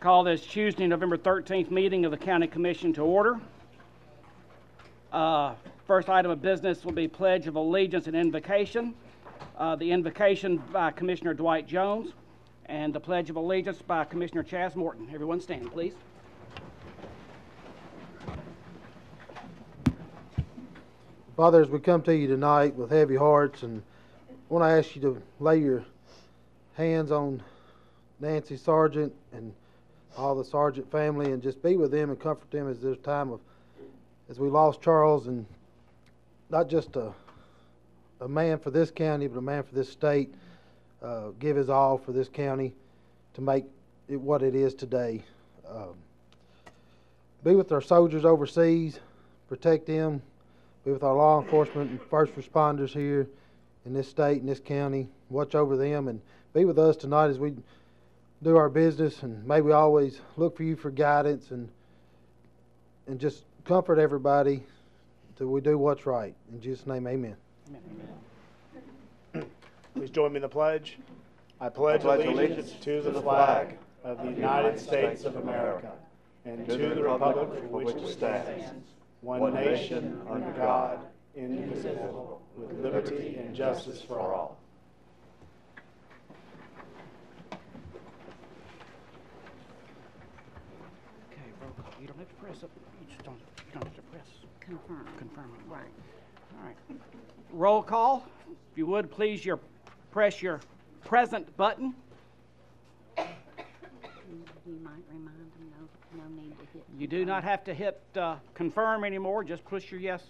call this Tuesday, November 13th meeting of the County Commission to order. First item of business will be Pledge of Allegiance and Invocation. The invocation by Commissioner Dwight Jones and the Pledge of Allegiance by Commissioner Chaz Morton. Everyone stand, please. Father, as we come to you tonight with heavy hearts, and I want to ask you to lay your hands on Nancy Sargent and all the Sargent family and just be with them and comfort them as there's time of, as we lost Charles, and not just a man for this county, but a man for this state, give his all for this county to make it what it is today. Be with our soldiers overseas, protect them. Be with our law enforcement and first responders here in this state and this county. Watch over them and be with us tonight as we do our business, and may we always look for you for guidance and just comfort everybody till we do what's right. In Jesus' name, amen. Amen. Please join me in the pledge. I pledge allegiance to the flag of the United States of America and to the republic for which it stands, one nation under God, indivisible, with liberty and justice for all. Okay, roll call. You don't have to press up. You don't have to press. Confirm. Right. All right. Roll call. If you would, please press your present button. You might remind them no need to hit. You do not have to hit confirm anymore. Just push your yes.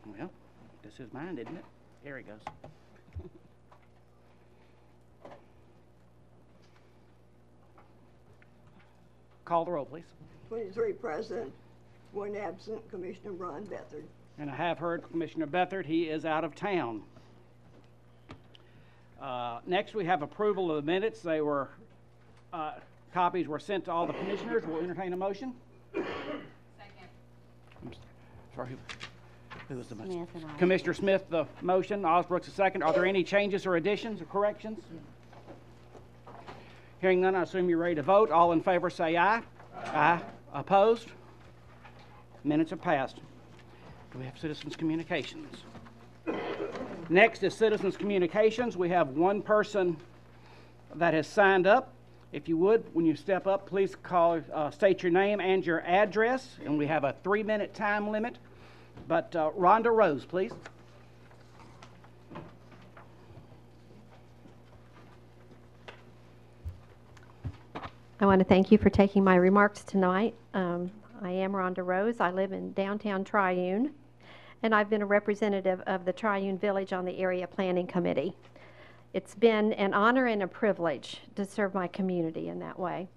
Well, this is mine, isn't it? There he goes. Call the roll, please. 23 present, 1 absent, Commissioner Ron Bethard. And I have heard Commissioner Bethard. He is out of town. Next, we have approval of the minutes. They were copies were sent to all the commissioners. We'll entertain a motion. Second. I'm sorry, who was the motion? Smith and Commissioner Smith, the motion. Osbrooks, the second. Are there any changes or additions or corrections? Hearing none, I assume you're ready to vote. All in favor say aye. Aye. Opposed? Minutes are passed. Do we have citizens' communications? Next is citizens' communications. We have one person that has signed up. If you would, when you step up, please state your name and your address. And we have a 3-minute time limit. But Rhonda Rose, please. I want to thank you for taking my remarks tonight. I am Rhonda Rose. I live in downtown Triune, and I've been a representative of the Triune Village on the Area Planning Committee. It's been an honor and a privilege to serve my community in that way,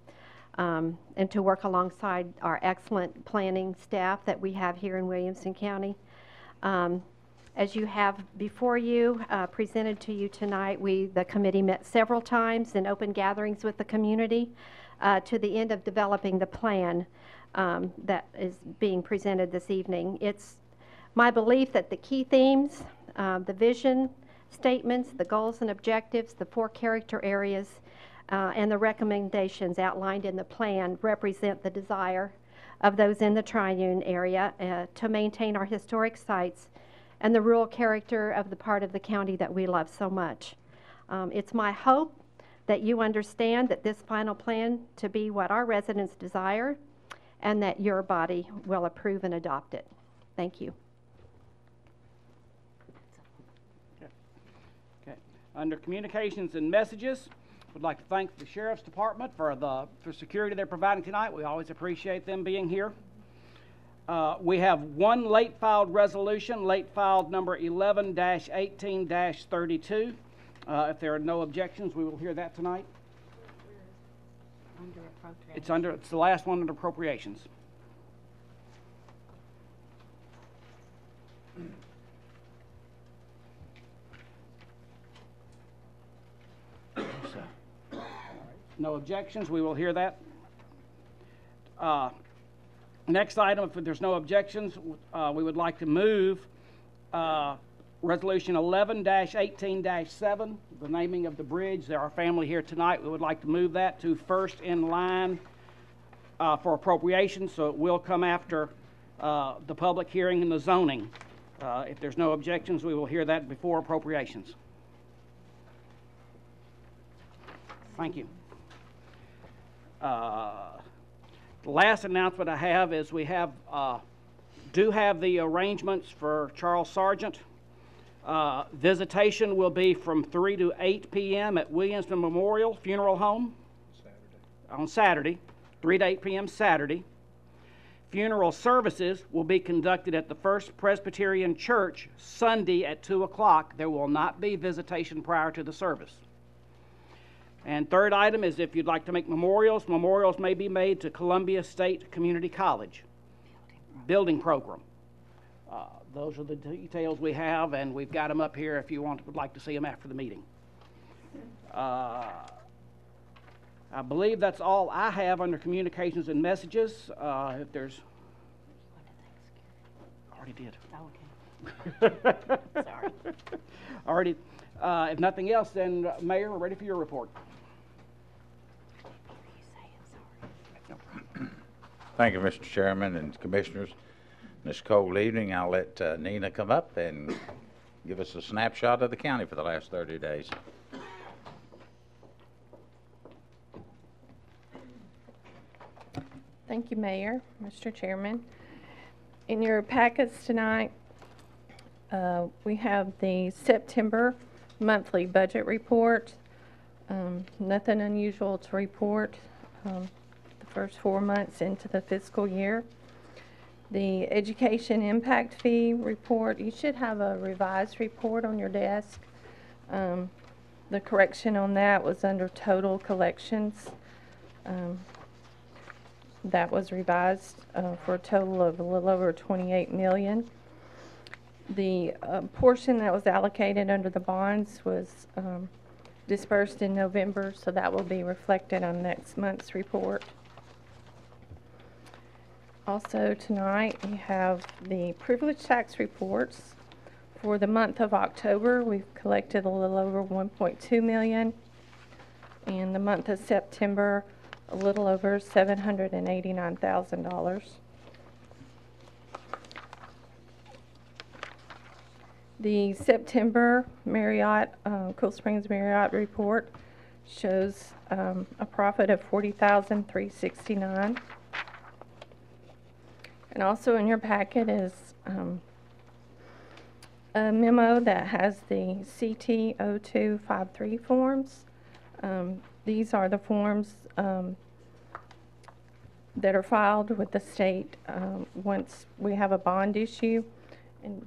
and to work alongside our excellent planning staff that we have here in Williamson County. As you have before you, presented to you tonight, the committee met several times in open gatherings with the community to the end of developing the plan that is being presented this evening. It's my belief that the key themes, the vision statements, the goals and objectives, the 4 character areas, and the recommendations outlined in the plan represent the desire of those in the Triune area to maintain our historic sites and the rural character of the part of the county that we love so much. It's my hope that you understand that this final plan to be what our residents desire, and that your body will approve and adopt it. Thank you. Okay. Under communications and messages, we'd like to thank the Sheriff's Department for security they're providing tonight. We always appreciate them being here. We have one late filed resolution, late filed number 11-18-32. If there are no objections, we will hear that tonight. Under appropriations. It's the last one under appropriations. No objections, we will hear that. Next item, if there's no objections, we would like to move Resolution 11-18-7, the naming of the bridge. There are family here tonight. We would like to move that to first in line for appropriation, so it will come after the public hearing and the zoning. If there's no objections, we will hear that before appropriations. Thank you. The last announcement I have is we do have the arrangements for Charles Sargent. Visitation will be from 3 to 8 p.m. at Williamson Memorial Funeral Home on Saturday, 3 to 8 p.m. Saturday. Funeral services will be conducted at the First Presbyterian Church Sunday at 2 o'clock. There will not be visitation prior to the service. And third item is if you'd like to make memorials, memorials may be made to Columbia State Community College building program. Those are the details we have, and we've got them up here if you would like to see them after the meeting. I believe that's all I have under communications and messages. If there's... Already did. Oh, okay. Sorry. Already. If nothing else, then Mayor, we're ready for your report. Thank you, Mr. Chairman and Commissioners. This cold evening, I'll let Nina come up and give us a snapshot of the county for the last 30 days. Thank you, Mayor, Mr. Chairman. In your packets tonight, we have the September monthly budget report. Nothing unusual to report the first 4 months into the fiscal year. The education impact fee report, you should have a revised report on your desk. The correction on that was under total collections. That was revised for a total of a little over 28 million. The portion that was allocated under the bonds was dispersed in November, so that will be reflected on next month's report. Also tonight we have the privilege tax reports. For the month of October, we've collected a little over 1.2 million. In the month of September, a little over $789,000. The September Marriott, Cool Springs Marriott report shows a profit of $40,369. And also in your packet is a memo that has the CT0253 forms. These are the forms that are filed with the state once we have a bond issue. And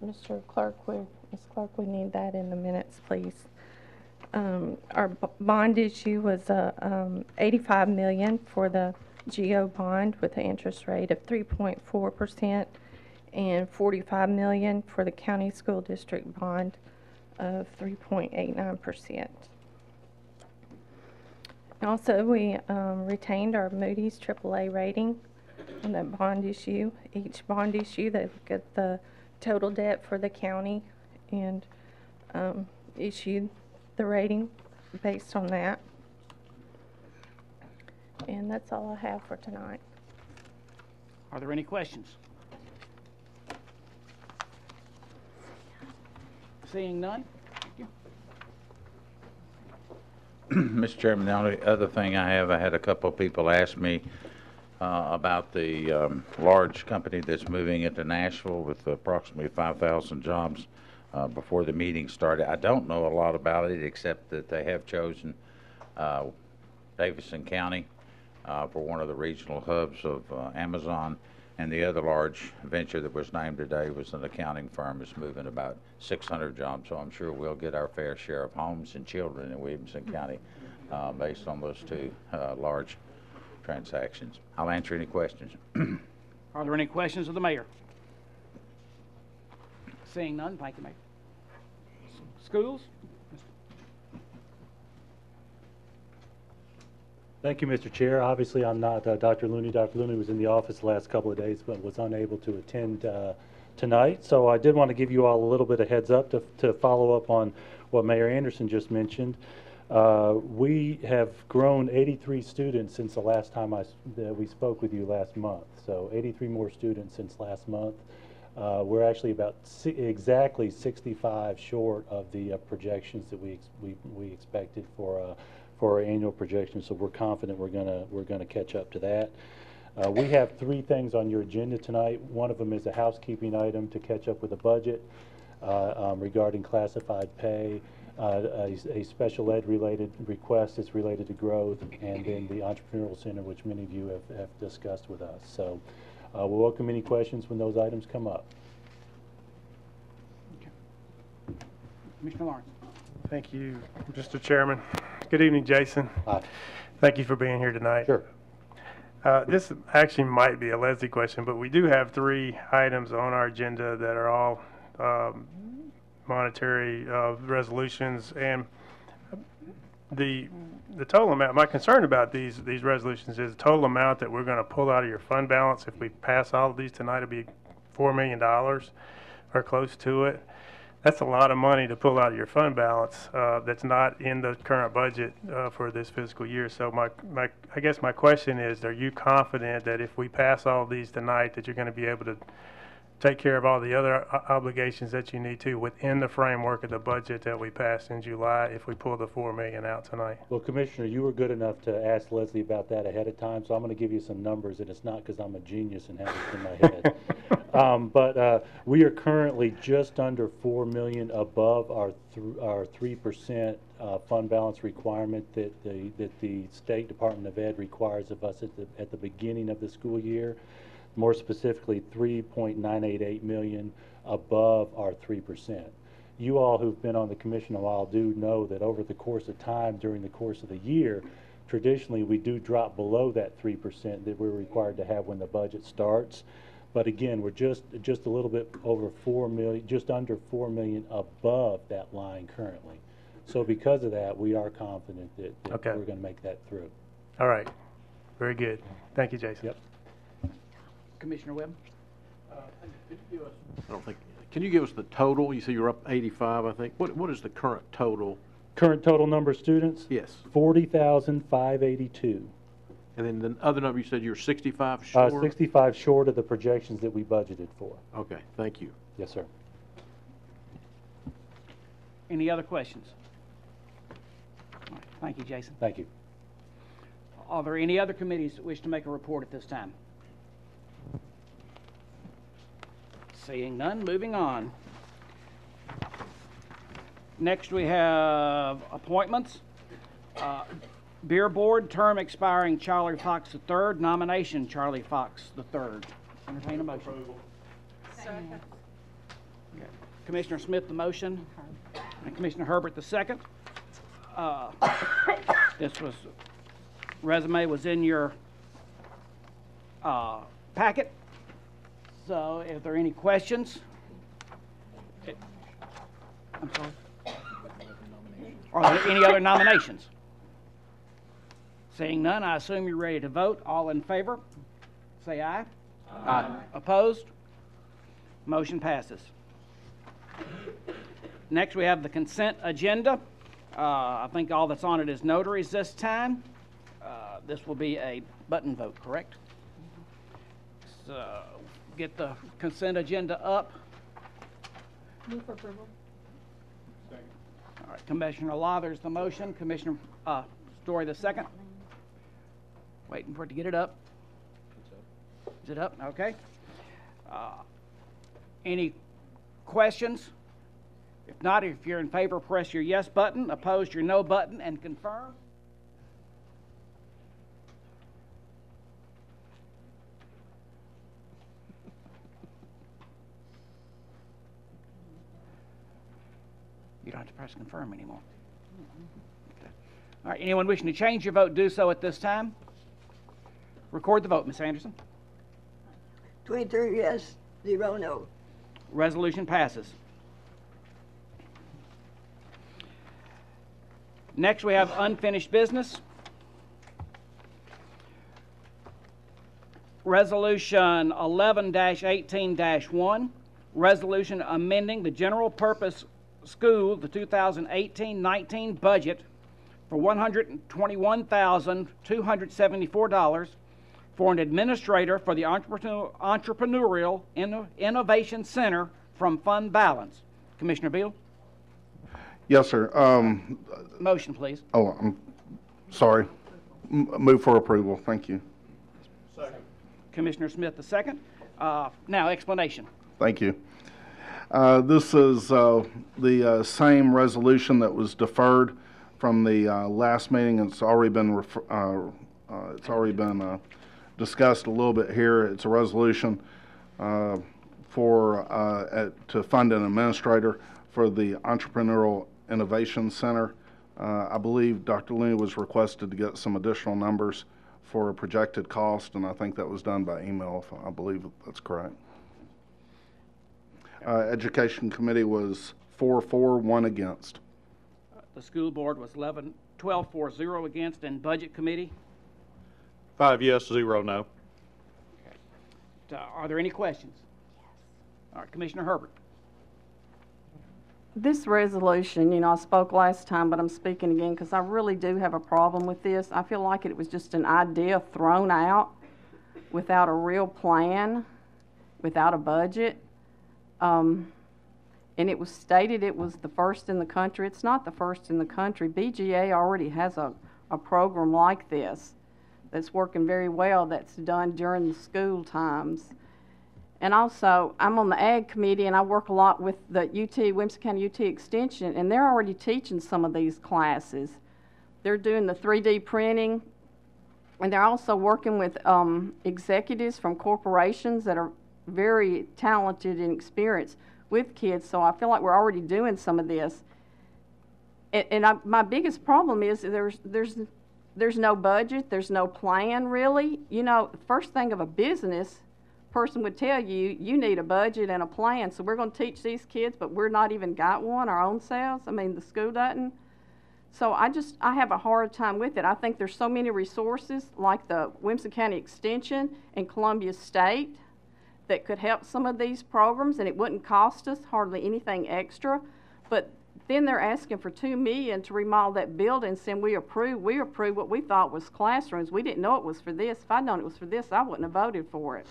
Mr. Clerk, Ms. Clerk, we need that in the minutes, please. Our bond issue was $85 million for the GO bond with an interest rate of 3.4% and $45 million for the county school district bond of 3.89%. Also, we retained our Moody's AAA rating on that bond issue. Each bond issue, they look at the total debt for the county and issued the rating based on that. And that's all I have for tonight. Are there any questions? Seeing none? Mr. Chairman, the only other thing I had a couple of people ask me about the large company that's moving into Nashville with approximately 5,000 jobs before the meeting started. I don't know a lot about it except that they have chosen Davidson County for one of the regional hubs of Amazon, and the other large venture that was named today was an accounting firm that's moving about 600 jobs, so I'm sure we'll get our fair share of homes and children in Williamson County based on those two large transactions. I'll answer any questions. Are there any questions of the mayor? Seeing none, thank you, Mayor. Schools? Thank you, Mr. Chair. Obviously, I'm not Dr. Looney. Dr. Looney was in the office the last couple of days, but was unable to attend tonight. So I did want to give you all a little bit of heads up to follow up on what Mayor Anderson just mentioned. We have grown 83 students since the last time that we spoke with you last month. So 83 more students since last month. We're actually about exactly 65 short of the projections that we expected for our annual projections. So we're confident we're gonna catch up to that. We have 3 things on your agenda tonight. One of them is a housekeeping item to catch up with the budget regarding classified pay. A special ed related request is related to growth, and then the Entrepreneurial Center, which many of you have discussed with us. So we'll welcome any questions when those items come up. Okay. Commissioner Lawrence. Thank you, Mr. Chairman. Good evening, Jason. Hi. Thank you for being here tonight. Sure. This actually might be a Leslie question, but we do have 3 items on our agenda that are all monetary resolutions, and the total amount. My concern about these resolutions is the total amount that we're going to pull out of your fund balance if we pass all of these tonight will be $4 million or close to it. That's a lot of money to pull out of your fund balance that's not in the current budget for this fiscal year. So I guess my question is, are you confident that if we pass all of these tonight that you're going to be able to take care of all the other obligations that you need to within the framework of the budget that we passed in July if we pull the $4 million out tonight? Well, Commissioner, you were good enough to ask Leslie about that ahead of time, so I'm going to give you some numbers, and it's not because I'm a genius and have it in my head. But we are currently just under $4 million above our 3% fund balance requirement that the State Department of Ed requires of us at the beginning of the school year. More specifically, $3.988 million above our 3%. You all who've been on the commission a while do know that over the course of time, during the course of the year, traditionally we do drop below that 3% that we're required to have when the budget starts. But again, we're just a little bit over 4 million, just under 4 million above that line currently. So because of that, we are confident that Okay. we're going to make that through. All right. Very good. Thank you, Jason. Yep. Commissioner Webb. Can you give us the total? You say you're up 85, I think. What is the current total? Current total number of students? Yes. 40,582. And then the other number, you said you're 65 short? 65 short of the projections that we budgeted for. Okay, thank you. Yes, sir. Any other questions? All right, thank you, Jason. Thank you. Are there any other committees that wish to make a report at this time? Seeing none, moving on. Next we have appointments. Beer Board, term expiring Charlie Fox III, nomination Charlie Fox III. Entertain a motion. Second. Okay. Commissioner Smith the motion, and Commissioner Herbert the second. This resume was in your packet. So if there are any questions, I'm sorry. Are there any other nominations? Seeing none, I assume you're ready to vote. All in favor, say aye. Aye. Opposed? Motion passes. Next, we have the consent agenda. I think all that's on it is notaries this time. This will be a button vote, correct? So, get the consent agenda up. Move for approval. Second. All right, Commissioner Law, there's the motion. Commissioner Story the second. Waiting for it to get it up. Is it up? Okay. Any questions? If not, if you're in favor, press your yes button. Opposed, your no button, and confirm. You don't have to press confirm anymore. Okay. All right, anyone wishing to change your vote, do so at this time. Record the vote, Ms. Anderson. 23 yes, 0 no. Resolution passes. Next, we have unfinished business. Resolution 11-18-1, resolution amending the general purpose school, the 2018-19 budget for $121,274 for an administrator for the Entrepreneurial Innovation Center from fund balance. Commissioner Beal? Yes, sir. Motion, please. Oh, I'm sorry. Move for approval. Thank you. Commissioner Smith, the second. Now, explanation. Thank you. This is the same resolution that was deferred from the last meeting. It's already been discussed a little bit here. It's a resolution to fund an administrator for the Entrepreneurial Innovation Center. I believe Dr. Looney was requested to get some additional numbers for a projected cost, and I think that was done by email, if I believe that's correct. Education Committee was 4-4, 1 against. The school board was 12-4-0 against, and Budget Committee? 5 yes, 0 no. Are there any questions? All right, Commissioner Herbert. This resolution, you know, I spoke last time, but I'm speaking again because I really do have a problem with this. I feel like it was just an idea thrown out without a real plan, without a budget. And it was stated it was the first in the country. It's not the first in the country. BGA already has a program like this that's working very well, that's done during the school times. And also, I'm on the Ag Committee, and I work a lot with the Williamson County UT Extension, and they're already teaching some of these classes. They're doing the 3D printing, and they're also working with executives from corporations that are very talented and experienced with kids, so I feel like we're already doing some of this. My biggest problem is there's no budget, there's no plan, really. You know, the first thing of a business person would tell you, you need a budget and a plan, so we're going to teach these kids, but we're not even got one our own selves. I mean, the school doesn't. So I have a hard time with it. I think there's so many resources like the Williamson County Extension and Columbia State that could help some of these programs, and it wouldn't cost us hardly anything extra. But then they're asking for $2 million to remodel that building, saying we approved what we thought was classrooms. We didn't know it was for this. If I'd known it was for this, I wouldn't have voted for it.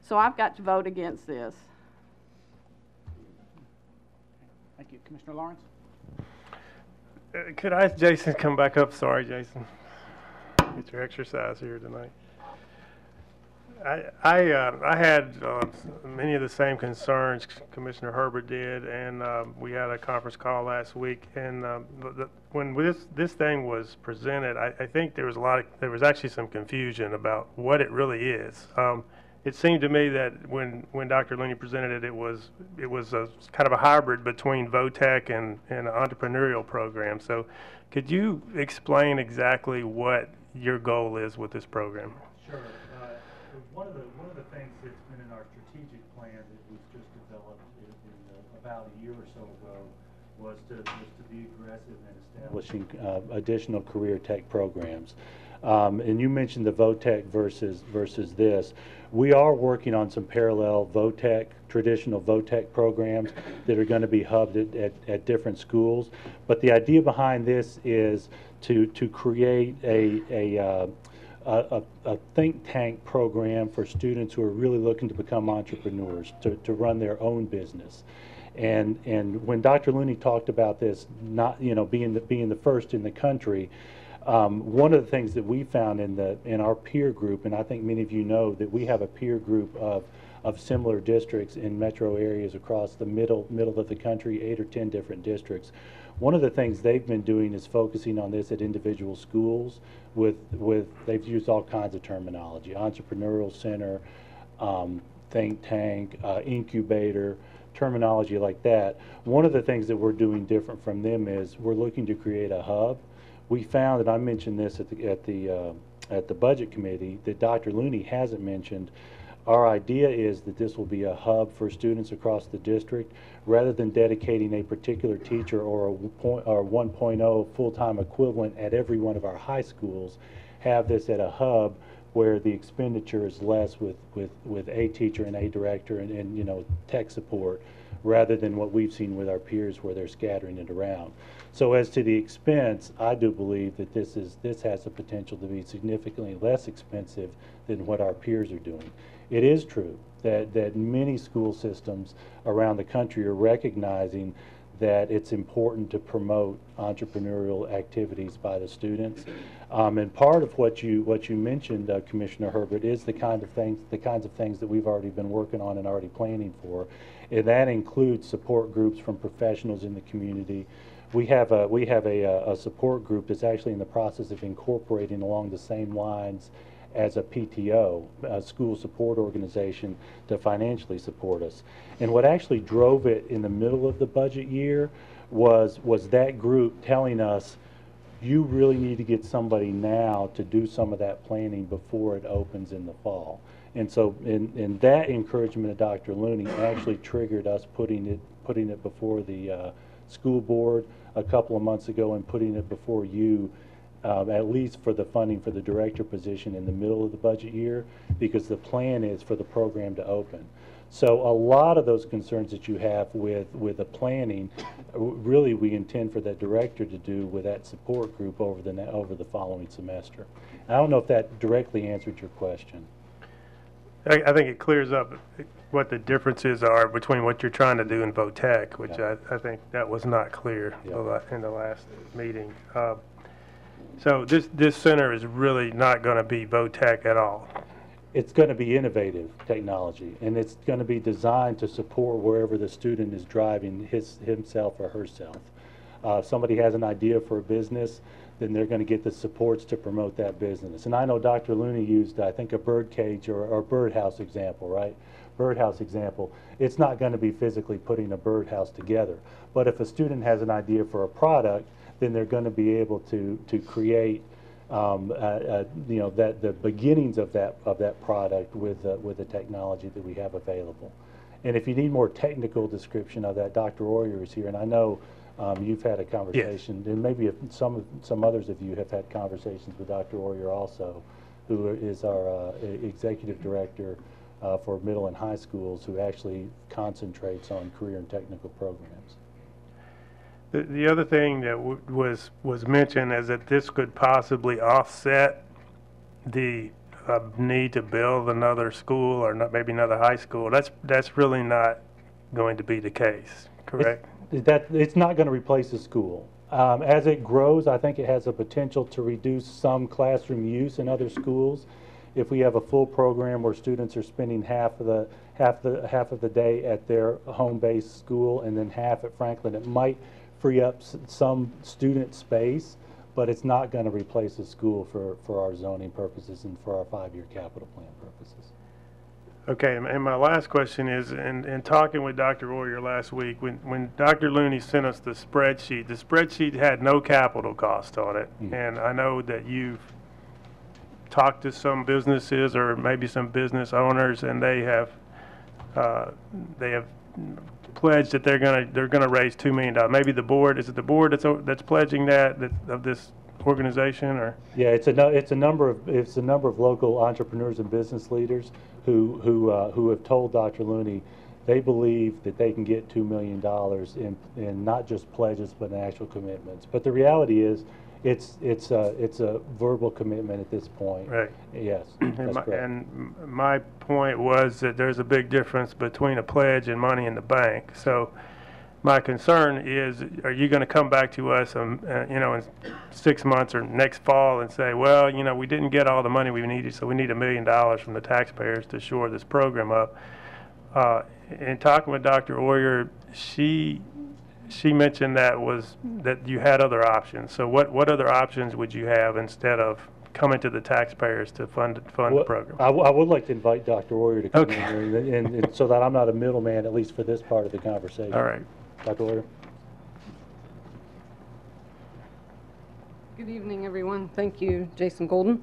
So I've got to vote against this. Thank you. Commissioner Lawrence? Could I, Jason, come back up? Sorry, Jason. Get your exercise here tonight. I had many of the same concerns Commissioner Herbert did, and we had a conference call last week. And when this thing was presented, I think there was actually some confusion about what it really is. It seemed to me that when Dr. Looney presented it, it was a kind of a hybrid between VOTEC and an entrepreneurial program. So, could you explain exactly what your goal is with this program? Sure. One of the things that's been in our strategic plan that was just developed about a year or so ago was to be aggressive in establishing additional career tech programs. And you mentioned the VOTEC versus this. We are working on some parallel traditional VOTEC programs that are going to be hubbed at different schools. But the idea behind this is to create a think tank program for students who are really looking to become entrepreneurs, to run their own business. And when Dr. Looney talked about this, not being the first in the country, one of the things that we found in our peer group, and I think many of you know that we have a peer group of similar districts in metro areas across the middle of the country, 8 or 10 different districts. One of the things they've been doing is focusing on this at individual schools they've used all kinds of terminology: entrepreneurial center, think tank, incubator, terminology like that. One of the things that we're doing different from them is we're looking to create a hub. We found, and I mentioned this at the Budget Committee, that Dr. Looney hasn't mentioned. Our idea is that this will be a hub for students across the district. Rather than dedicating a particular teacher or a 1.0 full-time equivalent at every one of our high schools, have this at a hub where the expenditure is less with a teacher and a director and you know, tech support, rather than what we've seen with our peers where they're scattering it around. So as to the expense, I do believe that this has the potential to be significantly less expensive than what our peers are doing. It is true that many school systems around the country are recognizing that it's important to promote entrepreneurial activities by the students. And part of what you mentioned, Commissioner Herbert, is the kinds of things that we've already been working on and already planning for. And that includes support groups from professionals in the community. We have a support group that's actually in the process of incorporating along the same lines as a PTO, a school support organization, to financially support us. And what actually drove it in the middle of the budget year was that group telling us, you really need to get somebody now to do some of that planning before it opens in the fall. And so, in that encouragement of Dr. Looney actually triggered us putting it before the school board a couple of months ago and putting it before you, at least for the funding for the director position in the middle of the budget year, because the plan is for the program to open. So a lot of those concerns that you have with the planning, really we intend for that director to do with that support group over the following semester. I don't know if that directly answered your question. I think it clears up what the differences are between what you're trying to do in VOTEC, which I think that was not clear in the last meeting. So this center is really not going to be VOTEC at all. It's going to be innovative technology, and it's going to be designed to support wherever the student is driving himself or herself. If somebody has an idea for a business, then they're going to get the supports to promote that business. And I know Dr. Looney used, I think, a bird cage or birdhouse example, right? Birdhouse example. It's not going to be physically putting a birdhouse together. But if a student has an idea for a product, then they're going to be able to create you know, the beginnings of that product with the technology that we have available. And if you need more technical description of that, Dr. Oyer is here, and I know you've had a conversation, and maybe some others of you have had conversations with Dr. Oyer also, who is our executive director for middle and high schools, who actually concentrates on career and technical programs. The other thing that was mentioned is that this could possibly offset the need to build another school or maybe another high school. That's really not going to be the case, correct? It's not going to replace the school. As it grows, I think it has the potential to reduce some classroom use in other schools. If we have a full program where students are spending half of the day at their home-based school and then half at Franklin, it might free up some student space, but it's not going to replace the school for our zoning purposes and for our 5-year capital plan purposes. Okay, and my last question is, in talking with Dr. Oyer last week, when Dr. Looney sent us the spreadsheet had no capital cost on it. Mm-hmm. And I know that you've talked to some businesses or maybe some business owners, and they have pledged that they're gonna raise $2 million. Maybe the board, is it the board that's pledging that of this organization, or? Yeah, it's a number of local entrepreneurs and business leaders who have told Dr. Looney they believe that they can get $2 million in not just pledges but in actual commitments. But the reality is, it's a verbal commitment at this point. Right. Yes. And my point was that there's a big difference between a pledge and money in the bank. So my concern is, are you going to come back to us, you know, in 6 months or next fall and say, well, you know, we didn't get all the money we needed, so we need $1 million from the taxpayers to shore this program up. In talking with Dr. Oyer, she mentioned that you had other options. So what other options would you have instead of coming to the taxpayers to fund the program? I would like to invite Dr. Oyer to come in here, and so that I'm not a middleman, at least for this part of the conversation. All right. Dr. Oyer. Good evening, everyone. Thank you, Jason Golden.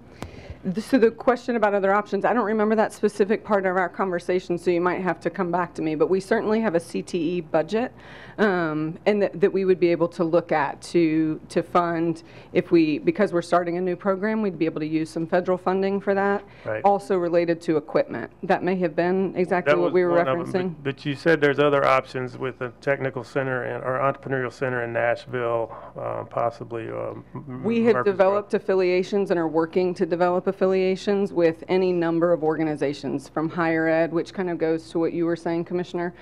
So the question about other options, I don't remember that specific part of our conversation, so you might have to come back to me. But we certainly have a CTE budget, and that we would be able to look at to fund because we're starting a new program, we'd be able to use some federal funding for that. Right. Also related to equipment. That may have been exactly what we were one of them, referencing. but you said there's other options with the technical center or entrepreneurial center in Nashville, possibly. We have Murfreesboro. developed affiliations and are working to develop affiliations with any number of organizations from higher ed, which kind of goes to what you were saying, Commissioner.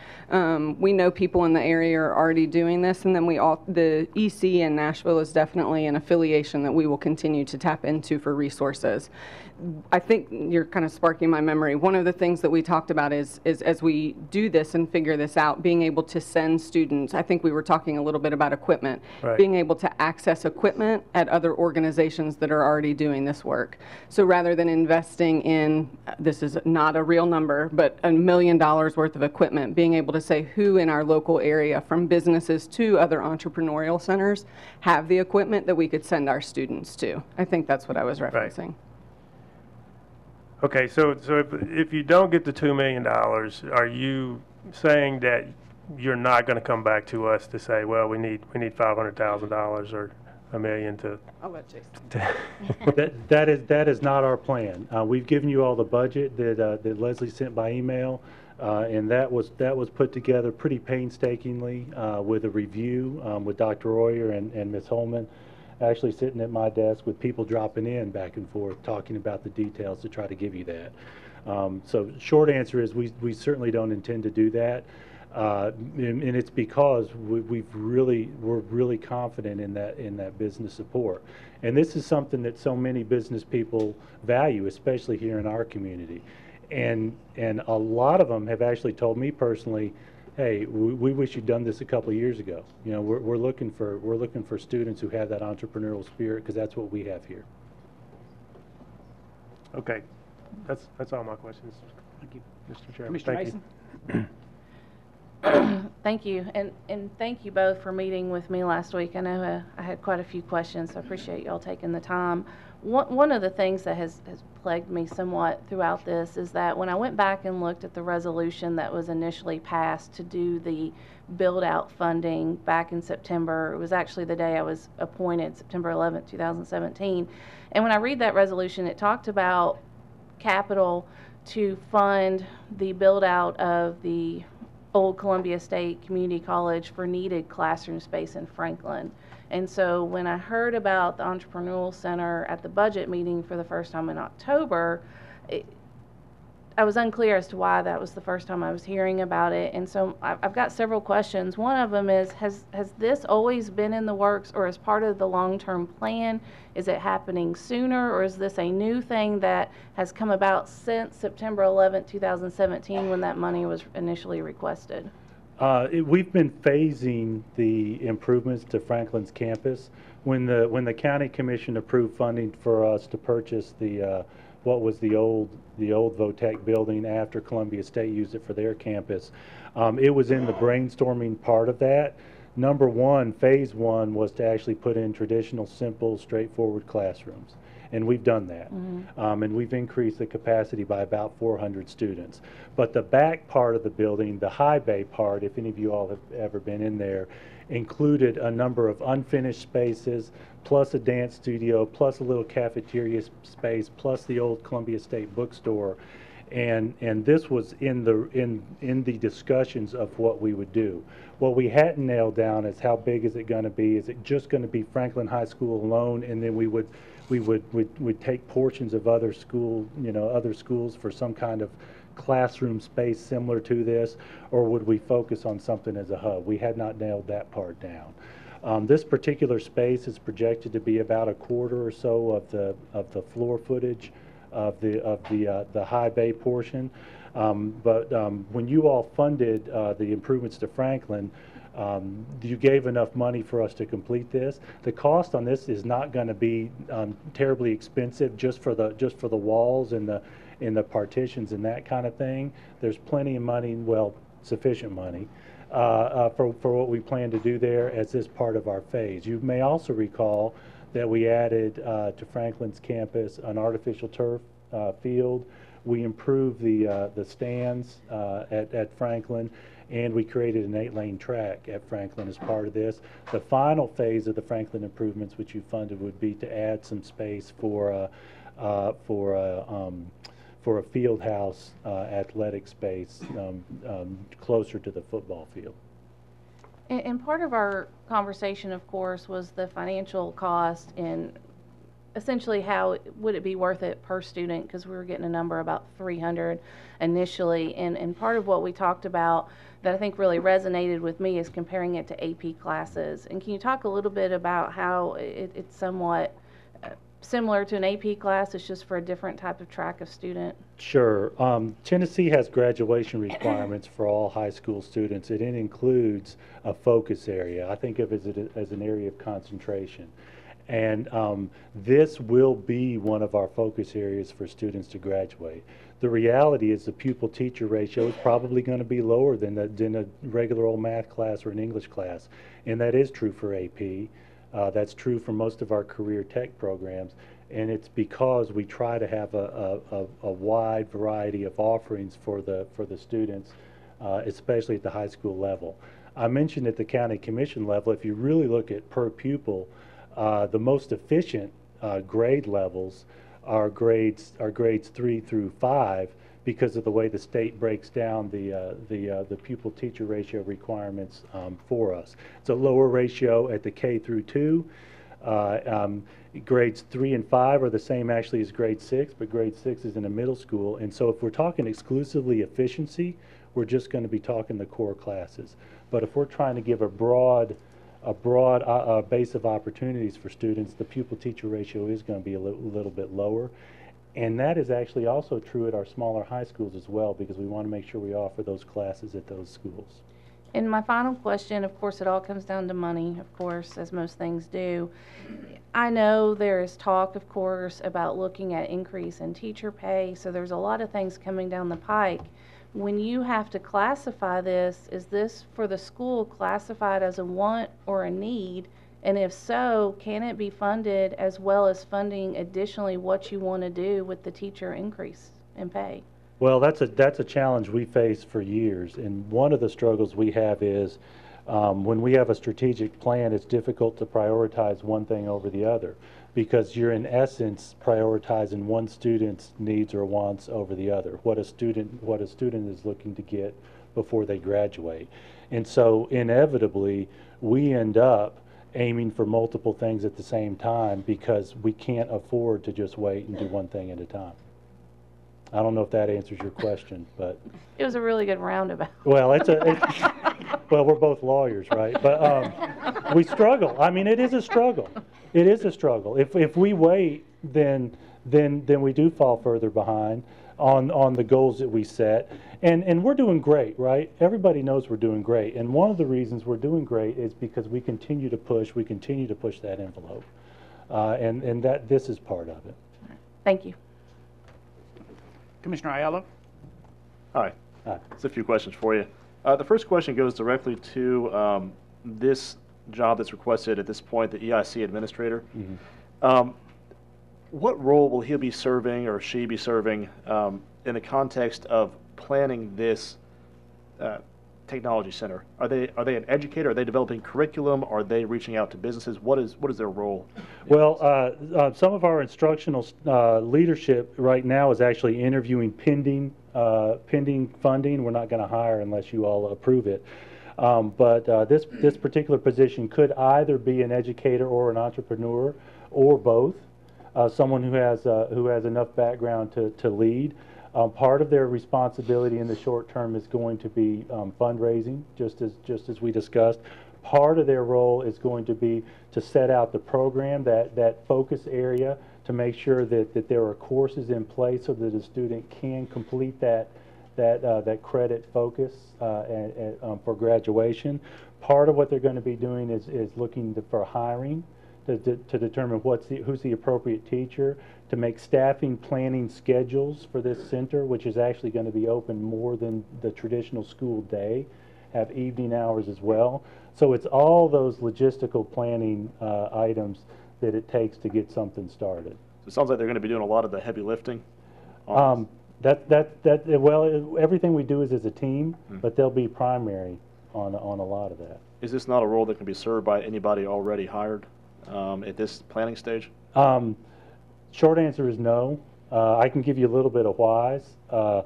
We know people in the area are already doing this, and then the EC in Nashville is definitely an affiliation that we will continue to tap into for resources. I think you're kind of sparking my memory. One of the things that we talked about is as we do this and figure this out, being able to send students, I think we were talking a little bit about equipment, Right. being able to access equipment at other organizations that are already doing this work. So rather than investing in, this is not a real number, but $1 million worth of equipment, being able to say who in our local area, from businesses to other entrepreneurial centers, have the equipment that we could send our students to. I think that's what I was referencing. Okay, so if you don't get the $2 million, are you saying that you're not going to come back to us to say, well, we need $500,000 or $1 million to? I'll let Jason. That is not our plan. We've given you all the budget that Leslie sent by email, and that was put together pretty painstakingly with a review with Dr. Royer and Ms. Holman. Actually sitting at my desk with people dropping in back and forth talking about the details to try to give you that. So short answer is we certainly don't intend to do that. And it's because we're really confident in that business support. And this is something that so many business people value, especially here in our community. And a lot of them have actually told me personally, hey, we wish you'd done this a couple of years ago. You know, we're looking for students who have that entrepreneurial spirit, because that's what we have here. Okay, that's all my questions. Thank you, Mr. Chairman. Mr. Thank Mason? you. Thank you, and thank you both for meeting with me last week. I know I had quite a few questions, so I appreciate y'all taking the time. One of the things that has plagued me somewhat throughout this is that when I went back and looked at the resolution that was initially passed to do the build-out funding back in September, it was actually the day I was appointed, September 11th, 2017, and when I read that resolution, it talked about capital to fund the build-out of the old Columbia State Community College for needed classroom space in Franklin. And so when I heard about the Entrepreneurial Center at the budget meeting for the first time in October, I was unclear as to why that was the first time I was hearing about it. And so I've got several questions. One of them is, has this always been in the works or as part of the long-term plan? Is it happening sooner, or is this a new thing that has come about since September 11th, 2017, when that money was initially requested? We've been phasing the improvements to Franklin's campus. When the county commission approved funding for us to purchase the what was the old Votech building after Columbia State used it for their campus, it was in the brainstorming part of that. Number one, phase one, was to actually put in traditional, simple, straightforward classrooms. And we've done that. Mm-hmm. And we've increased the capacity by about 400 students. But the back part of the building, the high bay part, if any of you all have ever been in there, included a number of unfinished spaces, plus a dance studio, plus a little cafeteria space, plus the old Columbia State bookstore. And this was in the discussions of what we would do. What we hadn't nailed down is how big is it going to be? Is it just going to be Franklin High School alone, and then we'd take portions of other schools for some kind of classroom space similar to this, or would we focus on something as a hub? We had not nailed that part down. This particular space is projected to be about a quarter or so of the floor footage of the high bay portion. But when you all funded the improvements to Franklin, you gave enough money for us to complete this. The cost on this is not going to be terribly expensive, just for the walls and the partitions and that kind of thing. There's plenty of money, well, sufficient money for what we plan to do there as this part of our phase. You may also recall that we added to Franklin's campus an artificial turf field. We improved the stands at Franklin, and we created an 8-lane track at Franklin as part of this. The final phase of the Franklin improvements, which you funded, would be to add some space for a field house athletic space closer to the football field. And part of our conversation, of course, was the financial cost and essentially how would it be worth it per student, because we were getting a number about 300 initially. And part of what we talked about that I think really resonated with me is comparing it to AP classes. And can you talk a little bit about how it's somewhat similar to an AP class, it's just for a different type of track of student? Sure. Tennessee has graduation requirements for all high school students, and it includes a focus area. I think of it as an area of concentration. And this will be one of our focus areas for students to graduate. The reality is the pupil-teacher ratio is probably going to be lower than a regular old math class or an English class, and that is true for AP. That's true for most of our career tech programs, and it's because we try to have a wide variety of offerings for the students, especially at the high school level. I mentioned at the county commission level, if you really look at per pupil, the most efficient grade levels are grades 3 through 5 because of the way the state breaks down the pupil-teacher ratio requirements for us. It's a lower ratio at the K through 2. Grades 3 and 5 are the same actually as grade 6, but grade 6 is in a middle school. And so if we're talking exclusively efficiency, we're just going to be talking the core classes. But if we're trying to give a broad base of opportunities for students, the pupil-teacher ratio is going to be a little bit lower. And that is actually also true at our smaller high schools as well, because we want to make sure we offer those classes at those schools. And my final question, of course, it all comes down to money, of course, as most things do. I know there is talk, of course, about looking at increase in teacher pay, so there's a lot of things coming down the pike. When you have to classify this, is this for the school classified as a want or a need? And if so, can it be funded as well as funding additionally what you want to do with the teacher increase in pay? Well, that's a challenge we face for years, and one of the struggles we have is when we have a strategic plan, it's difficult to prioritize one thing over the other, because you're in essence prioritizing one student's needs or wants over the other, what a student is looking to get before they graduate. And so inevitably we end up aiming for multiple things at the same time because we can't afford to just wait and do one thing at a time. I don't know if that answers your question, but it was a really good roundabout. Well, well, we're both lawyers, right? But we struggle. I mean, it is a struggle. It is a struggle. If we wait, then we do fall further behind on the goals that we set. And we're doing great, right? Everybody knows we're doing great. And one of the reasons we're doing great is because we continue to push that envelope. And that this is part of it. Thank you. Commissioner Ayala. Hi. Just a few questions for you. The first question goes directly to this job that's requested at this point, the EIC administrator. Mm-hmm. What role will he be serving or she be serving in the context of planning this technology center? Are they an educator? Are they developing curriculum? Are they reaching out to businesses? What is their role? Well, some of our instructional leadership right now is actually interviewing pending funding. We're not going to hire unless you all approve it. But this particular position could either be an educator or an entrepreneur, or both. Someone who has enough background to lead. Part of their responsibility in the short term is going to be fundraising, just as we discussed. Part of their role is going to be to set out the program, that focus area, to make sure that there are courses in place so that a student can complete that credit focus for graduation. Part of what they're going to be doing is looking for hiring to determine who's the appropriate teacher, to make staffing planning schedules for this center, which is actually going to be open more than the traditional school day, have evening hours as well. So it's all those logistical planning items that it takes to get something started. So it sounds like they're going to be doing a lot of the heavy lifting. Well, everything we do is as a team, but they'll be primary on a lot of that. Is this not a role that can be served by anybody already hired at this planning stage? Short answer is no. I can give you a little bit of whys. Our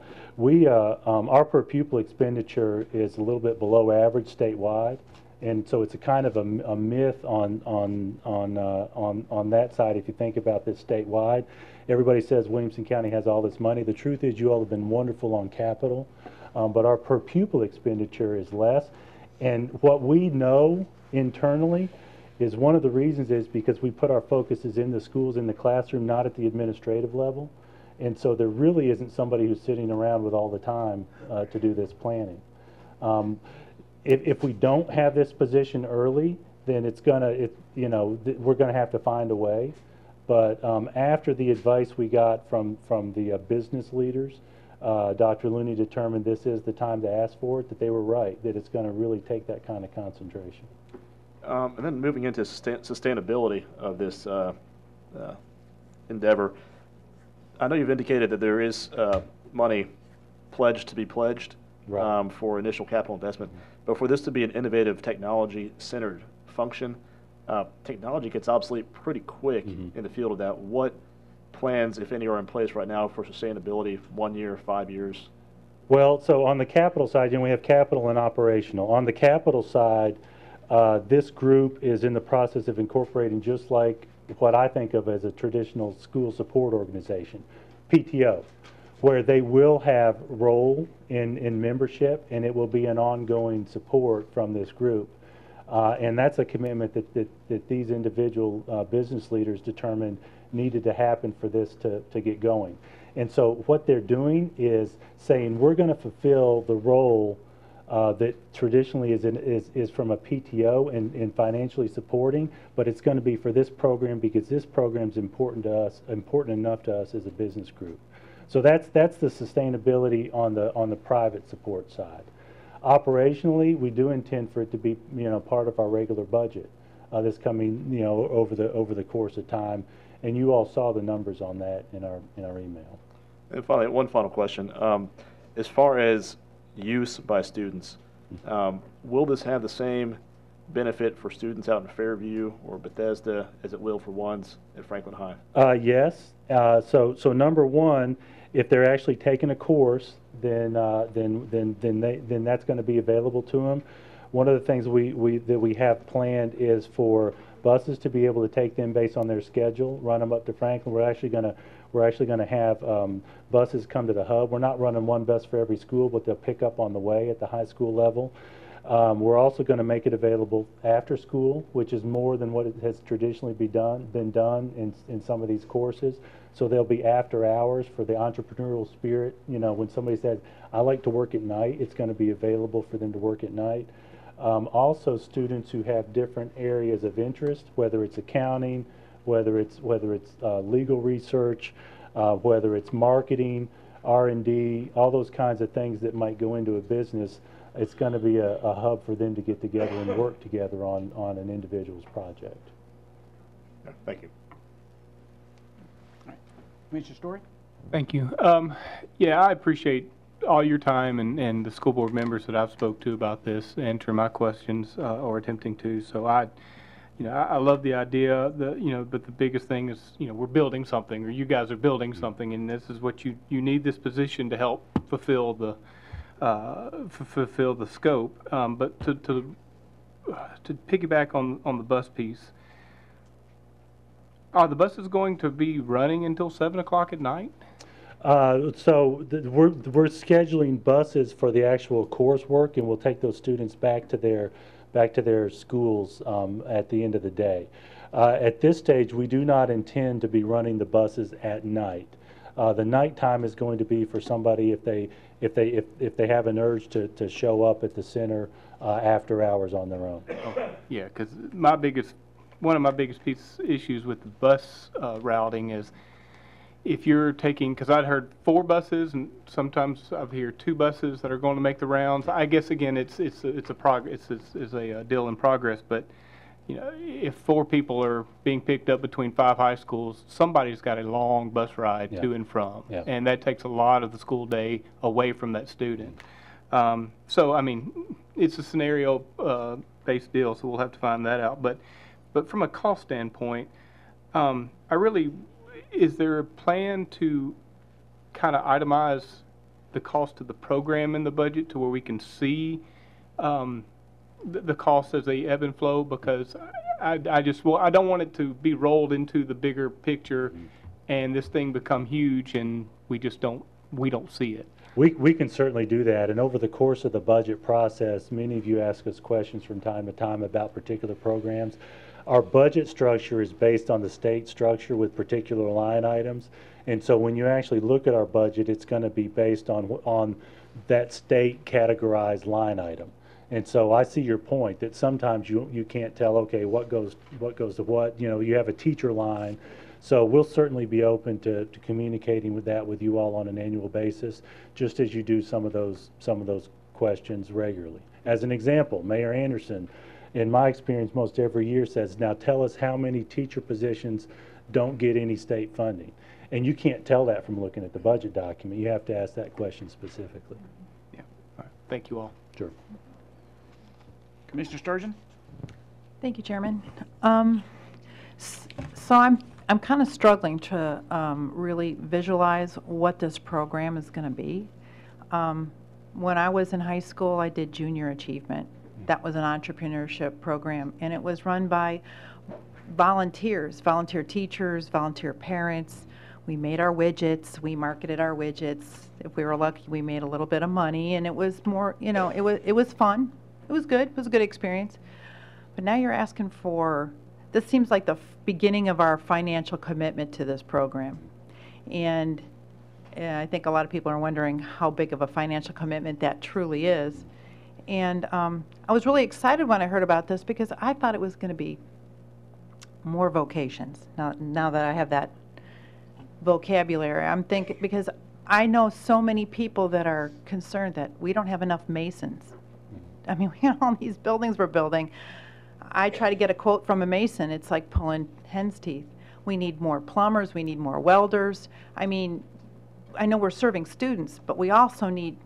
per pupil expenditure is a little bit below average statewide, and so it's a kind of a myth on that side. If you think about this statewide, everybody says Williamson County has all this money. The truth is, you all have been wonderful on capital, but our per pupil expenditure is less. And what we know internally is one of the reasons is because we put our focuses in the schools, in the classroom, not at the administrative level. And so there really isn't somebody who's sitting around with all the time to do this planning. If we don't have this position early, then we're gonna have to find a way. But after the advice we got from the business leaders, Dr. Looney determined this is the time to ask for it, that they were right, that it's going to really take that kind of concentration. And then moving into sustainability of this endeavor, I know you've indicated that there is money pledged to be pledged for initial capital investment, but for this to be an innovative technology-centered function, technology gets obsolete pretty quick in the field of that. What plans, if any, are in place right now for sustainability, 1 year, 5 years? Well, so on the capital side, we have capital and operational. On the capital side, this group is in the process of incorporating just like what I think of as a traditional school support organization, PTO, where they will have role in membership, and it will be an ongoing support from this group. And that's a commitment that these individual business leaders determined needed to happen for this to get going. And so what they're doing is saying we're going to fulfill the role that traditionally is from a PTO and financially supporting, but it's going to be for this program because this program is important to us, important enough to us as a business group. So that's the sustainability on the private support side. Operationally, we do intend for it to be part of our regular budget this coming over the course of time, and you all saw the numbers on that in our email. And finally, one final question: as far as use by students, will this have the same benefit for students out in Fairview or Bethesda as it will for ones at Franklin High? Yes. So number one, if they're actually taking a course, then that's going to be available to them. One of the things we have planned is for buses to be able to take them based on their schedule, run them up to Franklin. We're actually going to have buses come to the hub. We're not running one bus for every school, but they'll pick up on the way at the high school level. We're also going to make it available after school, which is more than what has traditionally been done in some of these courses. So there'll be after hours for the entrepreneurial spirit. When somebody says, I like to work at night, it's going to be available for them to work at night. Also, students who have different areas of interest, whether it's accounting, whether it's legal research, whether it's marketing, R&D, all those kinds of things that might go into a business, it's going to be a hub for them to get together and work together on an individual's project. Thank you. Mr. Story? Thank you. Yeah, I appreciate all your time and the school board members that I've spoke to about this, answering my questions or attempting to. So I love the idea. But the biggest thing is, we're building something, or you guys are building something, and this is what you need this position to help fulfill the scope. But to piggyback on the bus piece. Are the buses going to be running until 7 o'clock at night? So we're scheduling buses for the actual coursework, and we'll take those students back to their schools at the end of the day. At this stage, we do not intend to be running the buses at night. The nighttime is going to be for somebody if they have an urge to show up at the center after hours on their own. Okay. Yeah, because one of my biggest issues with the bus routing is if you're taking, because I'd heard 4 buses, and sometimes I've heard 2 buses that are going to make the rounds. I guess again, it's a deal in progress. But you know, if 4 people are being picked up between 5 high schools, somebody's got a long bus ride Yeah. to and from. Yeah. And that takes a lot of the school day away from that student. So, I mean, it's a scenario based deal, so we'll have to find that out. But from a cost standpoint, is there a plan to kind of itemize the cost of the program in the budget to where we can see the costs as they ebb and flow? Because I don't want it to be rolled into the bigger picture and this thing become huge and we don't see it. We can certainly do that, and over the course of the budget process, many of you ask us questions from time to time about particular programs. Our budget structure is based on the state structure with particular line items, and so when you actually look at our budget, it's going to be based on that state categorized line item. And so I see your point that sometimes you can't tell, okay, what goes to what. You know, you have a teacher line. So we'll certainly be open to communicating with you all on an annual basis, just as you do some of those questions regularly. As an example, Mayor Anderson, in my experience, most every year says, now tell us how many teacher positions don't get any state funding. And you can't tell that from looking at the budget document. You have to ask that question specifically. Yeah. All right. Thank you all. Sure. Commissioner Sturgeon? Thank you, Chairman. So I'm kind of struggling to really visualize what this program is going to be. When I was in high school, I did junior achievement. That was an entrepreneurship program, and it was run by volunteers, volunteer teachers, volunteer parents. We made our widgets, we marketed our widgets. If we were lucky, we made a little bit of money, and it was more, you know, it was fun. It was good. It was a good experience. But now you're asking for, this seems like the beginning of our financial commitment to this program. And I think a lot of people are wondering how big of a financial commitment that truly is. And I was really excited when I heard about this because I thought it was going to be more vocations. Now that I have that vocabulary, I'm thinking, because I know so many people that are concerned that we don't have enough masons. I mean, you know, all these buildings we're building. I try to get a quote from a mason. It's like pulling hen's teeth. We need more plumbers. We need more welders. I mean, I know we're serving students, but we also need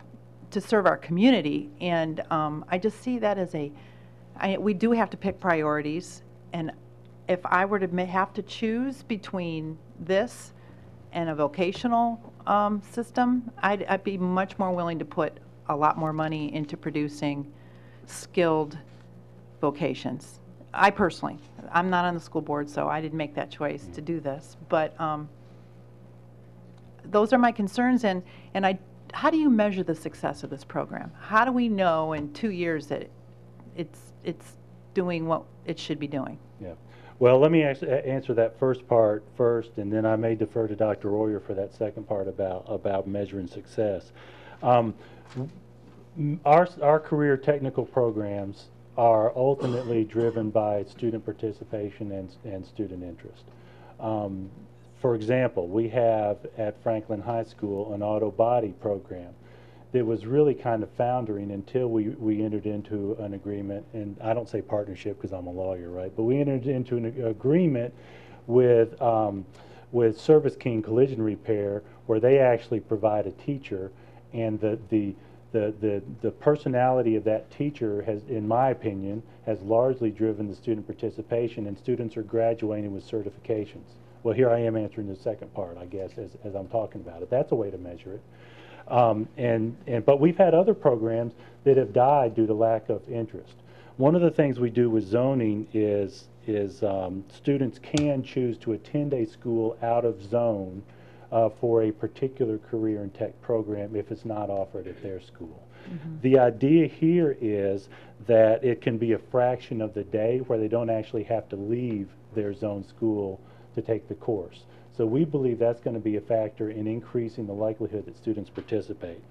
to serve our community. And I just see that as we do have to pick priorities. And if I were to have to choose between this and a vocational system, I'd be much more willing to put a lot more money into producing skilled vocations. I personally, I'm not on the school board, so I didn't make that choice to do this, but those are my concerns. And how do you measure the success of this program? How do we know in 2 years that it's doing what it should be doing? Yeah. Well, let me answer that first part first, and then I may defer to Dr. Royer for that second part about measuring success. Our career technical programs are ultimately driven by student participation and student interest. For example, we have at Franklin High School an auto body program that was really kind of foundering until we entered into an agreement, and I don't say partnership because I'm a lawyer, right? But we entered into an agreement with Service King Collision Repair, where they actually provide a teacher, and the personality of that teacher has, in my opinion, has largely driven the student participation, and students are graduating with certifications. Well, here I am answering the second part, I guess, as I'm talking about it. That's a way to measure it. But we've had other programs that have died due to lack of interest. One of the things we do with zoning is students can choose to attend a school out of zone for a particular career and tech program if it's not offered at their school. Mm-hmm. The idea here is that it can be a fraction of the day where they don't actually have to leave their zone school to take the course. So we believe that's going to be a factor in increasing the likelihood that students participate.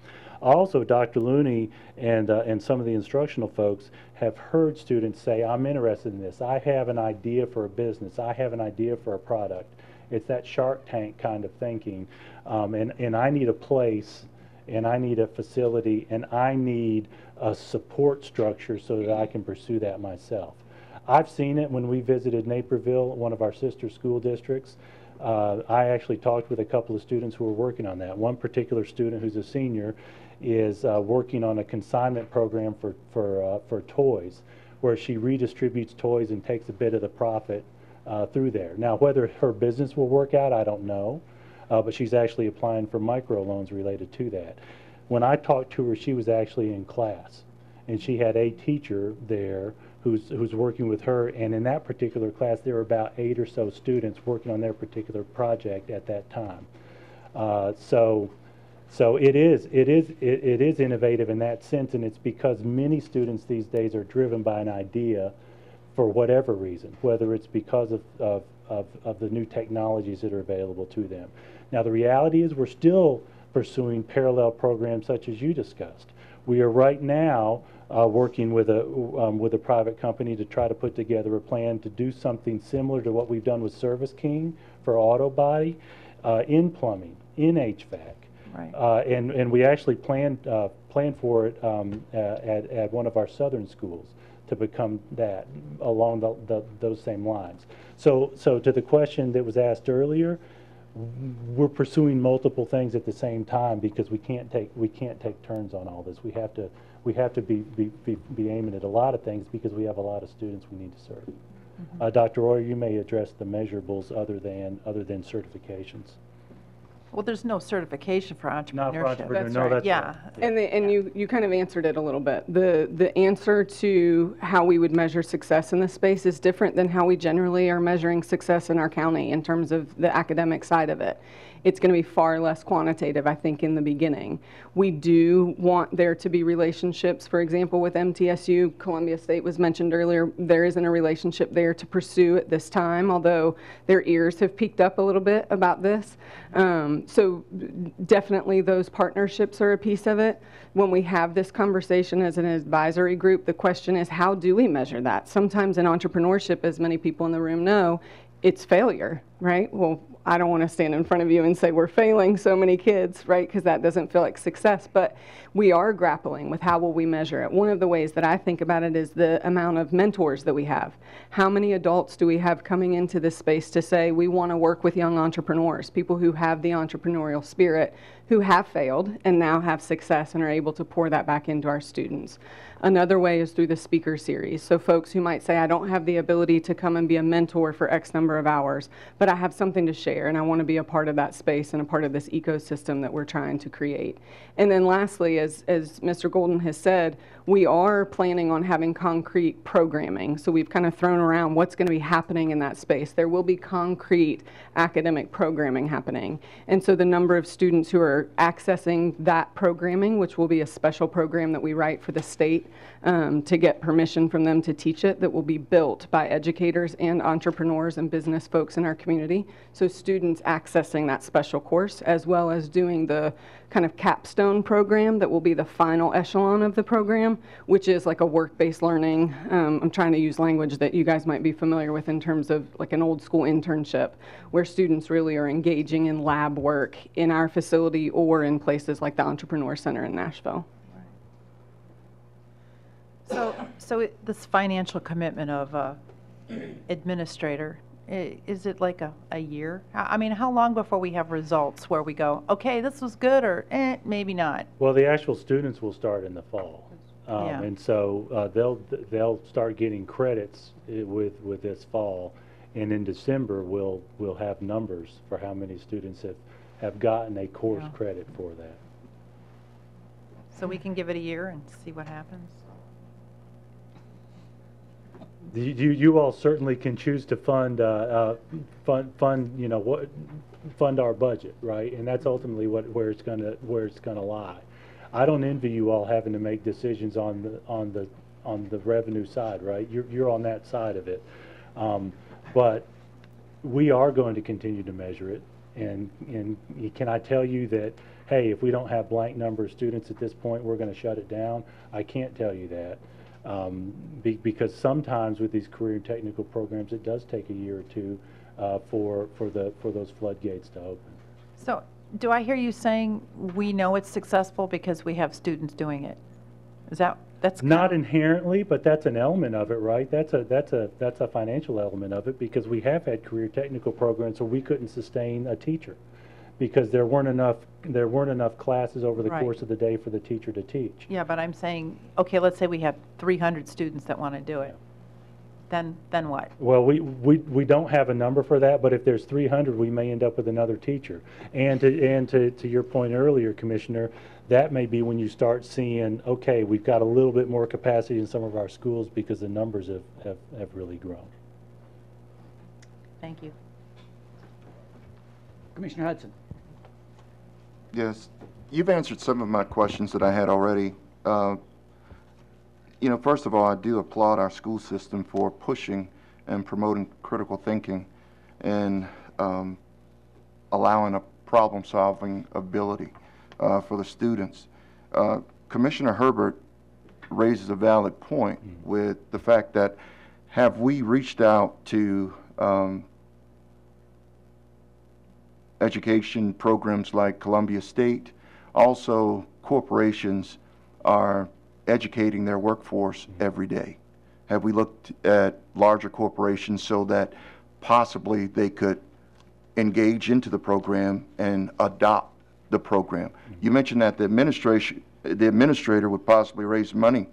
Also, Dr. Looney and some of the instructional folks have heard students say, I'm interested in this. I have an idea for a business. I have an idea for a product. It's that Shark Tank kind of thinking. And I need a place, and I need a facility, and I need a support structure so that I can pursue that myself. I've seen it when we visited Naperville, one of our sister school districts. I actually talked with a couple of students who were working on that. One particular student who's a senior is working on a consignment program for toys, where she redistributes toys and takes a bit of the profit through there. Now, whether her business will work out, I don't know, but she's actually applying for microloans related to that. When I talked to her, she was actually in class, and she had a teacher there who's working with her, and in that particular class, there were about 8 or so students working on their particular project at that time. So it is innovative in that sense, and it's because many students these days are driven by an idea for whatever reason, whether it's because of the new technologies that are available to them. Now, the reality is we're still pursuing parallel programs such as you discussed. We are right now working with a private company to try to put together a plan to do something similar to what we've done with Service King for auto body, in plumbing, in HVAC. Right. And we actually planned for it at one of our southern schools to become that along those same lines. So to the question that was asked earlier, we're pursuing multiple things at the same time because we can't take turns on all this. We have to be aiming at a lot of things because we have a lot of students we need to serve. Mm-hmm. Dr. Royer, you may address the measurables other than certifications. Well, there's no certification for entrepreneurship. Not for entrepreneur. That's no, right. that's yeah. right. And you kind of answered it a little bit. The answer to how we would measure success in this space is different than how we generally are measuring success in our county in terms of the academic side of it. It's going to be far less quantitative, I think, in the beginning. We do want there to be relationships, for example, with MTSU. Columbia State was mentioned earlier. There isn't a relationship there to pursue at this time, although their ears have peaked up a little bit about this. So definitely those partnerships are a piece of it. When we have this conversation as an advisory group, the question is, how do we measure that? Sometimes in entrepreneurship, as many people in the room know, it's failure, right? Well, I don't want to stand in front of you and say we're failing so many kids, right? Because that doesn't feel like success. But we are grappling with how will we measure it. One of the ways that I think about it is the amount of mentors that we have. How many adults do we have coming into this space to say we want to work with young entrepreneurs, people who have the entrepreneurial spirit, who have failed and now have success and are able to pour that back into our students. Another way is through the speaker series. So folks who might say, I don't have the ability to come and be a mentor for X number of hours, but I have something to share and I want to be a part of that space and a part of this ecosystem that we're trying to create. And then lastly, as Mr. Golden has said, we are planning on having concrete programming. So we've kind of thrown around what's going to be happening in that space. There will be concrete academic programming happening. And so the number of students who are accessing that programming, which will be a special program that we write for the state to get permission from them to teach it, that will be built by educators and entrepreneurs and business folks in our community. So students accessing that special course, as well as doing the kind of capstone program that will be the final echelon of the program, which is like a work-based learning. I'm trying to use language that you guys might be familiar with in terms of like an old school internship, where students really are engaging in lab work in our facility or in places like the Entrepreneur Center in Nashville. So this financial commitment of administrator, is it like a year? I mean, how long before we have results where we go, okay, this was good, or maybe not? Well, the actual students will start in the fall. Yeah. And so they'll start getting credits with this fall. And in December, we'll have numbers for how many students have gotten a course credit for that. So we can give it a year and see what happens? You all certainly can choose to fund fund our budget, right? And that's ultimately where it's gonna lie. I don't envy you all having to make decisions on the revenue side, right? You're on that side of it, but we are going to continue to measure it. And can I tell you that, hey, if we don't have blank number of students at this point, we're going to shut it down? I can't tell you that. Because sometimes with these career and technical programs, it does take a year or two for those floodgates to open. So do I hear you saying we know it's successful because we have students doing it? That's Not inherently, but that's an element of it, right? That's a financial element of it, because we have had career technical programs where we couldn't sustain a teacher because there weren't enough classes over the Right. course of the day for the teacher to teach. Yeah, but I'm saying, okay, let's say we have 300 students that want to do it. Then what? Well, we don't have a number for that, but if there's 300, we may end up with another teacher. And to your point earlier, Commissioner, that may be when you start seeing, okay, we've got a little bit more capacity in some of our schools because the numbers have really grown. Thank you. Commissioner Hudson. Yes, you've answered some of my questions that I had already. You know, first of all, I do applaud our school system for pushing and promoting critical thinking and allowing a problem-solving ability for the students. Commissioner Herbert raises a valid point with the fact that have we reached out to education programs like Columbia State? Also, corporations are educating their workforce every day. Have we looked at larger corporations so that possibly they could engage into the program and adopt the program? You mentioned that the administrator would possibly raise money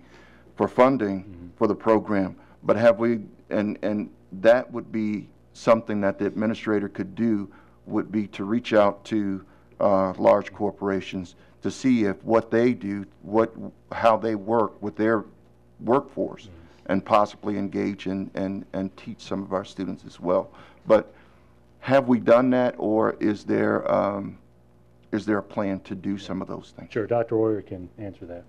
for funding for the program, but have we, and that would be something that the administrator could do, would be to reach out to large corporations to see if what they do, how they work with their workforce, and possibly engage and teach some of our students as well. But have we done that, or is there a plan to do some of those things? Sure, Dr. Royer can answer that.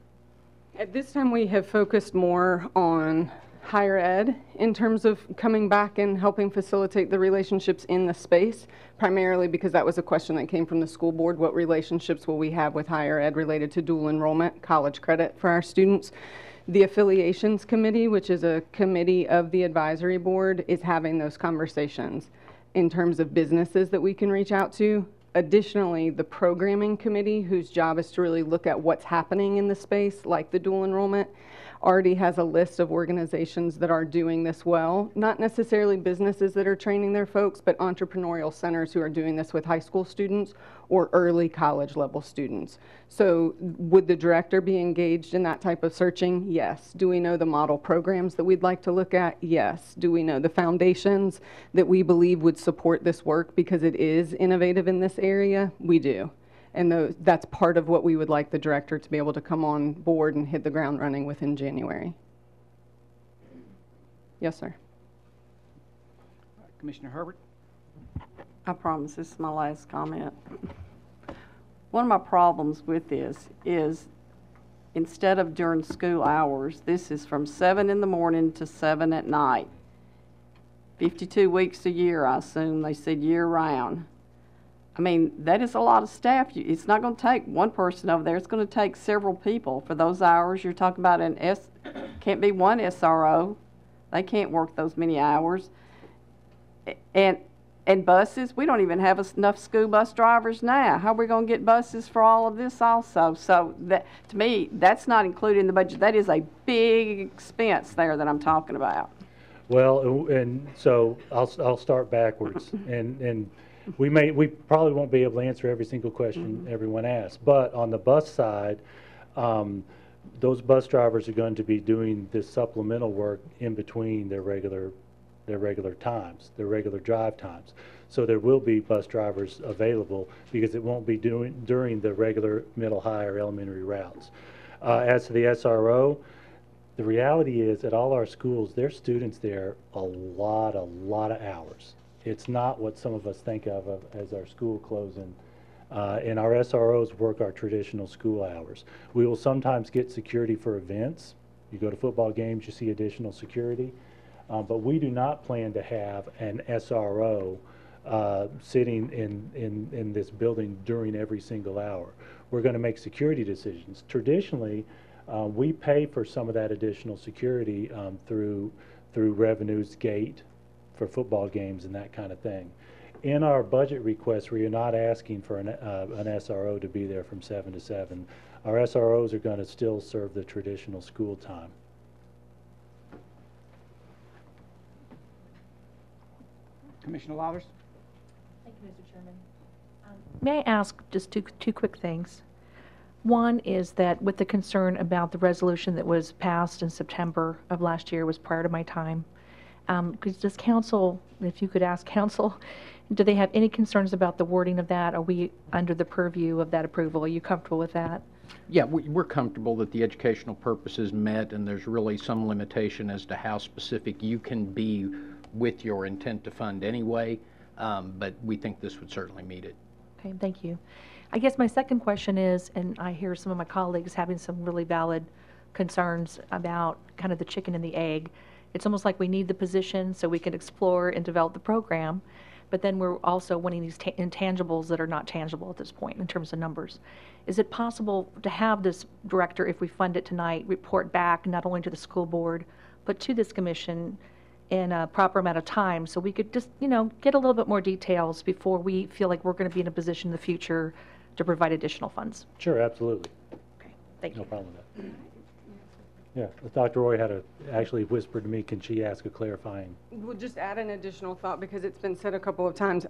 At this time, we have focused more on higher ed in terms of coming back and helping facilitate the relationships in the space, primarily because that was a question that came from the school board. What relationships will we have with higher ed related to dual enrollment, college credit for our students? The affiliations committee, which is a committee of the advisory board, is having those conversations in terms of businesses that we can reach out to. Additionally, the programming committee, whose job is to really look at what's happening in the space, like the dual enrollment, already has a list of organizations that are doing this well. Not necessarily businesses that are training their folks, but entrepreneurial centers who are doing this with high school students or early college level students. So would the director be engaged in that type of searching? Yes. Do we know the model programs that we'd like to look at? Yes. Do we know the foundations that we believe would support this work because it is innovative in this area? We do. And that's part of what we would like the director to be able to come on board and hit the ground running with in January. Yes, sir. Commissioner Herbert. I promise this is my last comment. One of my problems with this is instead of during school hours, this is from 7 in the morning to 7 at night. 52 weeks a year, I assume they said year round. I mean, that is a lot of staff. It's not going to take one person over there. It's going to take several people for those hours. You're talking about can't be one SRO. They can't work those many hours. And buses, we don't even have enough school bus drivers now. How are we going to get buses for all of this also? So that, to me, that's not included in the budget. That is a big expense there that I'm talking about. Well, and so I'll start backwards, and we probably won't be able to answer every single question everyone asks, but on the bus side, those bus drivers are going to be doing this supplemental work in between their regular times, their regular drive times. So there will be bus drivers available because it won't be during the regular middle, high, or elementary routes. As to the SRO, the reality is at all our schools, there's students there a lot of hours. It's not what some of us think of as our school closing. And our SROs work our traditional school hours. We will sometimes get security for events. You go to football games, you see additional security. But we do not plan to have an SRO sitting in this building during every single hour. We're going to make security decisions. Traditionally, we pay for some of that additional security through revenues gate for football games and that kind of thing. In our budget request, we are not asking for an SRO to be there from 7 to 7. Our SROs are going to still serve the traditional school time. Commissioner Lawlers? Thank you, Mr. Chairman. May I ask just two quick things? One is that with the concern about the resolution that was passed in September of last year, was prior to my time, does council, if you could ask council, do they have any concerns about the wording of that? Are we under the purview of that approval? Are you comfortable with that? Yeah, we're comfortable that the educational purpose is met, and there's really some limitation as to how specific you can be with your intent to fund anyway, but we think this would certainly meet it. Okay, thank you. I guess my second question is, and I hear some of my colleagues having some really valid concerns about kind of the chicken and the egg. It's almost like we need the position so we can explore and develop the program, but then we're also wanting these intangibles that are not tangible at this point in terms of numbers. Is it possible to have this director, if we fund it tonight, report back not only to the school board, but to this commission in a proper amount of time so we could just, get a little bit more details before we feel like we're going to be in a position in the future to provide additional funds? Sure, absolutely. Okay, thank you. No problem with that. Yeah, Dr. Roy actually whispered to me, can she ask a clarifying? We'll just add an additional thought because it's been said a couple of times.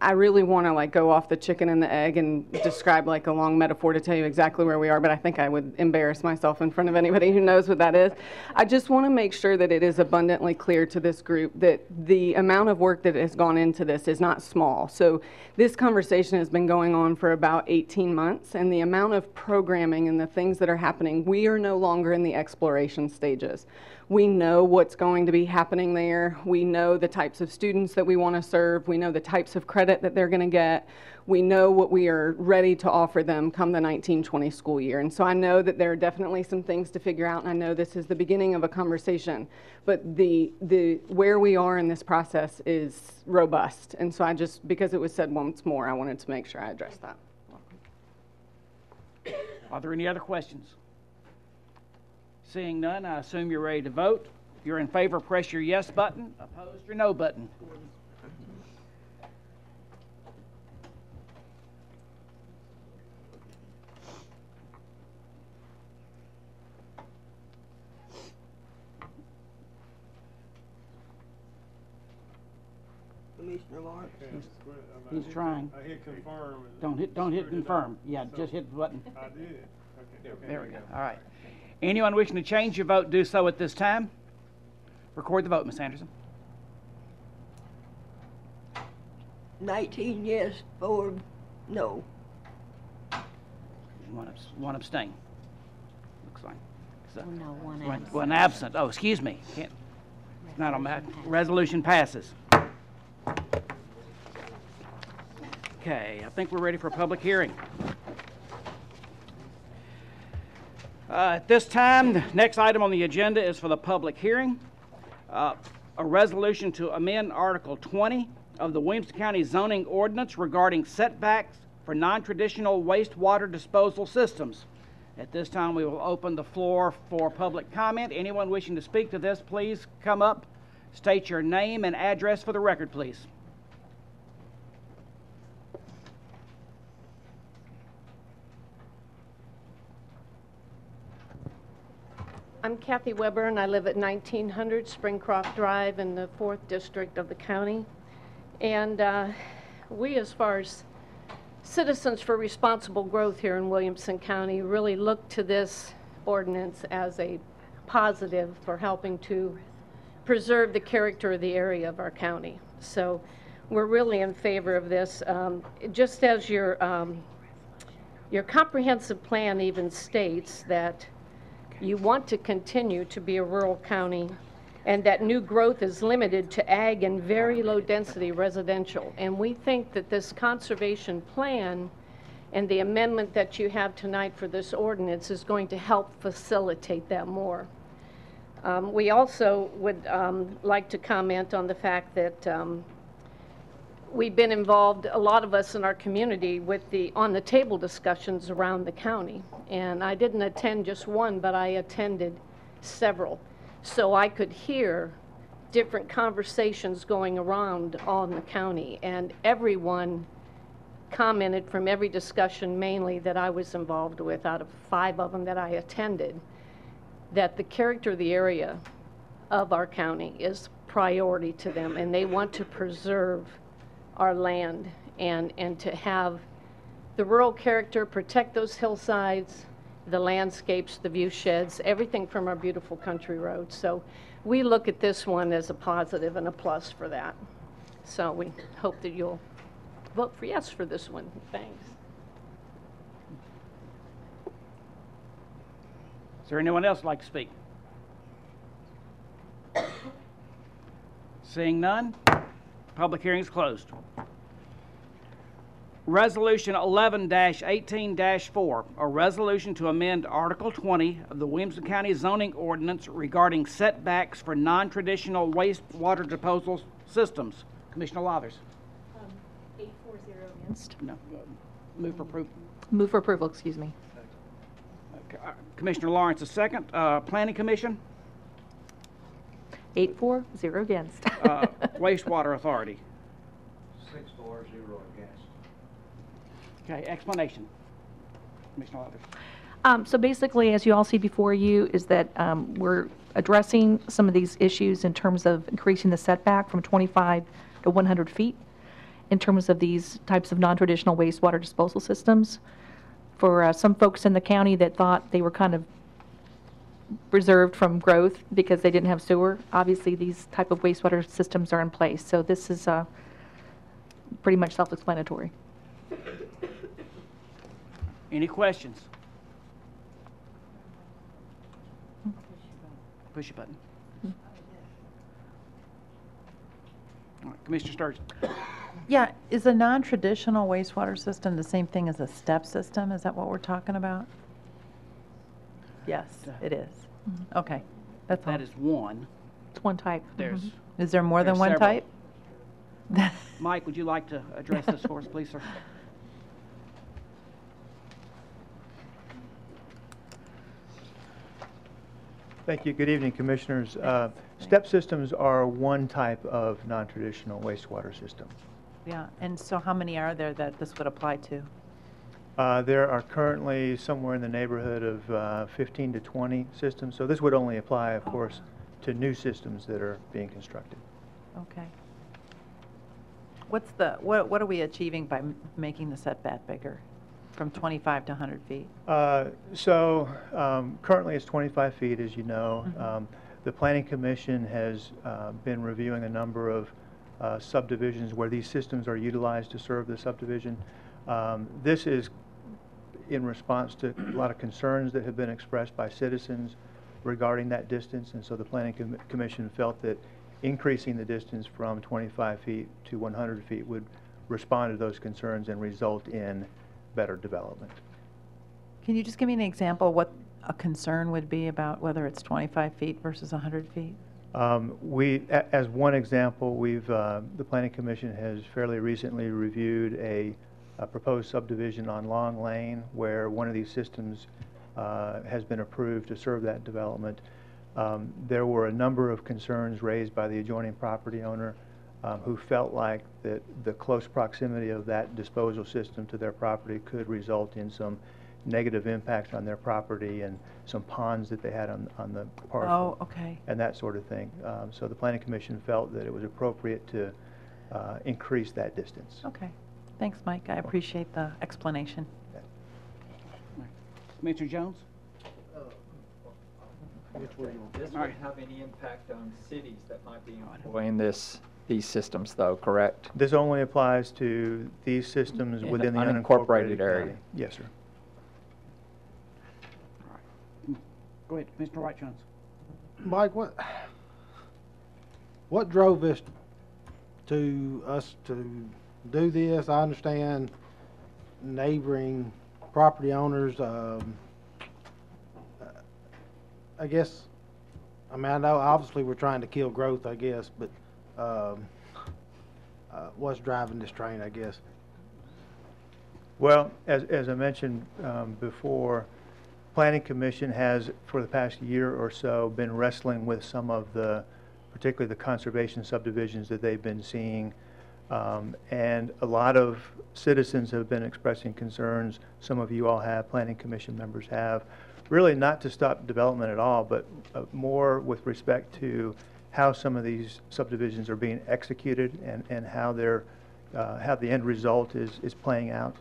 I really want to go off the chicken and the egg and describe a long metaphor to tell you exactly where we are, but I think I would embarrass myself in front of anybody who knows what that is. I just want to make sure that it is abundantly clear to this group that the amount of work that has gone into this is not small. So this conversation has been going on for about 18 months, and the amount of programming and the things that are happening, we are no longer in the exploration stages. We know what's going to be happening there. We know the types of students that we want to serve. We know the types of credit that they're going to get. We know what we are ready to offer them come the 1920 school year. And so I know that there are definitely some things to figure out, and I know this is the beginning of a conversation, but the where we are in this process is robust. And so because it was said once more, I wanted to make sure I addressed that. Are there any other questions? Seeing none, I assume you're ready to vote. If you're in favor, press your yes button. Opposed, your no button. Commissioner Lawrence. He's trying. I hit confirm. Don't hit confirm. Yeah, just hit the button. I did. Okay. There we go. All right. Anyone wishing to change your vote, do so at this time. Record the vote, Ms. Anderson. 19 yes, 4 no. One abstain. Looks like. So, Oh, no, one absent. One absent. Oh, excuse me. Can't. It's not on my resolution passes. Okay, I think we're ready for a public hearing. At this time, the next item on the agenda is for the public hearing. A resolution to amend Article 20 of the Williamson County Zoning Ordinance regarding setbacks for non-traditional wastewater disposal systems. At this time, we will open the floor for public comment. Anyone wishing to speak to this, please come up, state your name and address for the record, please. I'm Kathy Weber, and I live at 1900 Springcroft Drive in the 4th District of the county. And we, as far as Citizens for Responsible Growth here in Williamson County, really look to this ordinance as a positive for helping to preserve the character of the area of our county. So we're really in favor of this. Just as your comprehensive plan even states that you want to continue to be a rural county and that new growth is limited to ag and very low density residential. And we think that this conservation plan and the amendment that you have tonight for this ordinance is going to help facilitate that more. We also would like to comment on the fact that we've been involved, a lot of us in our community, with the on-the-table discussions around the county. And I didn't attend just one, but I attended several. So I could hear different conversations going around on the county. And everyone commented from every discussion mainly that I was involved with, out of 5 of them that I attended, that the character of the area of our county is priority to them, and they want to preserve our land and to have the rural character, protect those hillsides, the landscapes, the view sheds, everything from our beautiful country roads. So we look at this one as a positive and a plus for that. So we hope that you'll vote for yes for this one. Thanks. Is there anyone else who'd like to speak? Seeing none, public hearing is closed. Resolution 11-18-4, a resolution to amend Article 20 of the Williamson County zoning ordinance regarding setbacks for non-traditional wastewater disposal systems. Commissioner Lathers. 840 against. No. Move for approval. Move for approval, excuse me. Commissioner Lawrence, a second. Planning Commission. 840 against. Wastewater Authority. 640 against. Okay, explanation. Commissioner Lathers. So basically, as you all see before you, is that we're addressing some of these issues in terms of increasing the setback from 25 to 100 feet in terms of these types of non-traditional wastewater disposal systems. For some folks in the county that thought they were kind of reserved from growth because they didn't have sewer, obviously these type of wastewater systems are in place. So this is pretty much self-explanatory. Any questions? Push your button. All right, Commissioner Sturgeon. Yeah, is a non-traditional wastewater system the same thing as a step system? Is that what we're talking about? Yes, it is. Okay, that's all. That is one. It's one type. There's. Is there more than one several. type? Mike, would you like to address this for us, please, sir? Thank you. Good evening, Commissioners. Step systems are one type of non-traditional wastewater system. Yeah, and so how many are there that this would apply to? There are currently somewhere in the neighborhood of 15 to 20 systems. So this would only apply, of course, to new systems that are being constructed. Okay. What's the, what are we achieving by making the setback bigger from 25 to 100 feet? Currently it's 25 feet, as you know. The Planning Commission has been reviewing a number of subdivisions where these systems are utilized to serve the subdivision. This is in response to a lot of concerns that have been expressed by citizens regarding that distance, and so the Planning Commission felt that increasing the distance from 25 feet to 100 feet would respond to those concerns and result in better development. Can you just give me an example what a concern would be about whether it's 25 feet versus 100 feet? As one example, the Planning Commission has fairly recently reviewed a proposed subdivision on Long Lane where one of these systems has been approved to serve that development. There were a number of concerns raised by the adjoining property owner who felt like that the close proximity of that disposal system to their property could result in some negative impacts on their property and some ponds that they had on the parcel. Oh, okay. And that sort of thing. So the Planning Commission felt that it was appropriate to increase that distance. Okay. Thanks, Mike. I appreciate the explanation. Commissioner Jones? This would have any impact on cities that might be employing these systems, though, correct? This only applies to these systems In within the unincorporated unincorporated area. county. Yes, sir. Go ahead, Mr. Wright Jones. Mike, what drove us to do this? I understand neighboring property owners. I guess, I mean, I know obviously we're trying to kill growth, I guess, but what's driving this train, I guess? Well, as I mentioned before, Planning Commission has, for the past year or so, been wrestling with some of the, particularly the conservation subdivisions that they've been seeing And a lot of citizens have been expressing concerns. Some of you all have, Planning Commission members have, really not to stop development at all, but more with respect to how some of these subdivisions are being executed and how they're, how the end result is playing out.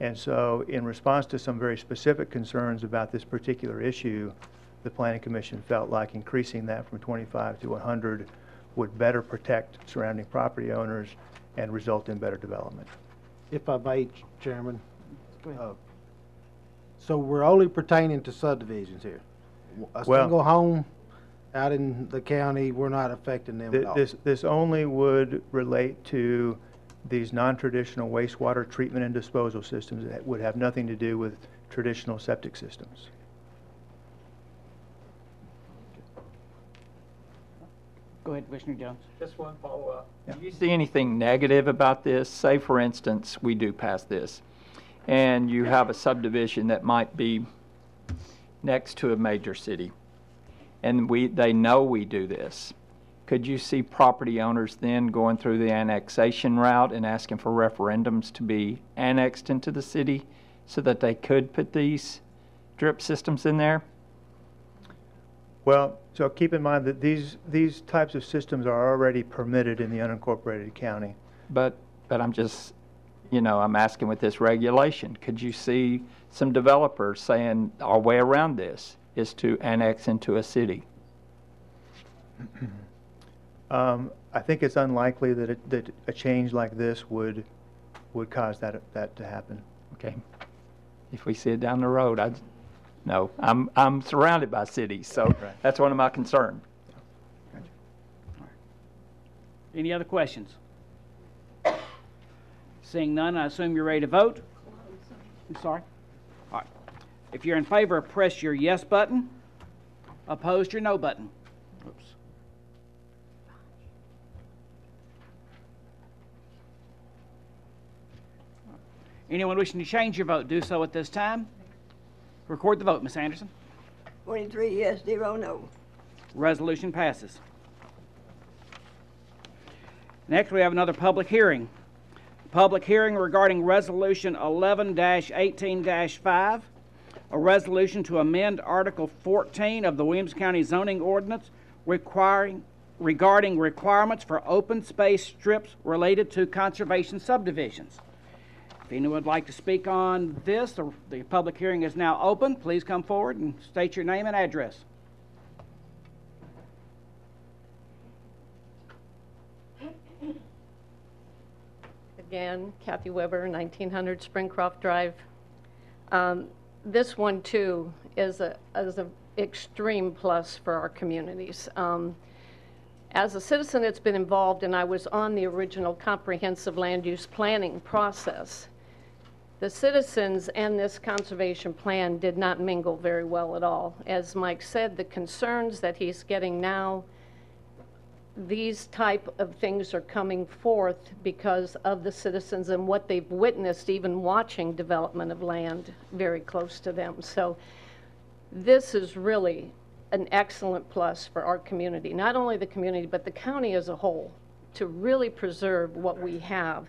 And so in response to some very specific concerns about this particular issue, the Planning Commission felt like increasing that from 25 to 100 would better protect surrounding property owners and result in better development. If I may, Chairman. So we're only pertaining to subdivisions here. A Well, single home out in the county, we're not affecting them at all. This only would relate to these non-traditional wastewater treatment and disposal systems that would have nothing to do with traditional septic systems. Go ahead, Commissioner Jones. Just one follow-up. Yeah. Do you see anything negative about this? Say, for instance, we do pass this, and you have a subdivision that might be next to a major city, and they know we do this. Could you see property owners then going through the annexation route and asking for referendums to be annexed into the city so that they could put these drip systems in there? Well, so keep in mind that these types of systems are already permitted in the unincorporated county. But I'm just, I'm asking with this regulation, could you see some developers saying our way around this is to annex into a city? I think it's unlikely that a change like this would cause that to happen. Okay. If we see it down the road, no, I'm surrounded by cities, so Right. that's one of my concerns. Any other questions? Seeing none, I assume you're ready to vote. I'm sorry? All right. If you're in favor, press your yes button. Opposed, your no button. Oops. Anyone wishing to change your vote, do so at this time. Record the vote, Ms. Anderson. 23 yes, 0 no. Resolution passes. Next, we have another public hearing. Public hearing regarding Resolution 11-18-5, a resolution to amend Article 14 of the Williamson County Zoning Ordinance regarding requirements for open space strips related to conservation subdivisions. If anyone would like to speak on this, the public hearing is now open. Please come forward and state your name and address. Again, Kathy Weber, 1900 Springcroft Drive. This one, too, is a extreme plus for our communities. As a citizen that's been involved, and I was on the original comprehensive land use planning process, the citizens and this conservation plan did not mingle very well at all. As Mike said, the concerns that he's getting now, these type of things are coming forth because of the citizens and what they've witnessed, even watching development of land very close to them. So this is really an excellent plus for our community, not only the community, but the county as a whole, to really preserve what we have.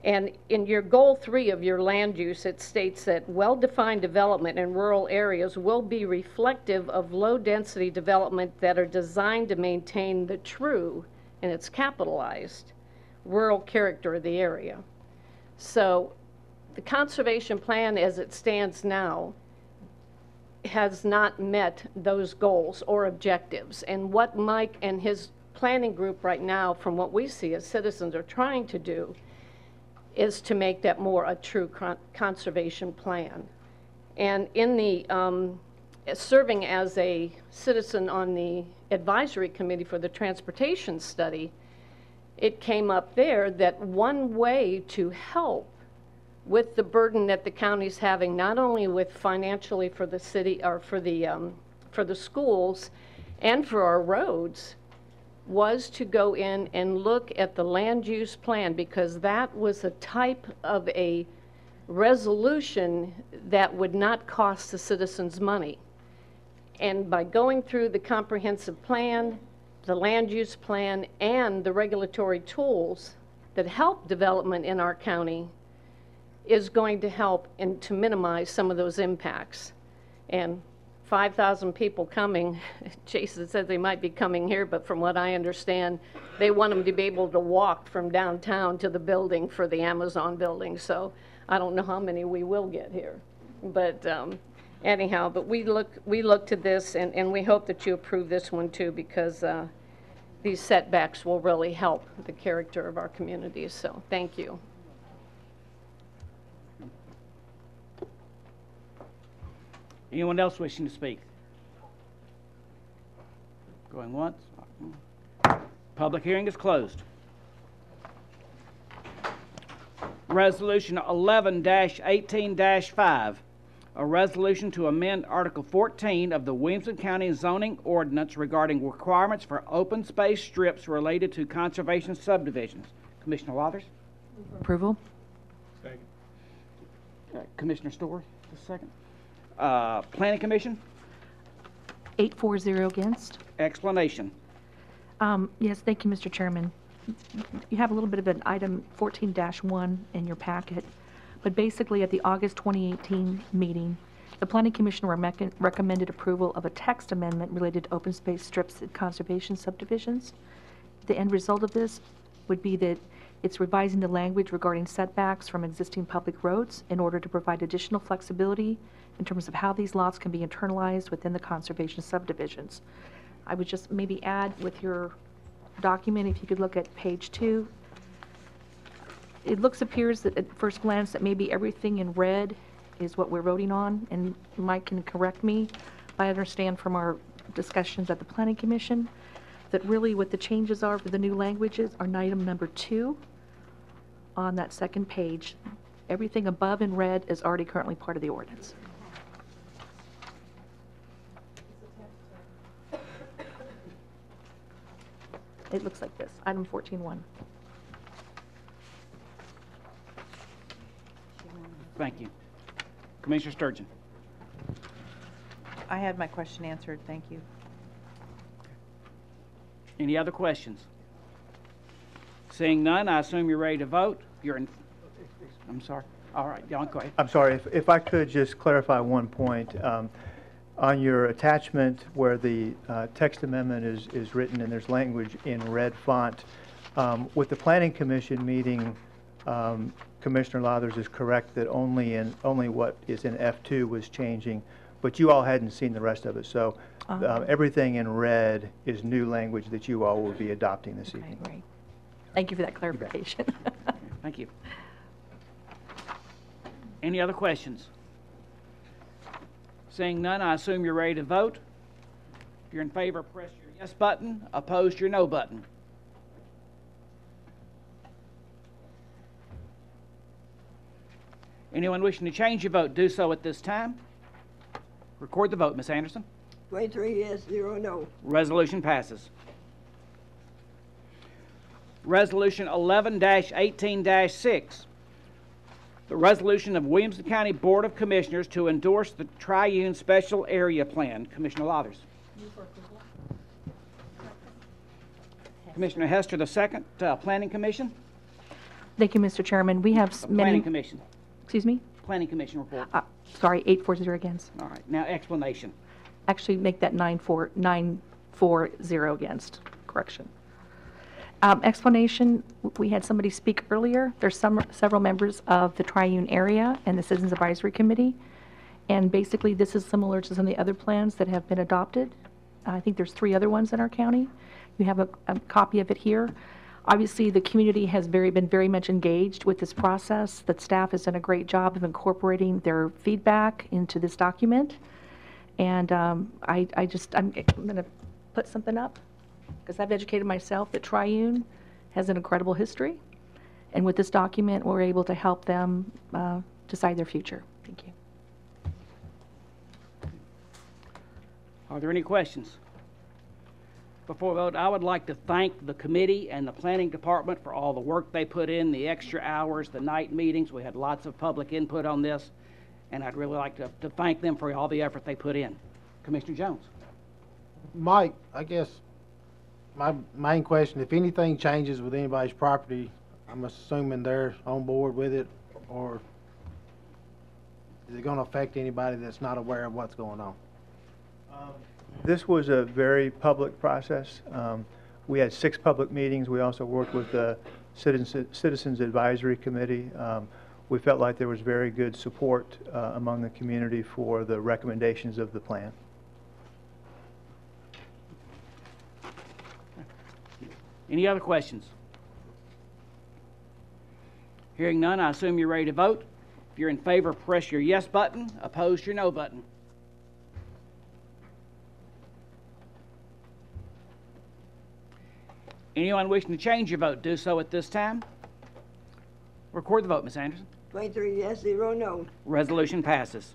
And in your goal 3 of your land use, it states that well-defined development in rural areas will be reflective of low-density development that are designed to maintain the true, and it's capitalized, rural character of the area. So the conservation plan as it stands now has not met those goals or objectives. And what Mike and his planning group right now, from what we see as citizens, are trying to do is to make that more a true conservation plan. And in the serving as a citizen on the advisory committee for the transportation study, it came up there that one way to help with the burden that the county's having, not only with financially for the city or for the schools and for our roads, was to go in and look at the land use plan, because that was a type of a resolution that would not cost the citizens money. And by going through the comprehensive plan, the land use plan, and the regulatory tools that help development in our county is going to help and to minimize some of those impacts. And 5,000 people coming, Jason said they might be coming here, but from what I understand, they want them to be able to walk from downtown to the building for the Amazon building. So I don't know how many we will get here. But anyhow, but we look to this, and we hope that you approve this one too, because these setbacks will really help the character of our communities. So thank you. Anyone else wishing to speak? Going once? Public hearing is closed. Resolution 11-18-5, a resolution to amend Article 14 of the Williamson County zoning ordinance regarding requirements for open space strips related to conservation subdivisions. Commissioner Lathers? Approval? Second. Commissioner Story, the second. Planning Commission? 840 against. Explanation. Yes, thank you, Mr. Chairman. You have a little bit of an item 14-1 in your packet, but basically at the August 2018 meeting, the Planning Commission recommended approval of a text amendment related to open space strips and conservation subdivisions. The end result of this would be that it's revising the language regarding setbacks from existing public roads in order to provide additional flexibility in terms of how these lots can be internalized within the conservation subdivisions. I would just maybe add with your document, if you could look at page 2, it appears that at first glance that maybe everything in red is what we're voting on, and Mike can correct me, but I understand from our discussions at the Planning Commission that really what the changes are for the new languages are in item number 2 on that second page. Everything above in red is already currently part of the ordinance. It looks like this, item 14-1. Thank you. Commissioner Sturgeon. I had my question answered, thank you. Any other questions? Seeing none, I assume you're ready to vote. You're in. I'm sorry. All right, John, go ahead. I'm sorry, if I could just clarify one point. On your attachment where the text amendment is written and there's language in red font, with the Planning Commission meeting, Commissioner Lathers is correct that only what is in F2 was changing, but you all hadn't seen the rest of it. So everything in red is new language that you all will be adopting this evening. Right. Thank you for that clarification. Thank you. Any other questions? Seeing none, I assume you're ready to vote. If you're in favor, press your yes button. Opposed, your no button. Anyone wishing to change your vote, do so at this time. Record the vote, Ms. Anderson. 23 yes, 0 no. Resolution passes. Resolution 11-18-6. The resolution of Williamson County Board of Commissioners to endorse the Triune Special Area Plan. Commissioner Lathers. Commissioner Hester, the second. Planning Commission. Thank you, Mr. Chairman. We have many. Planning Commission. Excuse me? Planning Commission report. Sorry, 840 against. All right. Now explanation. Actually, make that 940 against. Correction. Explanation, we had somebody speak earlier. There's several members of the Triune Area and the Citizens Advisory Committee. And basically, this is similar to some of the other plans that have been adopted. I think there's 3 other ones in our county. You have a copy of it here. Obviously, the community has been very much engaged with this process. The staff has done a great job of incorporating their feedback into this document. And I'm going to put something up, because I've educated myself that Triune has an incredible history. And with this document, we're able to help them decide their future. Thank you. Are there any questions? Before we vote, I would like to thank the committee and the planning department for all the work they put in, the extra hours, the night meetings. We had lots of public input on this, and I'd really like to thank them for all the effort they put in. Commissioner Jones. Mike, I guess my main question, if anything changes with anybody's property I'm assuming they're on board with it, or is it gonna affect anybody that's not aware of what's going on? This was a very public process. We had 6 public meetings. We also worked with the Citizens Advisory Committee. We felt like there was very good support among the community for the recommendations of the plan. Any other questions? Hearing none, I assume you're ready to vote. If you're in favor, press your yes button. Opposed, your no button. Anyone wishing to change your vote, do so at this time. Record the vote, Ms. Anderson. 23 yes, 0 no. Resolution passes.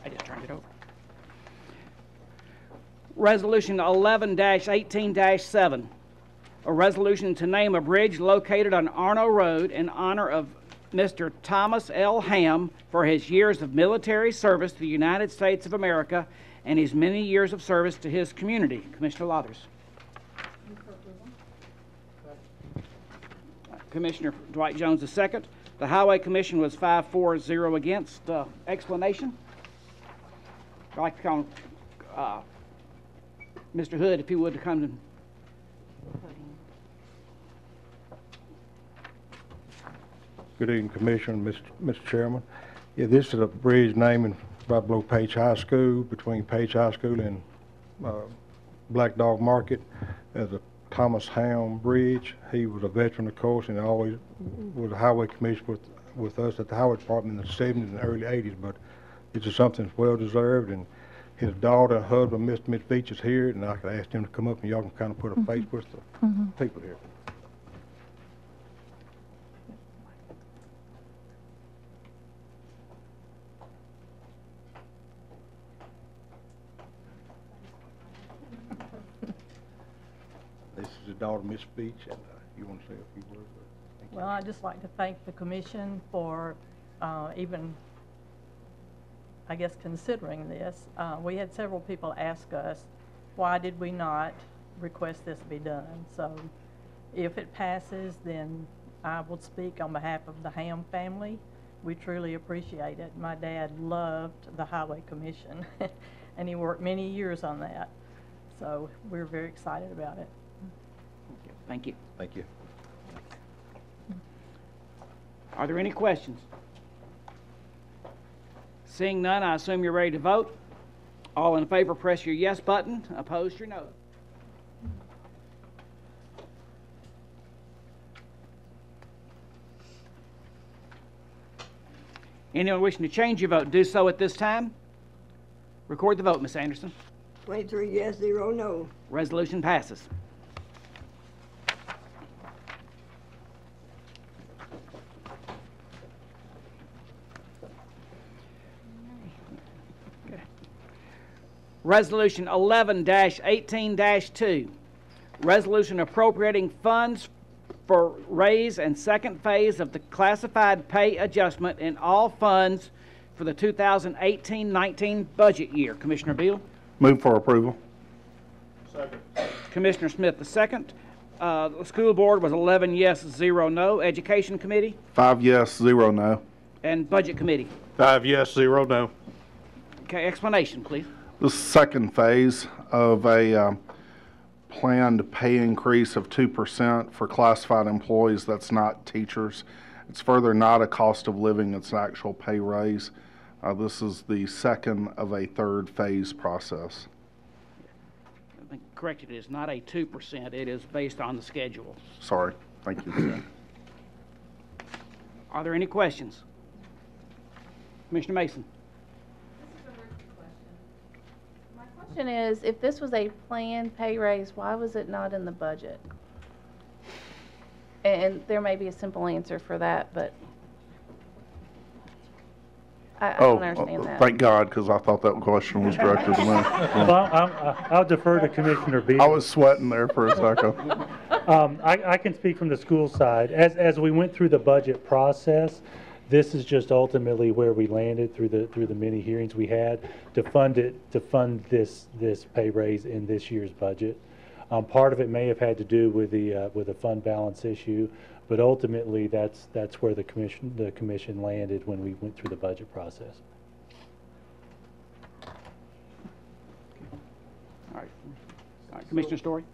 I just turned it over. Resolution 11-18-7. A resolution to name a bridge located on Arno Road in honor of Mr. Thomas L. Ham for his years of military service to the United States of America and his many years of service to his community. Commissioner Lathers. Commissioner Dwight Jones II. The Highway Commission was 5-4-0 against. Explanation? I'd like to call Mr. Hood, if he would, to come to. Good evening, Commissioner, Mr. Chairman. Yeah, this is a bridge naming right below Page High School, between Page High School and Black Dog Market, as a Thomas Ham Bridge. He was a veteran, of course, and always was a highway commissioner with us at the Highway Department in the 70s and early 80s, but it's just something that's well-deserved, and his daughter and husband, Mr. Mitch Beach, is here, and I could ask him to come up and y'all can kind of put a face with the people here. This is his daughter, Miss Beach, and you want to say a few words? Well, I'd just like to thank the commission for even, I guess, considering this. We had several people ask us, why did we not request this be done? So if it passes, then I will speak on behalf of the Ham family. We truly appreciate it. My dad loved the Highway Commission, and he worked many years on that. So we're very excited about it. Thank you. Thank you. Are there any questions? Seeing none, I assume you're ready to vote. All in favor, press your yes button. Opposed, your no. Anyone wishing to change your vote, do so at this time. Record the vote, Ms. Anderson. 23 yes, 0 no. Resolution passes. Resolution 11-18-2. Resolution appropriating funds for raise and second phase of the classified pay adjustment in all funds for the 2018-19 budget year. Commissioner Beal. Move for approval. Second. Commissioner Smith the second. The school board was 11 yes, 0 no. Education committee 5 yes, 0 no. and budget committee. 5 yes, 0 no. Okay, explanation, please. The second phase of a planned pay increase of 2% for classified employees that's not teachers. It's further not a cost of living, it's an actual pay raise. This is the second of a third phase process. I think corrected, it is not a 2%, it is based on the schedule. Sorry, thank you. Are there any questions? Commissioner Mason. Question is, if this was a planned pay raise, why was it not in the budget? And there may be a simple answer for that, but I don't understand that. Thank God, because I thought that question was directed to me. Well, I'll defer to Commissioner Beal. I was sweating there for a second. I can speak from the school side. As we went through the budget process, This is just ultimately where we landed through the many hearings we had to fund this pay raise in this year's budget. Part of it may have had to do with the fund balance issue, but ultimately that's where the commission landed when we went through the budget process. All right, Commissioner Story.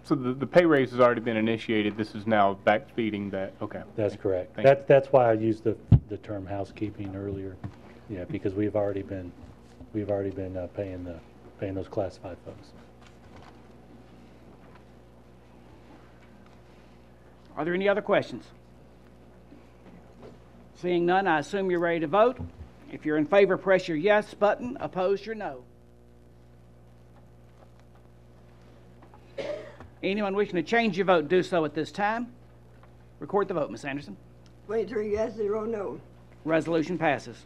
So the pay raise has already been initiated. This is now backfeeding that. Okay. That's correct. Thank you. That's why I used the term housekeeping earlier. Yeah, because we've already been paying those classified folks. Are there any other questions? Seeing none, I assume you're ready to vote. If you're in favor, press your yes button. Opposed, your no. Anyone wishing to change your vote, do so at this time. Record the vote, Ms. Anderson. 23 yes, 0 no. Resolution passes.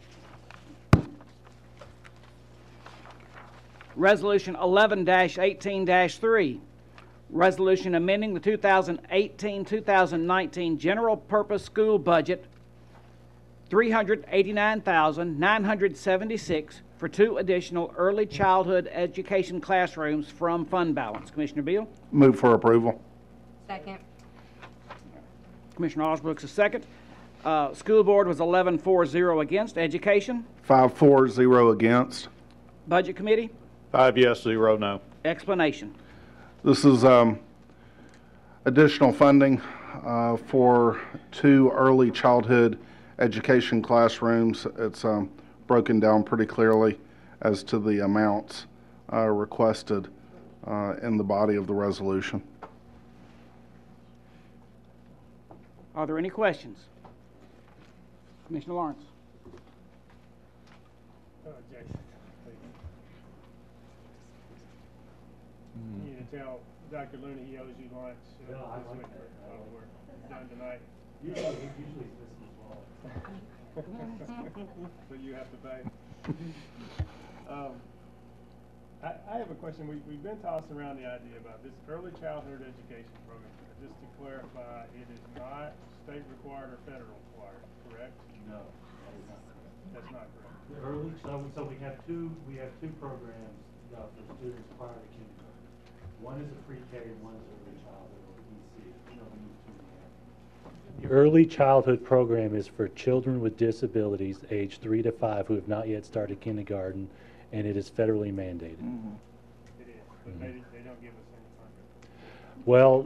Resolution 11-18-3. Resolution amending the 2018-2019 general purpose school budget $389,976 for 2 additional early childhood education classrooms from fund balance. Commissioner Beal? Move for approval. Second. Commissioner Osbrooks is second. School board was 11-4-0 against. Education? 5-4-0 against. Budget committee? 5 yes, 0 no. Explanation. This is additional funding for 2 early childhood education classrooms. It's broken down pretty clearly as to the amounts requested in the body of the resolution. Are there any questions? Commissioner Lawrence. Jason, you need to tell Dr. Looney he owes you lunch this week. We're done tonight. Usually this as well. So you have to pay. I have a question. We've been tossing around the idea about this early childhood education program. Just to clarify, it is not state required or federal required, correct? No, that's not correct. The early, so we have two programs for students prior to kindergarten. One is a pre-K and one is early childhood, or EC. The early childhood program is for children with disabilities aged 3 to 5 who have not yet started kindergarten, and it is federally mandated. Mm-hmm. It is, but they don't give us any funding. Well,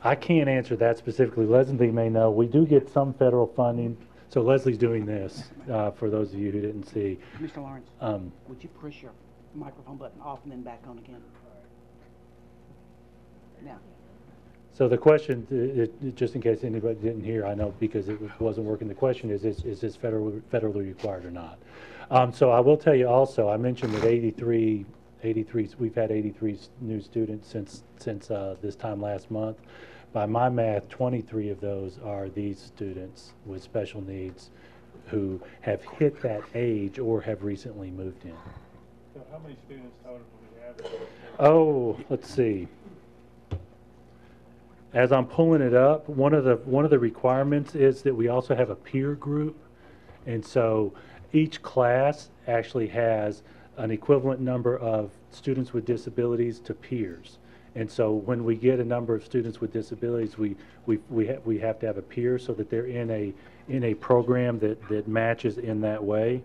I can't answer that specifically. Leslie may know. We do get some federal funding. So Leslie's doing this for those of you who didn't see. Mr. Lawrence, would you push your microphone button off and then back on again? Now. So the question, just in case anybody didn't hear, I know because it wasn't working, the question is this federally required or not? So I will tell you also, I mentioned that 83, we've had 83 new students since this time last month. By my math, 23 of those are these students with special needs who have hit that age or have recently moved in. So how many students total do we have? Oh, let's see. As I'm pulling it up, one of the requirements is that we also have a peer group, and so each class actually has an equivalent number of students with disabilities to peers. And so when we get a number of students with disabilities, we have to have a peer so that they're in a program that matches in that way.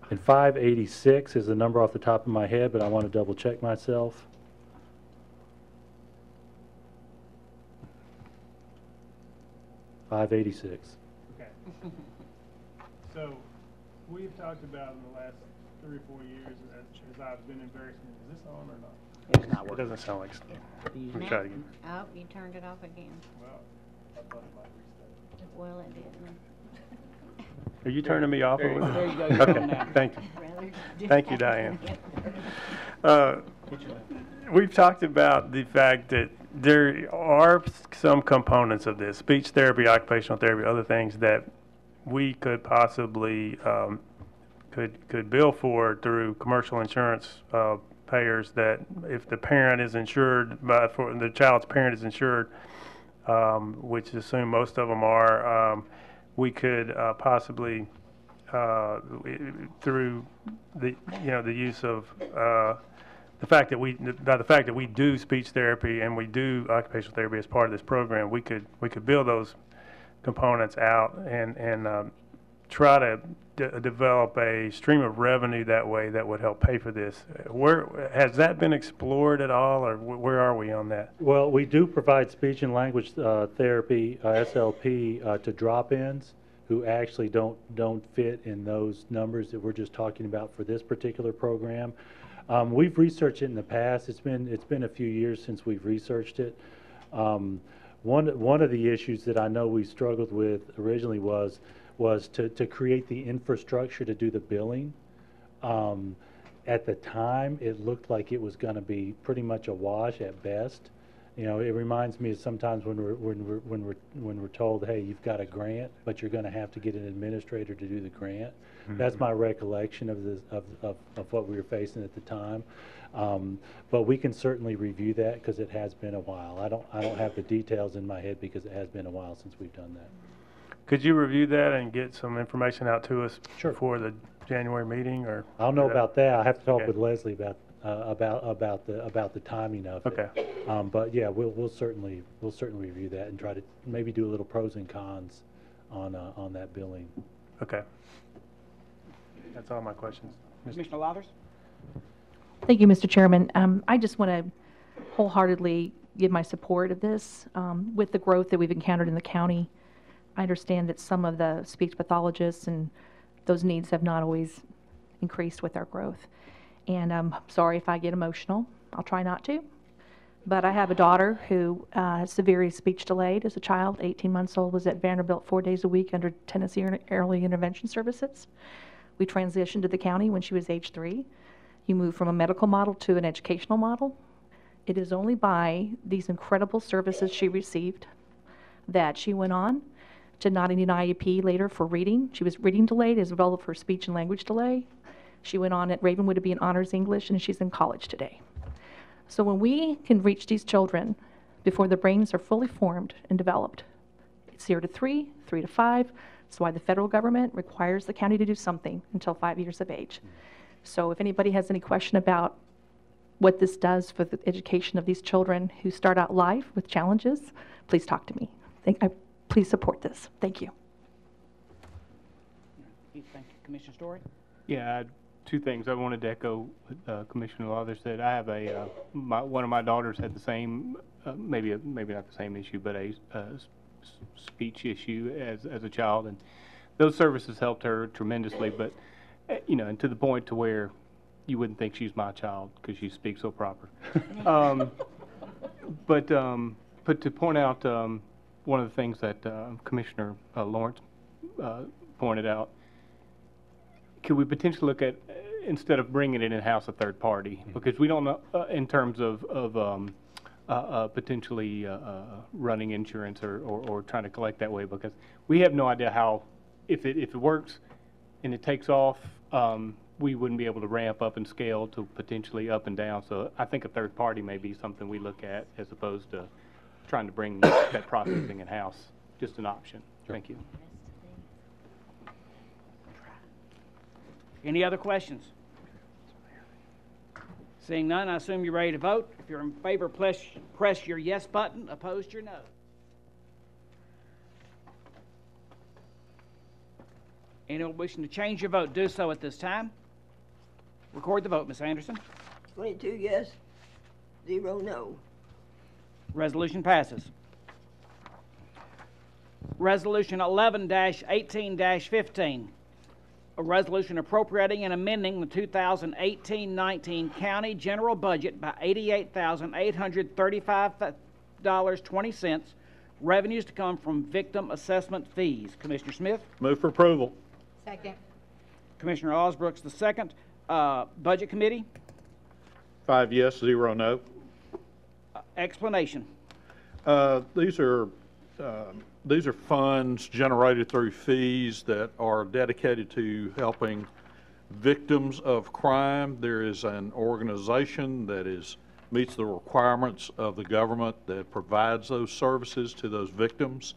And 586 is the number off the top of my head, but I want to double check myself. $586. Okay. So we've talked about in the last 3 or 4 years as I've been in various meetings. Is this on or not? It's not working. It doesn't sound like it's on. Let me try it again. Oh, you turned it off again. Well, I thought it might restart. Well, it didn't. Are you turning me off? There you go. You're Okay, going now. thank you. Rather Thank you, Diane. We've talked about the fact that there are some components of this, speech therapy, occupational therapy, other things that we could possibly could bill for through commercial insurance payers, that if the parent is insured, for the child's parent is insured, which assume most of them are, we could possibly, through the the use of the fact that we do speech therapy and we do occupational therapy as part of this program, we could build those components out and try to develop a stream of revenue that way that would help pay for this. Where has that been explored at all, or where are we on that? Well, we do provide speech and language therapy, SLP, to drop-ins who actually don't fit in those numbers that we're just talking about for this particular program. We've researched it in the past. It's been a few years since we've researched it. One of the issues that I know we struggled with originally was to create the infrastructure to do the billing. At the time, it looked like it was going to be pretty much a wash at best. You know, it reminds me of sometimes when we're told, hey, you've got a grant, but you're going to have to get an administrator to do the grant. Mm-hmm. That's my recollection of what we were facing at the time. But we can certainly review that because it has been a while. I don't have the details in my head because it has been a while since we've done that. Could you review that and get some information out to us before the January meeting? Or I don't know about that. I have to talk with Leslie about the timing of it. Okay. But yeah, we'll certainly review that and try to maybe do a little pros and cons on that billing. Okay. That's all my questions. Commissioner Lathers? Thank you, Mr. Chairman. I just want to wholeheartedly give my support of this. With the growth that we've encountered in the county, I understand that some of the speech pathologists and those needs have not always increased with our growth. And I'm sorry if I get emotional. I'll try not to. But I have a daughter who is severely speech delayed as a child, 18 months old, was at Vanderbilt 4 days a week under Tennessee Early Intervention Services. We transitioned to the county when she was age 3. You move from a medical model to an educational model. It is only by these incredible services she received that she went on to not need an IEP later for reading. She was reading delayed as well as her speech and language delay. She went on at Ravenwood to be an honors English, and she's in college today. So when we can reach these children before their brains are fully formed and developed, it's 0 to 3, 3 to 5. That's why the federal government requires the county to do something until 5 years of age. So if anybody has any question about what this does for the education of these children who start out life with challenges, please talk to me. Please support this. Thank you. Thank you, Commissioner Story. Yeah, two things. I wanted to echo what Commissioner Lathers said. I have one of my daughters had the same, maybe not the same issue, but a speech issue as a child, and those services helped her tremendously. But and to the point to where you wouldn't think she's my child because she speaks so proper. But to point out one of the things that Commissioner Lawrence pointed out, could we potentially look at, instead of bringing it in-house, a third party? Because we don't know in terms of potentially running insurance or trying to collect that way, because we have no idea how, if it works and it takes off, we wouldn't be able to ramp up and scale to potentially up and down. So I think a third party may be something we look at as opposed to trying to bring that processing in-house. Just an option. Sure. Thank you. Any other questions? Seeing none, I assume you're ready to vote. If you're in favor, press your yes button. Opposed, your no. Anyone wishing to change your vote, do so at this time. Record the vote, Ms. Anderson. 22 yes, 0 no. Resolution passes. Resolution 11-18-15. A resolution appropriating and amending the 2018-19 county general budget by $88,835.20. Revenues to come from victim assessment fees. Commissioner Smith? Move for approval. Second. Commissioner Osbrooks the second. Budget Committee? 5 yes, 0 no. Explanation. These are funds generated through fees that are dedicated to helping victims of crime. There is an organization that is meets the requirements of the government that provides those services to those victims.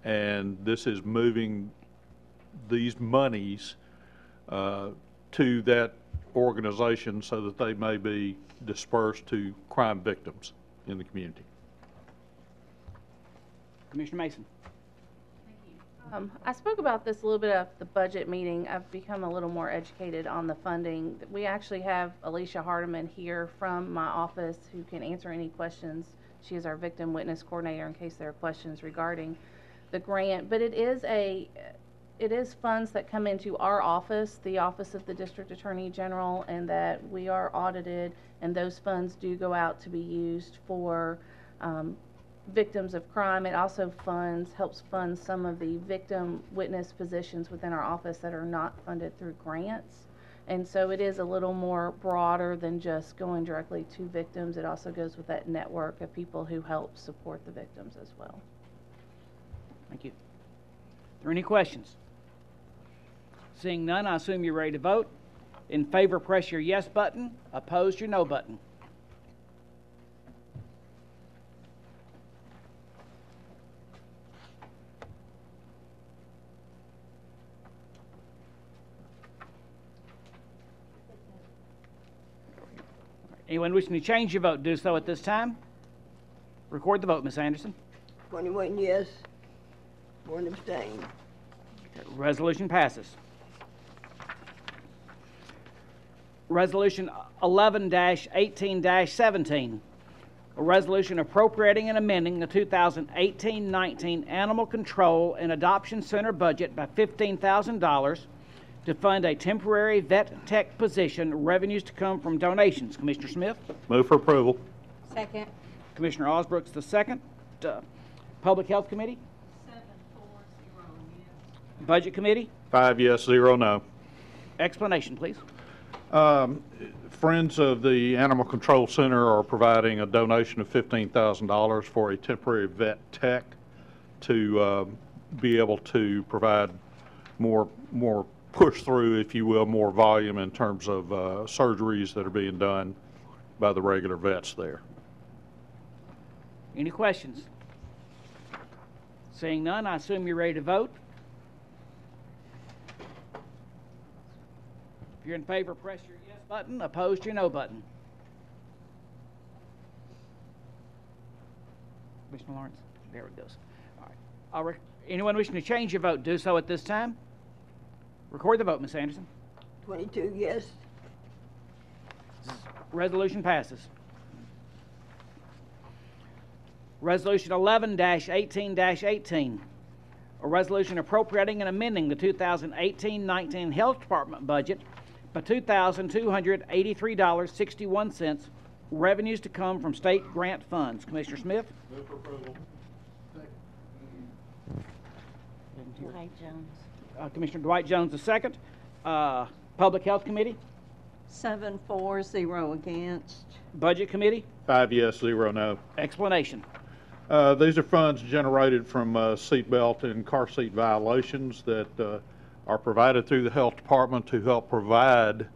And this is moving these monies to that organization so that they may be dispersed to crime victims in the community. Commissioner Mason. I spoke about this a little bit at the budget meeting. I've become a little more educated on the funding. We actually have Alicia Hardiman here from my office who can answer any questions. She is our victim witness coordinator in case there are questions regarding the grant. But it is funds that come into our office, the Office of the District Attorney General, and that we are audited, and those funds do go out to be used for victims of crime. It also helps fund some of the victim witness positions within our office that are not funded through grants. And so it is a little more broader than just going directly to victims. It also goes with that network of people who help support the victims as well. Thank you. Are there any questions? Seeing none, I assume you're ready to vote. In favor, press your yes button. Opposed, your no button. Anyone wishing to change your vote, do so at this time. Record the vote, Ms. Anderson. 21 yes, 1 abstain. Resolution passes. Resolution 11-18-17, a resolution appropriating and amending the 2018-19 Animal Control and Adoption Center budget by $15,000 to fund a temporary vet tech position, revenues to come from donations. Commissioner Smith? Move for approval. Second. Commissioner Osbrooks the second. Public Health Committee? 7-4-0 yes. Budget Committee? 5 yes, 0 no. Explanation, please. Friends of the Animal Control Center are providing a donation of $15,000 for a temporary vet tech to be able to provide more push through, if you will, more volume in terms of surgeries that are being done by the regular vets there. Any questions? Seeing none, I assume you're ready to vote. If you're in favor, press your yes button. Opposed, your no button. Commissioner Lawrence? There it goes. All right. Anyone wishing to change your vote, do so at this time. Record the vote, Ms. Anderson. 22 yes. Resolution passes. Resolution 11-18-18, a resolution appropriating and amending the 2018-19 Health Department budget by $2,283.61, revenues to come from state grant funds. Commissioner Smith? Move for approval. Dwight Jones. Commissioner Dwight Jones the second. Public Health Committee? 7-4-0 against. Budget Committee? 5 yes, 0 no. Explanation. These are funds generated from seatbelt and car seat violations that are provided through the health department to help provide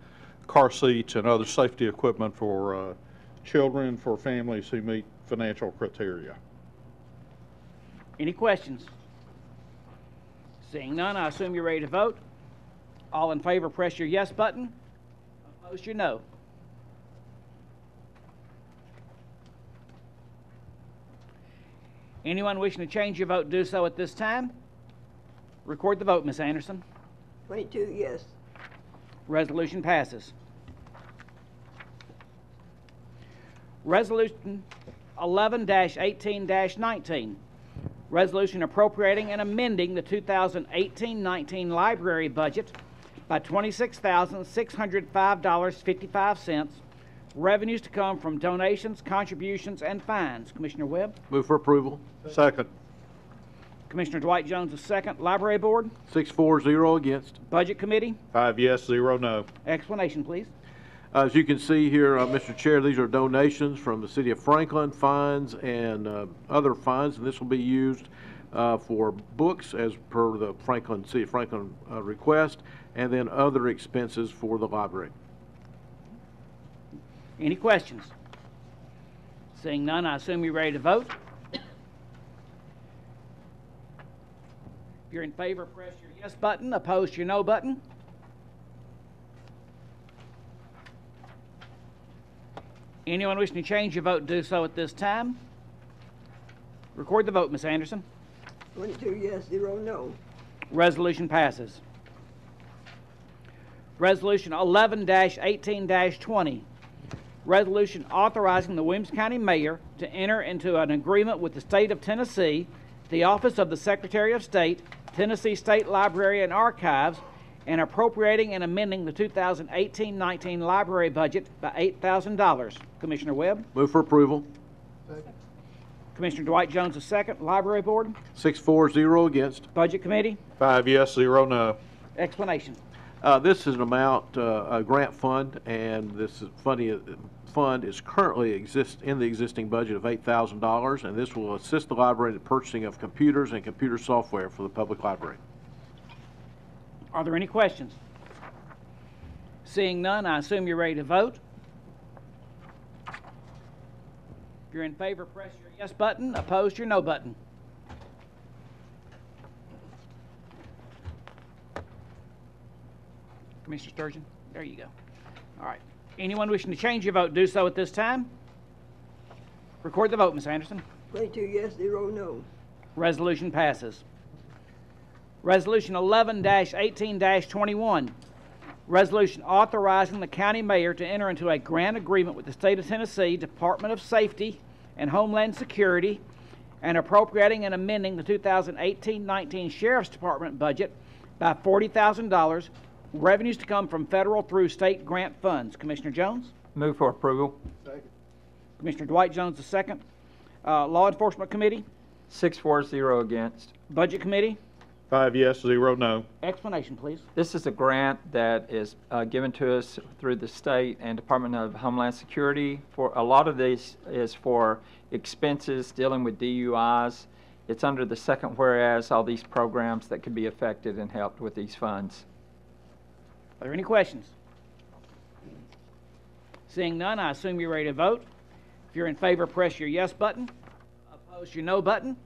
car seats and other safety equipment for children, for families who meet financial criteria. Any questions? Seeing none, I assume you're ready to vote. All in favor, press your yes button. Opposed, your no. Anyone wishing to change your vote, do so at this time. Record the vote, Ms. Anderson. 22 yes. Resolution passes. Resolution 11-18-19, resolution appropriating and amending the 2018-19 library budget by $26,605.55, revenues to come from donations, contributions, and fines. Commissioner Webb? Move for approval. Second. Commissioner Dwight Jones the second. Library Board? 6-4-0 against. Budget Committee? 5 yes, 0 no. Explanation, please. As you can see here, Mr. Chair, these are donations from the City of Franklin, fines, and other funds, and this will be used for books as per the City of Franklin request, and then other expenses for the library. Any questions? Seeing none, I assume you're ready to vote. If you're in favor, press your yes button. Opposed, your no button. Anyone wishing to change your vote, do so at this time. Record the vote, Ms. Anderson. 22 yes, 0 no. Resolution passes. Resolution 11-18-20. Resolution authorizing the Williamson County Mayor to enter into an agreement with the State of Tennessee, the Office of the Secretary of State, Tennessee State Library and Archives, and appropriating and amending the 2018-19 library budget by $8,000. Commissioner Webb. Move for approval. Commissioner Dwight Jones, the second. Library Board. 6-4-0 against. Budget Committee. 5 yes, 0 no. Explanation. This is an amount, a grant fund, and this fund is currently in the existing budget of $8,000, and this will assist the library in the purchasing of computers and computer software for the public library. Are there any questions? Seeing none, I assume you're ready to vote. If you're in favor, press your yes button. Opposed, your no button. Commissioner Sturgeon, there you go. All right. Anyone wishing to change your vote, do so at this time. Record the vote, Ms. Anderson. 22 yes, 0 no. Resolution passes. Resolution 11-18-21. Resolution authorizing the county mayor to enter into a grant agreement with the State of Tennessee Department of Safety and Homeland Security and appropriating and amending the 2018-19 Sheriff's Department budget by $40,000. Revenues to come from federal through state grant funds. Commissioner Jones? Move for approval. Second. Commissioner Dwight Jones, the second. Law Enforcement Committee? 6-4-0 against. Budget Committee? 5 yes, 0 no. Explanation, please. This is a grant that is given to us through the state and Department of Homeland Security. For a lot of this is for expenses dealing with DUIs. It's under the second whereas, all these programs that could be affected and helped with these funds. Are there any questions? Seeing none, I assume you're ready to vote. If you're in favor, press your yes button. Opposed, your no button.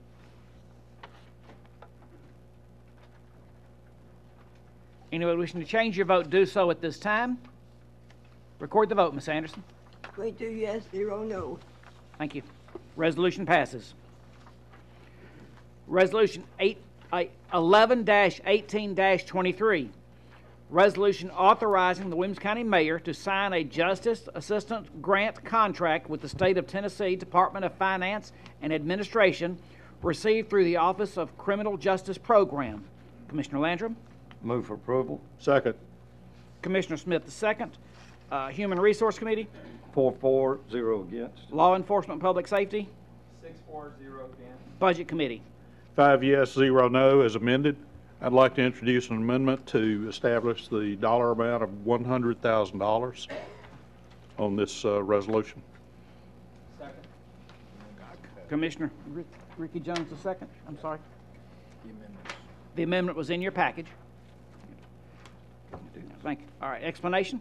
Anyone wishing to change your vote, do so at this time. Record the vote, Ms. Anderson. 22 yes, 0 no. Thank you. Resolution passes. Resolution 11-18-23. Resolution authorizing the Williamson County Mayor to sign a Justice Assistant Grant contract with the State of Tennessee Department of Finance and Administration received through the Office of Criminal Justice Program. Commissioner Landrum? Move for approval. Second. Commissioner Smith, the second. Human Resource Committee? 4-4-0 against. Law Enforcement Public Safety? 6-4-0 against. Budget Committee? 5 yes, 0 no as amended. I'd like to introduce an amendment to establish the dollar amount of $100,000 on this resolution. Second. Commissioner Ricky Jones, the second. I'm sorry. The amendment was in your package. Thank you. All right, explanation?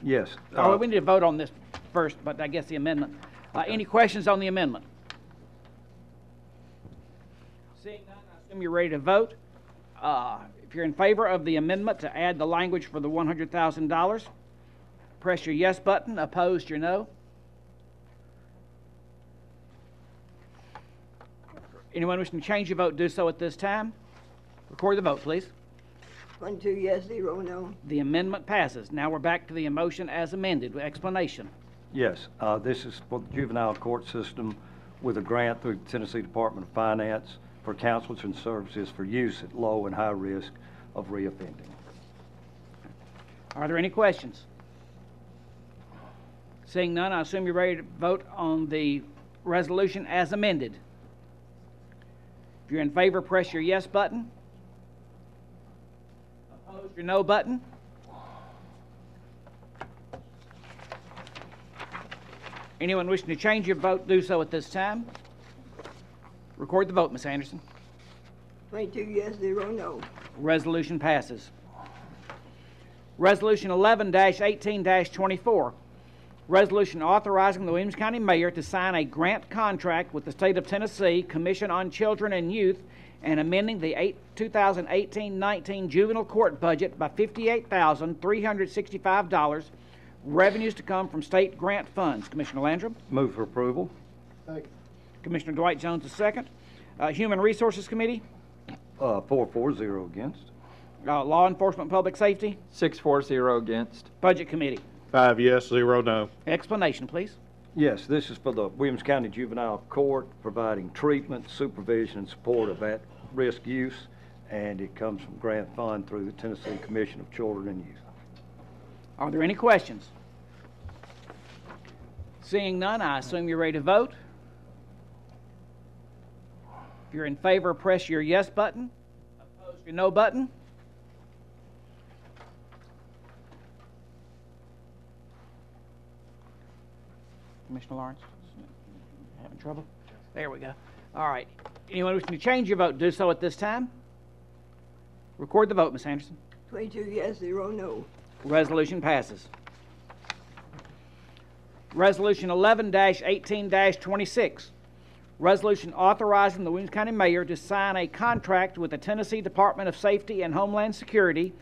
Yes. We need to vote on this first, but I guess the amendment. Any questions on the amendment? Seeing none, I assume you're ready to vote. If you're in favor of the amendment to add the language for the $100,000, press your yes button. Opposed, your no. Anyone wishing to change your vote, do so at this time. Record the vote, please. 22 yes, 0 no. The amendment passes. Now we're back to the motion as amended with explanation. Yes, this is for the juvenile court system with a grant through the Tennessee Department of Finance for counselors and services for use at low and high risk of reoffending. Are there any questions? Seeing none, I assume you're ready to vote on the resolution as amended. If you're in favor, press your yes button. Opposed, your no button. Anyone wishing to change your vote, do so at this time. Record the vote, Ms. Anderson. 22 yes, 0 no. Resolution passes. Resolution 11-18-24. Resolution authorizing the Williamson County Mayor to sign a grant contract with the State of Tennessee Commission on Children and Youth and amending the 2018-19 juvenile court budget by $58,365. Revenues to come from state grant funds. Commissioner Landrum. Move for approval. Second. Commissioner Dwight Jones, the second. Human Resources Committee. 4-0 against. Law Enforcement Public Safety. 6-4-0 against. Budget Committee. 5 yes, 0 no. Explanation, please. Yes, this is for the Williamson County Juvenile Court, providing treatment, supervision, and support of at-risk youth, and it comes from grant fund through the Tennessee Commission of Children and Youth. Are there any questions? Seeing none, I assume you're ready to vote. If you're in favor, press your yes button. Opposed, your no button. Commissioner Lawrence, having trouble? There we go. All right. Anyone wishing to change your vote, do so at this time. Record the vote, Ms. Anderson. 22 yes, 0 no. Resolution passes. Resolution 11-18-26. Resolution authorizing the Williamson County Mayor to sign a contract with the Tennessee Department of Safety and Homeland Security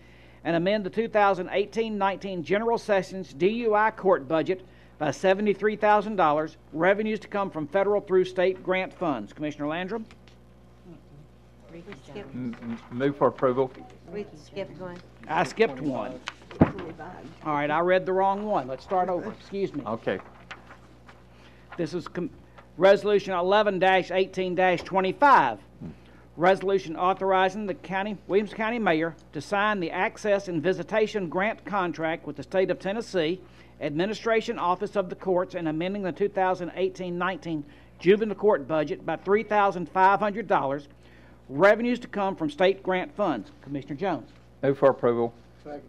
and amend the 2018-19 General Sessions DUI court budget by $73,000. Revenues to come from federal through state grant funds. Commissioner Landrum. Move for approval. We skipped one. I skipped one. All right, I read the wrong one. Let's start over. Excuse me. Okay. This is Resolution 11-18-25. Resolution authorizing the Williamson County Mayor to sign the Access and Visitation Grant Contract with the State of Tennessee Administration Office of the Courts and amending the 2018-19 Juvenile Court budget by $3,500. Revenues to come from state grant funds. Commissioner Jones. Move for approval. Second.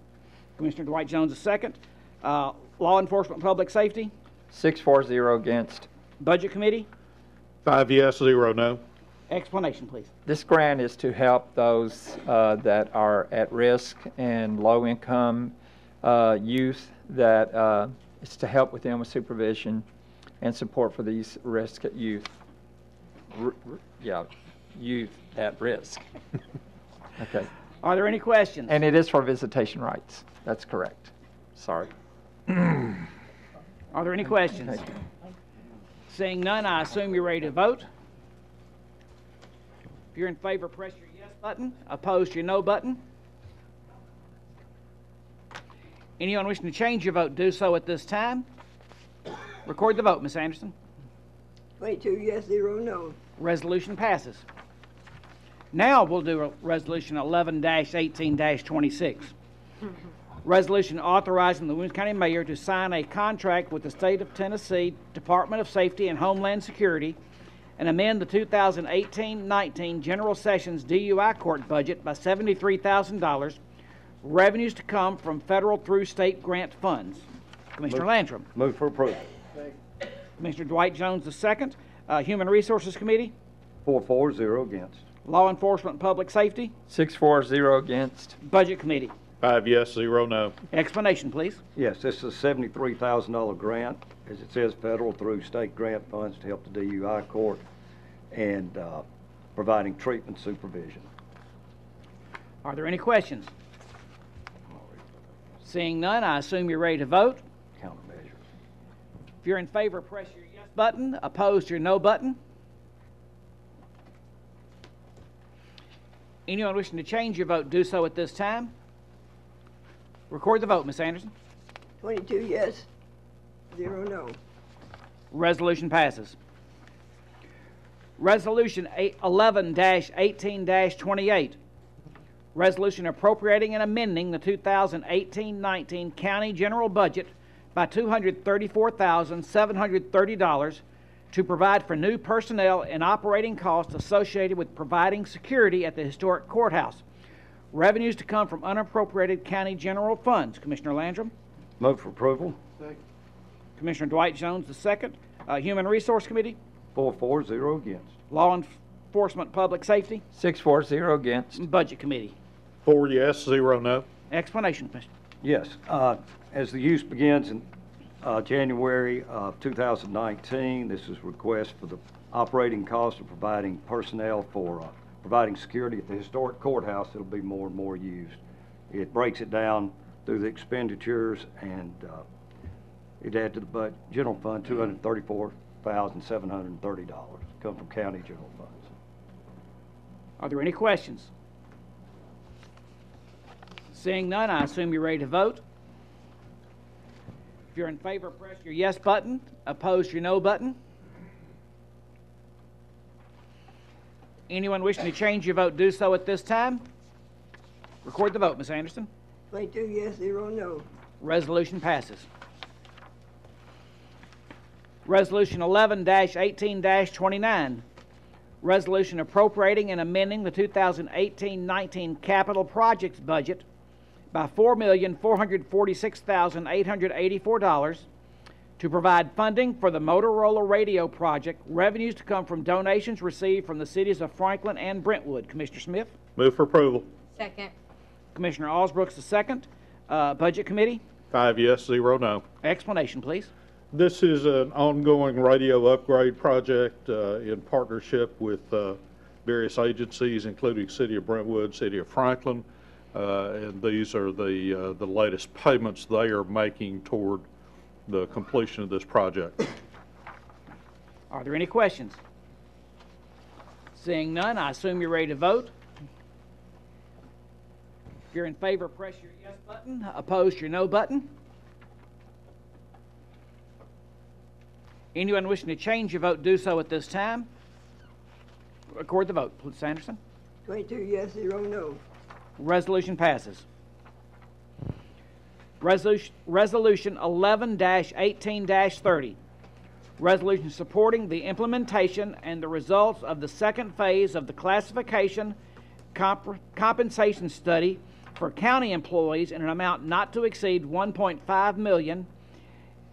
Commissioner Dwight Jones, the second. Law Enforcement Public Safety. 6-4-0 against. Budget Committee. 5 yes, 0 no. Explanation, please. This grant is to help those that are at risk and low income youth, that it's to help with them with supervision and support for these risk youth. Youth at risk. Okay. Are there any questions? And it is for visitation rights. That's correct. Sorry. Are there any questions? Okay. Seeing none, I assume you're ready to vote. If you're in favor, press your yes button. Opposed, your no button. Anyone wishing to change your vote, do so at this time. Record the vote, Ms. Anderson. 22 yes, 0 no. Resolution passes. Now we'll do Resolution 11-18-26. Resolution authorizing the Williamson County Mayor to sign a contract with the State of Tennessee Department of Safety and Homeland Security and amend the 2018-19 General Sessions DUI court budget by $73,000. Revenues to come from federal through state grant funds. Commissioner Landrum. Move for approval. Commissioner Dwight Jones, the second. Human Resources Committee. 4-0 against. Law Enforcement Public Safety. 6-4-0 against. Budget Committee. 5 yes, 0 no. Explanation, please. Yes, this is a $73,000 grant, as it says, federal through state grant funds to help the DUI court and providing treatment supervision. Are there any questions? Seeing none, I assume you're ready to vote. Countermeasures. If you're in favor, press your yes button. Opposed, your no button. Anyone wishing to change your vote, do so at this time. Record the vote, Ms. Anderson. 22 yes, 0 no. Resolution passes. Resolution 11-18-28. Resolution appropriating and amending the 2018-19 county general budget by $234,730 to provide for new personnel and operating costs associated with providing security at the historic courthouse. Revenues to come from unappropriated county general funds. Commissioner Landrum. Move for approval. Second. Commissioner Dwight Jones, the second. Human Resource Committee. 4-0 against. Law Enforcement Public Safety. 6-4-0 against. Budget Committee. 4 yes, 0 no. Explanation, Commissioner. Yes, as the use begins in January of 2019. This is request for the operating cost of providing personnel for providing security at the historic courthouse. It'll be more and more used. It breaks it down through the expenditures, and it added to the general fund $234,730 come from county general funds. Are there any questions? Seeing none, I assume you're ready to vote. If you're in favor, press your yes button. Opposed, your no button. Anyone wishing to change your vote, do so at this time. Record the vote, Ms. Anderson. 22 yes, 0 no. Resolution passes. Resolution 11-18-29. Resolution appropriating and amending the 2018-19 capital projects budget by $4,446,884 to provide funding for the Motorola radio project, revenues to come from donations received from the cities of Franklin and Brentwood. Commissioner Smith? Move for approval. Second. Commissioner Osbrooks the second. Budget Committee? 5 yes, 0 no. Explanation, please. This is an ongoing radio upgrade project in partnership with various agencies, including City of Brentwood, City of Franklin, and these are the latest payments they are making toward the completion of this project. Are there any questions? Seeing none, I assume you're ready to vote. If you're in favor, press your yes button. Opposed, your no button. Anyone wishing to change your vote, do so at this time. Record the vote, please, Anderson. 22 yes, 0 no. Resolution passes. Resolution 11-18-30. Resolution supporting the implementation and the results of the second phase of the classification compensation study for county employees in an amount not to exceed $1.5 million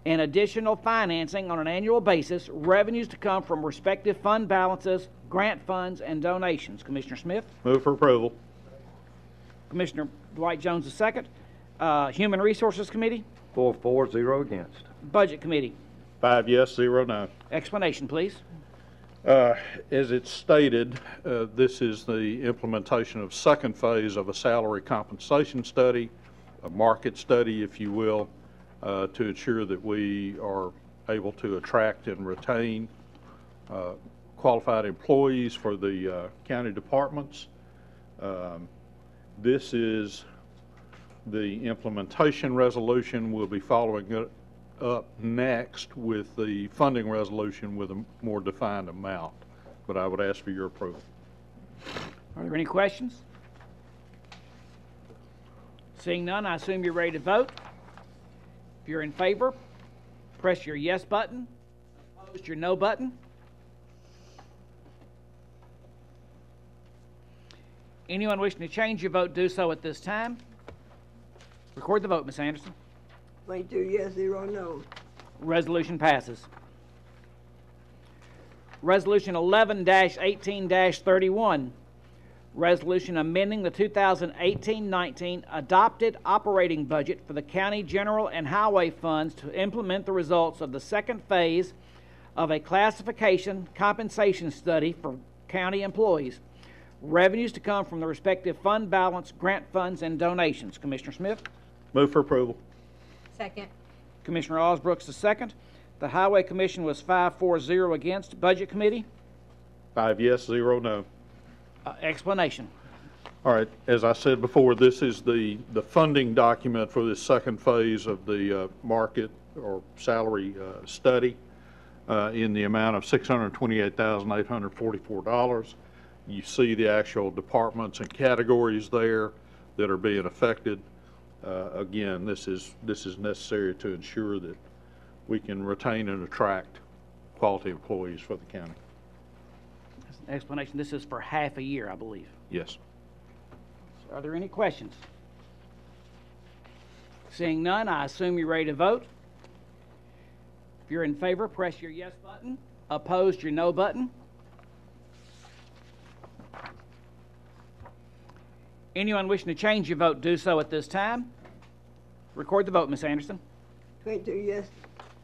and additional financing on an annual basis, revenues to come from respective fund balances, grant funds, and donations. Commissioner Smith? Move for approval. Commissioner Dwight Jones the second. Human Resources Committee? 4 0 against. Budget Committee? 5 yes, 0 no. Explanation, please. As it's stated, this is the implementation of second phase of a salary compensation study, a market study, if you will, to ensure that we are able to attract and retain qualified employees for the county departments. This is the implementation resolution. We'll be following it up next with the funding resolution with a more defined amount, but I would ask for your approval. Are there any questions? Seeing none, I assume you're ready to vote. If you're in favor, press your yes button. Opposed, your no button. Anyone wishing to change your vote, do so at this time. Record the vote, Ms. Anderson. 22 yes, 0 no. Resolution passes. Resolution 11-18-31. Resolution amending the 2018-19 adopted operating budget for the county general and highway funds to implement the results of the second phase of a classification compensation study for county employees. Revenues to come from the respective fund balance, grant funds, and donations. Commissioner Smith? Move for approval. Second. Commissioner Osbrooks the second. The Highway Commission was 5-4-0 against. Budget Committee? 5 yes, 0 no. Explanation. All right, as I said before, this is the funding document for this second phase of the market or salary study in the amount of $628,844. You see the actual departments and categories there that are being affected. Again, this is necessary to ensure that we can retain and attract quality employees for the county. That's an explanation. This is for half a year, I believe. Yes. So are there any questions? Seeing none, I assume you're ready to vote. If you're in favor, press your yes button. Opposed, your no button. Anyone wishing to change your vote, do so at this time. Record the vote, Ms. Anderson. 22 yes,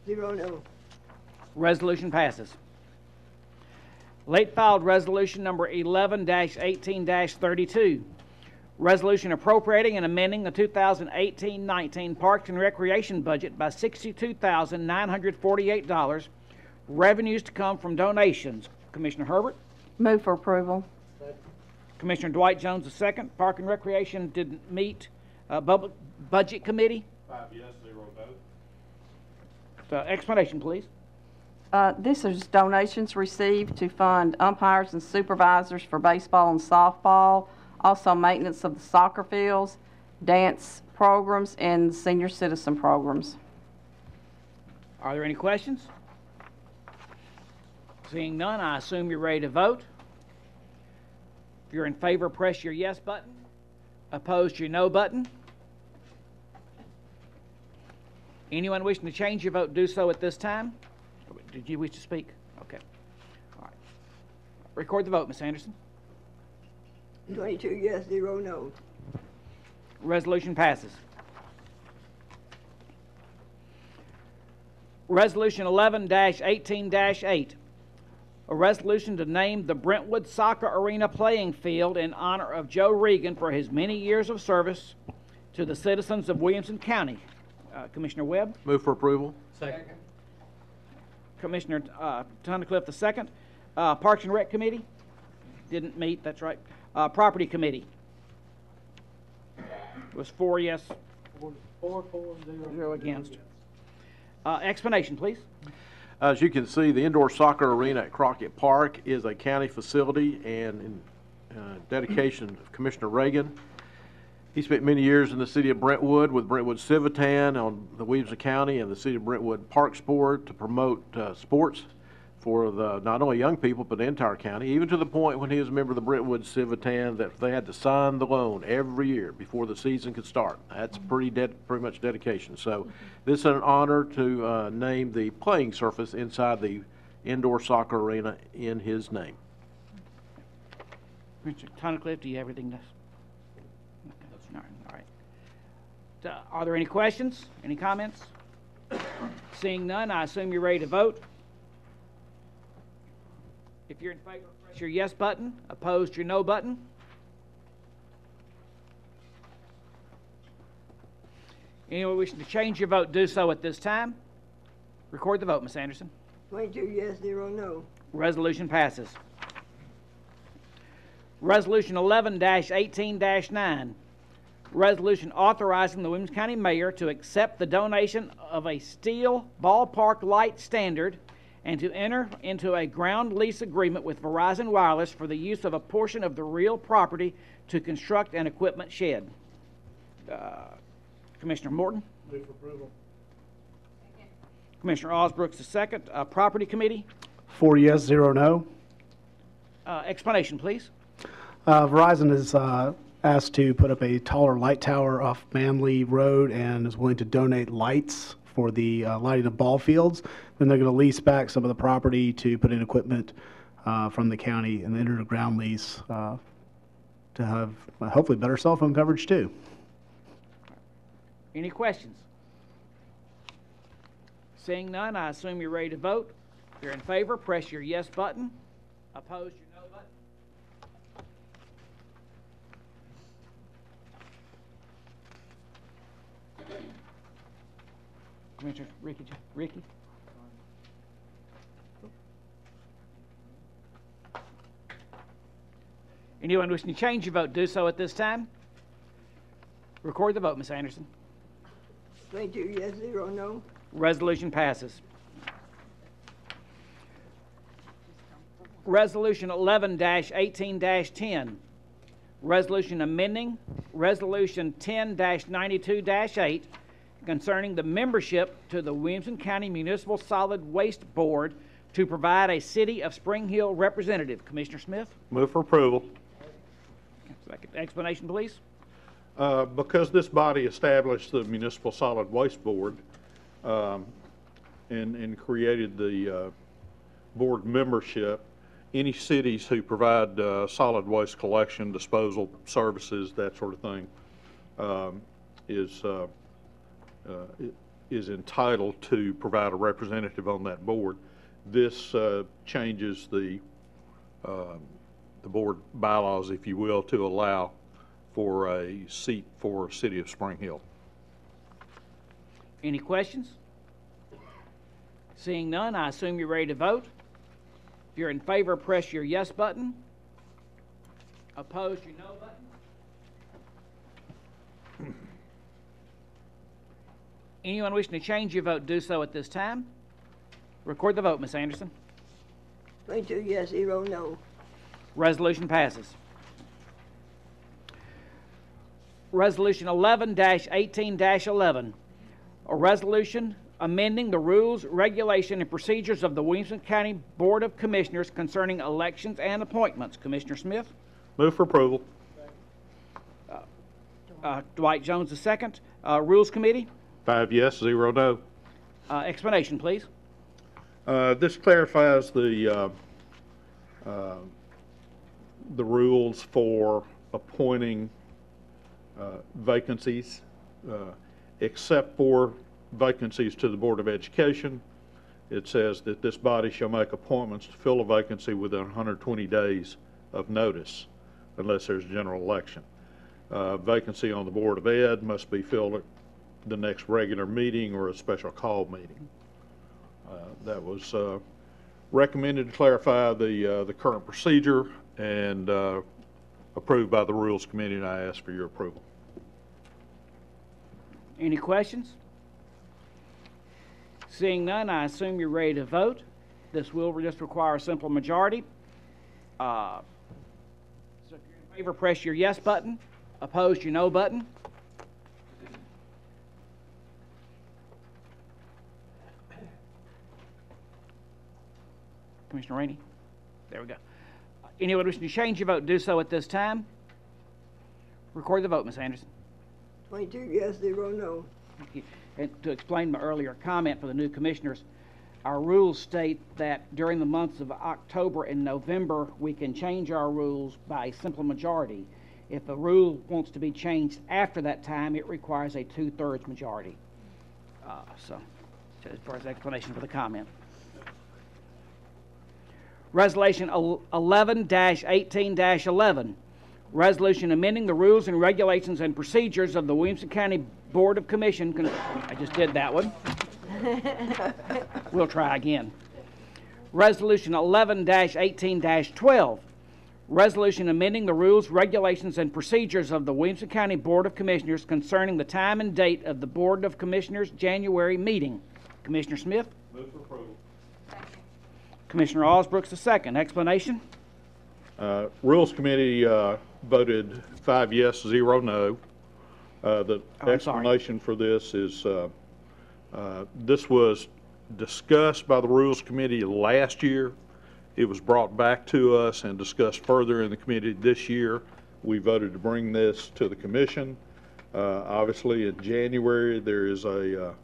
0 no. Resolution passes. Late filed resolution number 11-18-32. Resolution appropriating and amending the 2018-19 Parks and Recreation budget by $62,948. Revenues to come from donations. Commissioner Herbert? Move for approval. Commissioner Dwight Jones II. Park and Recreation didn't meet. Budget Committee? 5 yes, 0 vote. Explanation, please. This is donations received to fund umpires and supervisors for baseball and softball, also maintenance of the soccer fields, dance programs, and senior citizen programs. Are there any questions? Seeing none, I assume you're ready to vote. If you're in favor, press your yes button. Opposed, your no button. Anyone wishing to change your vote, do so at this time. Did you wish to speak? Okay. All right. Record the vote, Ms. Anderson. 22 yes, 0 no. Resolution passes. Resolution 11-18-8. A resolution to name the Brentwood Soccer Arena playing field in honor of Joe Regan for his many years of service to the citizens of Williamson County. Commissioner Webb? Move for approval. Second. Commissioner Tunnicliffe II. Parks and Rec Committee? Didn't meet, that's right. Property Committee? It was 4 yes. 0 against. Explanation, please. As you can see, the indoor soccer arena at Crockett Park is a county facility, and in dedication of Commissioner Reagan. He spent many years in the city of Brentwood with Brentwood Civitan on the Williamson County and the city of Brentwood Parks Board to promote sports for the not only young people but the entire county, even to the point when he was a member of the Brentwood Civitan that they had to sign the loan every year before the season could start. That's pretty much dedication. So this is an honor to name the playing surface inside the indoor soccer arena in his name. Mr. Tunnicliffe, do you have everything? All right. Are there any questions? Any comments? Seeing none, I assume you're ready to vote. If you're in favor, press your yes button. Opposed, your no button. Anyone wishing to change your vote, do so at this time. Record the vote, Ms. Anderson. 22 yes, 0 no. Resolution passes. Resolution 11-18-9. Resolution authorizing the Williamson County Mayor to accept the donation of a steel ballpark light standard and to enter into a ground lease agreement with Verizon Wireless for the use of a portion of the real property to construct an equipment shed. Commissioner Morton? Move for approval. Commissioner Osbrooks II. Property Committee? 4 yes, 0 no. Explanation, please. Verizon is asked to put up a taller light tower off Manley Road and is willing to donate lights for the lighting of ball fields. Then they're going to lease back some of the property to put in equipment from the county and enter a ground lease to have hopefully better cell phone coverage too. Any questions? Seeing none, I assume you're ready to vote. If you're in favor, press your yes button. Opposed, your no button. Commissioner Ricky? Anyone wishing to change your vote, do so at this time. Record the vote, Ms. Anderson. 22 yes, 0 no. Resolution passes. Resolution 11-18-10. Resolution amending Resolution 10-92-8 concerning the membership to the Williamson County Municipal Solid Waste Board to provide a City of Spring Hill representative. Commissioner Smith? Move for approval. Second explanation, please. Because this body established the Municipal Solid Waste Board and created the board membership, any cities who provide solid waste collection, disposal services, that sort of thing, is entitled to provide a representative on that board. This changes the board bylaws, if you will, to allow for a seat for City of Spring Hill. Any questions? Seeing none, I assume you're ready to vote. If you're in favor, press your yes button. Opposed, your no button. Anyone wishing to change your vote, do so at this time. Record the vote, Ms. Anderson. 22 yes, 0 no. Resolution passes. Resolution 11-18-11, a resolution amending the rules, regulation, and procedures of the Williamson County Board of Commissioners concerning elections and appointments. Commissioner Smith? Move for approval. Dwight Jones II. Rules Committee? 5 yes, 0 no. Explanation, please. This clarifies the rules for appointing vacancies, except for vacancies to the Board of Education. It says that this body shall make appointments to fill a vacancy within 120 days of notice, unless there's a general election. Vacancy on the Board of Ed must be filled at the next regular meeting or a special call meeting. That was recommended to clarify the current procedure and approved by the Rules Committee, and I ask for your approval. Any questions? Seeing none, I assume you're ready to vote. This will just require a simple majority. So if you're in favor, press your yes button. Opposed, your no button. Commissioner Rainey? There we go. Anyone wishing to change your vote, do so at this time. Record the vote, Ms. Anderson. 22 yes, 0 no. Thank you. And to explain my earlier comment for the new commissioners, our rules state that during the months of October and November, we can change our rules by a simple majority. If a rule wants to be changed after that time, it requires a 2/3 majority. So, as far as explanation for the comment. Resolution 11-18-11, resolution amending the rules and regulations and procedures of the Williamson County Board of Commission. I just did that one. We'll try again. Resolution 11-18-12, resolution amending the rules, regulations, and procedures of the Williamson County Board of Commissioners concerning the time and date of the Board of Commissioners' January meeting. Commissioner Smith? Move for approval. Commissioner Osbrooks II. Explanation? Rules Committee voted 5 yes, 0 no. The explanation for this is this was discussed by the Rules Committee last year. It was brought back to us and discussed further in the committee this year. We voted to bring this to the commission. Obviously, in January, there is a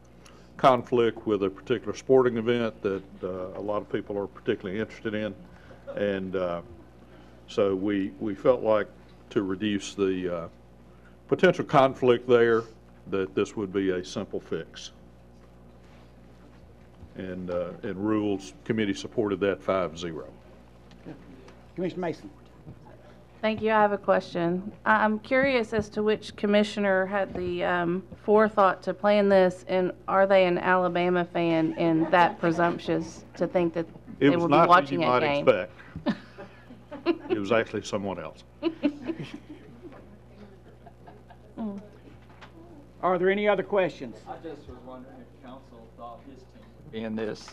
conflict with a particular sporting event that a lot of people are particularly interested in. And so we felt like to reduce the potential conflict there, that this would be a simple fix. And Rules Committee supported that 5-0. Commissioner Mason. Thank you. I have a question. I'm curious as to which commissioner had the forethought to plan this, and are they an Alabama fan and that presumptuous to think that they will be watching a game? It was not what you might expect. It was actually someone else. Are there any other questions? I just was wondering if council thought his team would be in this.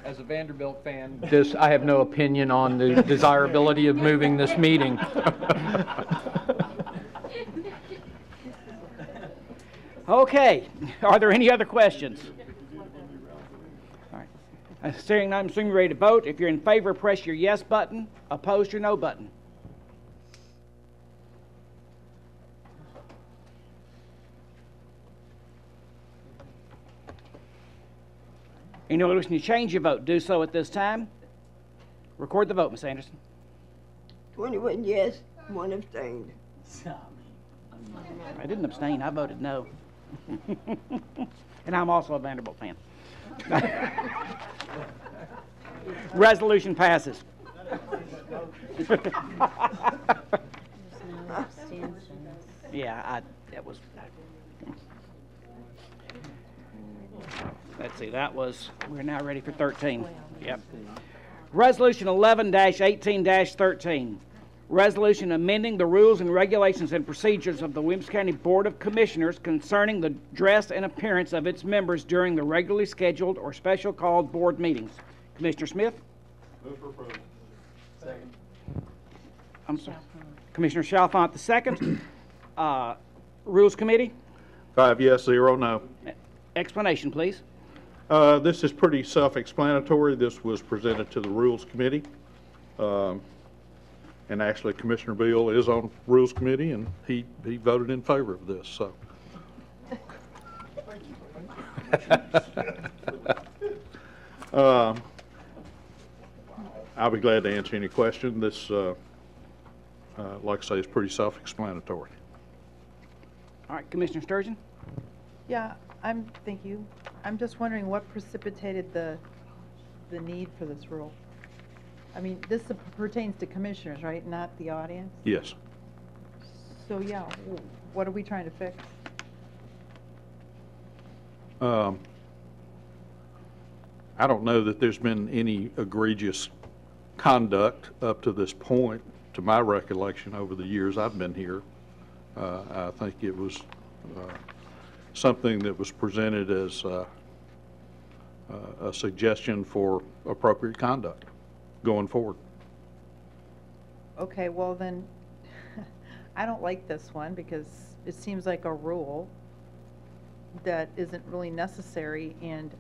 As a Vanderbilt fan, I have no opinion on the desirability of moving this meeting. Okay. Are there any other questions? All right. Seeing none, I'm assuming you're ready to vote. If you're in favor, press your yes button. Opposed, your no button. Anyone wishing to change your vote, do so at this time. Record the vote, Ms. Anderson. 21 yes, 1 abstained. I didn't abstain. I voted no. And I'm also a Vanderbilt fan. Resolution passes. Yeah, that was. Let's see, we're now ready for 13. Yep. Resolution 11-18-13. Resolution amending the rules and regulations and procedures of the Williamson County Board of Commissioners concerning the dress and appearance of its members during the regularly scheduled or special called board meetings. Commissioner Smith? Move for approval. Second. I'm sorry. Commissioner Chalfant the second. Rules Committee? 5 yes, 0 no. Explanation, please. This is pretty self-explanatory. This was presented to the Rules Committee. And actually, Commissioner Beal is on Rules Committee, and he voted in favor of this, so. I'll be glad to answer any question. This, like I say, is pretty self-explanatory. All right, Commissioner Sturgeon? Yeah, thank you. I'm just wondering what precipitated the need for this rule? I mean, this pertains to commissioners, right, not the audience? Yes. So, yeah, what are we trying to fix? I don't know that there's been any egregious conduct up to this point, to my recollection over the years I've been here. I think it was something that was presented as a suggestion for appropriate conduct going forward. Okay, well then, I don't like this one because it seems like a rule that isn't really necessary, and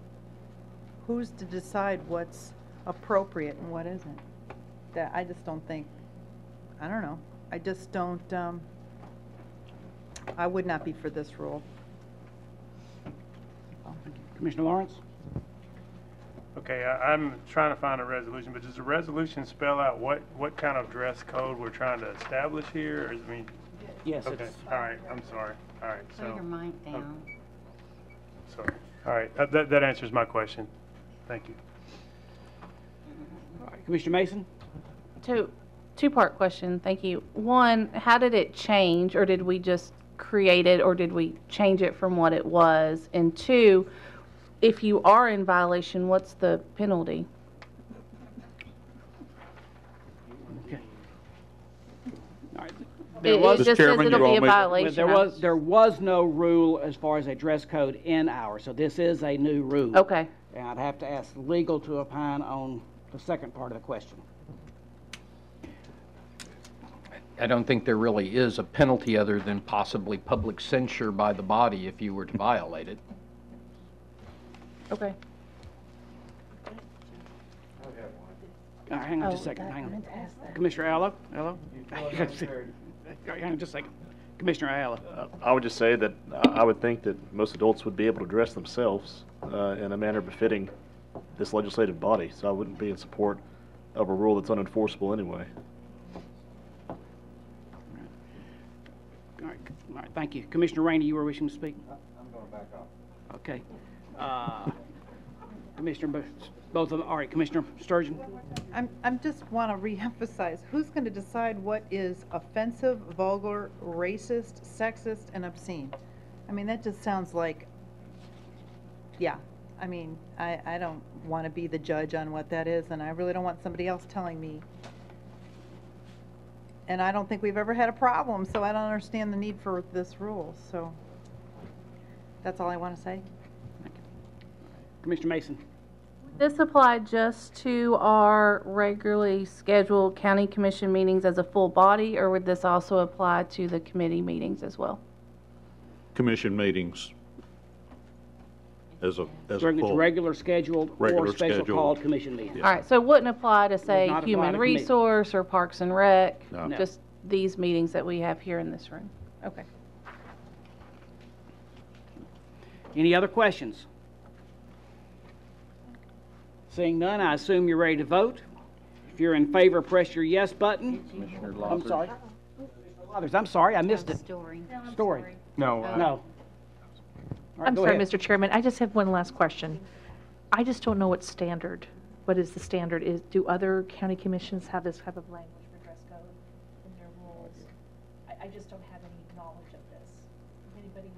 who's to decide what's appropriate and what isn't? That I just don't think, I don't know, I just don't, I would not be for this rule. Commissioner Lawrence? Okay, I'm trying to find a resolution, but does the resolution spell out what kind of dress code we're trying to establish here? Or, I mean, yes. Okay, all right, I'm sorry. All right, so. Put your mind down. Sorry. All right, that answers my question. Thank you. All right, Commissioner Mason? Two-part question, thank you. One, how did it change, or did we just create it, or did we change it from what it was? And two, if you are in violation, what's the penalty? Okay. All right. It just says it'll be a violation. There was no rule as far as a dress code in ours, so this is a new rule. Okay. And I'd have to ask legal to opine on the second part of the question. I don't think there really is a penalty other than possibly public censure by the body if you were to violate it. Okay. All right, hang on just a second. Hang on. Commissioner Allo? Hang on just a second. Commissioner Ayala. I would just say that I would think that most adults would be able to dress themselves in a manner befitting this legislative body, so I wouldn't be in support of a rule that's unenforceable anyway. All right, thank you. Commissioner Rainey, you were wishing to speak? I'm going to back off. Okay. Commissioner, both of them, all right, Commissioner Sturgeon? I'm just want to reemphasize, who's going to decide what is offensive, vulgar, racist, sexist, and obscene? I mean, that just sounds like, yeah. I mean, I don't want to be the judge on what that is, and I really don't want somebody else telling me. And I don't think we've ever had a problem, so I don't understand the need for this rule. So that's all I want to say. Commissioner Mason. Would this apply just to our regularly scheduled county commission meetings as a full body, or would this also apply to the committee meetings as well? Commission meetings as a full. Regular scheduled or special called commission meetings. All right, so it wouldn't apply to, say, not apply Human to Resource or Parks and Rec, No. just these meetings that we have here in this room. Okay. Any other questions? Seeing none, I assume you're ready to vote. If you're in favor, press your yes button. Commissioner I'm Lothar. sorry. I'm sorry, I missed it. Story. Story. No. No. right, I'm go sorry, ahead. Mr. Chairman, I just have one last question. I just don't know what's standard. What is the standard? Do other county commissions have this type of language for dress code in their rules? I just don't have any knowledge of this. Anybody?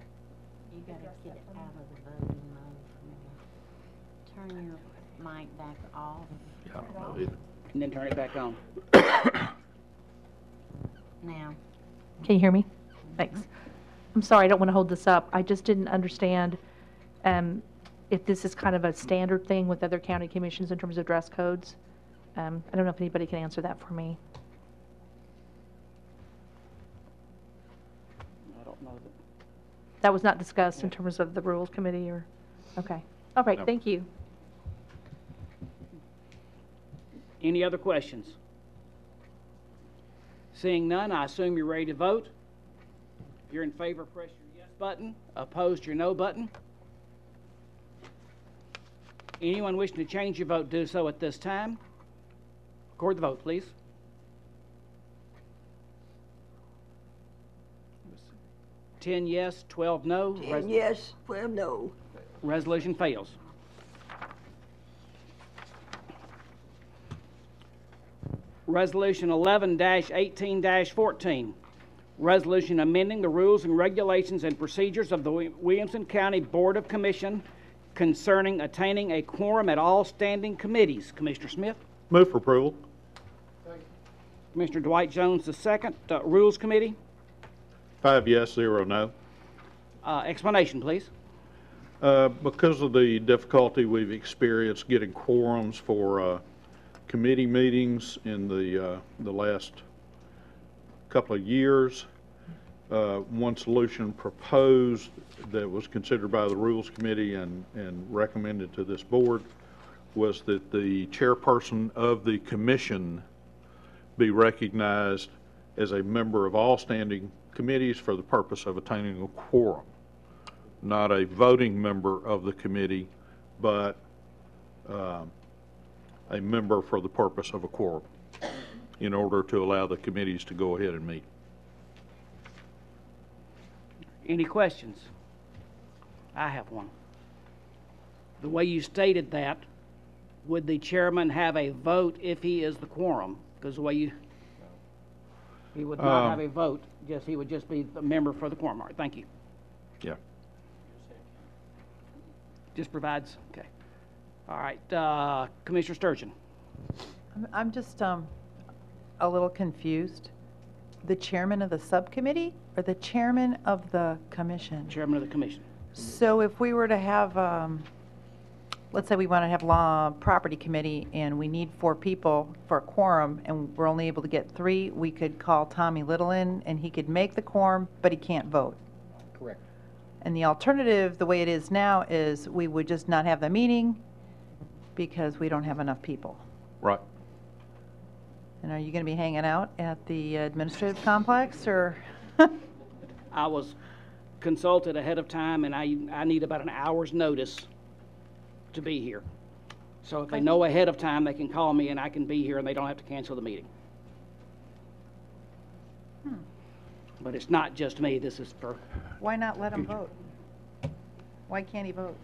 You gotta get it out of the voting mode. Turn your mic back off. Yeah, I don't know either. And then turn it back on. Now. Can you hear me? Thanks. I'm sorry, I don't want to hold this up. I just didn't understand if this is kind of a standard thing with other county commissions in terms of dress codes. I don't know if anybody can answer that for me. I don't know that. That was not discussed in terms of the Rules Committee or, okay. All right, No. thank you. Any other questions? Seeing none, I assume you're ready to vote. If you're in favor, press your yes button. Opposed, your no button. Anyone wishing to change your vote, do so at this time. Record the vote, please. Ten yes, 12 no. 10 yes, 12 no. Resolution fails. Resolution 11-18-14. Resolution amending the rules and regulations and procedures of the Williamson County Board of Commission concerning attaining a quorum at all standing committees. Commissioner Smith? Move for approval. Commissioner Dwight Jones II. Rules Committee? 5 yes, 0 no. Explanation, please. Because of the difficulty we've experienced getting quorums for committee meetings in the last couple of years, one solution proposed that was considered by the Rules Committee and recommended to this board was that the chairperson of the commission be recognized as a member of all standing committees for the purpose of attaining a quorum. Not a voting member of the committee, but a member for the purpose of a quorum in order to allow the committees to go ahead and meet. Any questions? I have one. The way you stated that, would the chairman have a vote if he is the quorum? Because the way you... He would not have a vote, he would just be the member for the quorum. All right, thank you. Yeah. Just provides, okay. All right, Commissioner Sturgeon. I'm just a little confused. The chairman of the subcommittee or the chairman of the commission? Chairman of the commission. So if we were to have, let's say we want to have law property committee and we need 4 people for a quorum and we're only able to get 3, we could call Tommy Little in and he could make the quorum, but he can't vote. Correct. And the alternative, the way it is now, is we would just not have the meeting because we don't have enough people. Right. And are you going to be hanging out at the administrative complex, or? I was consulted ahead of time, and I need about an hour's notice to be here. So if they know ahead of time, they can call me, and I can be here, and they don't have to cancel the meeting. But it's not just me. This is for Why not let him vote? Why can't he vote?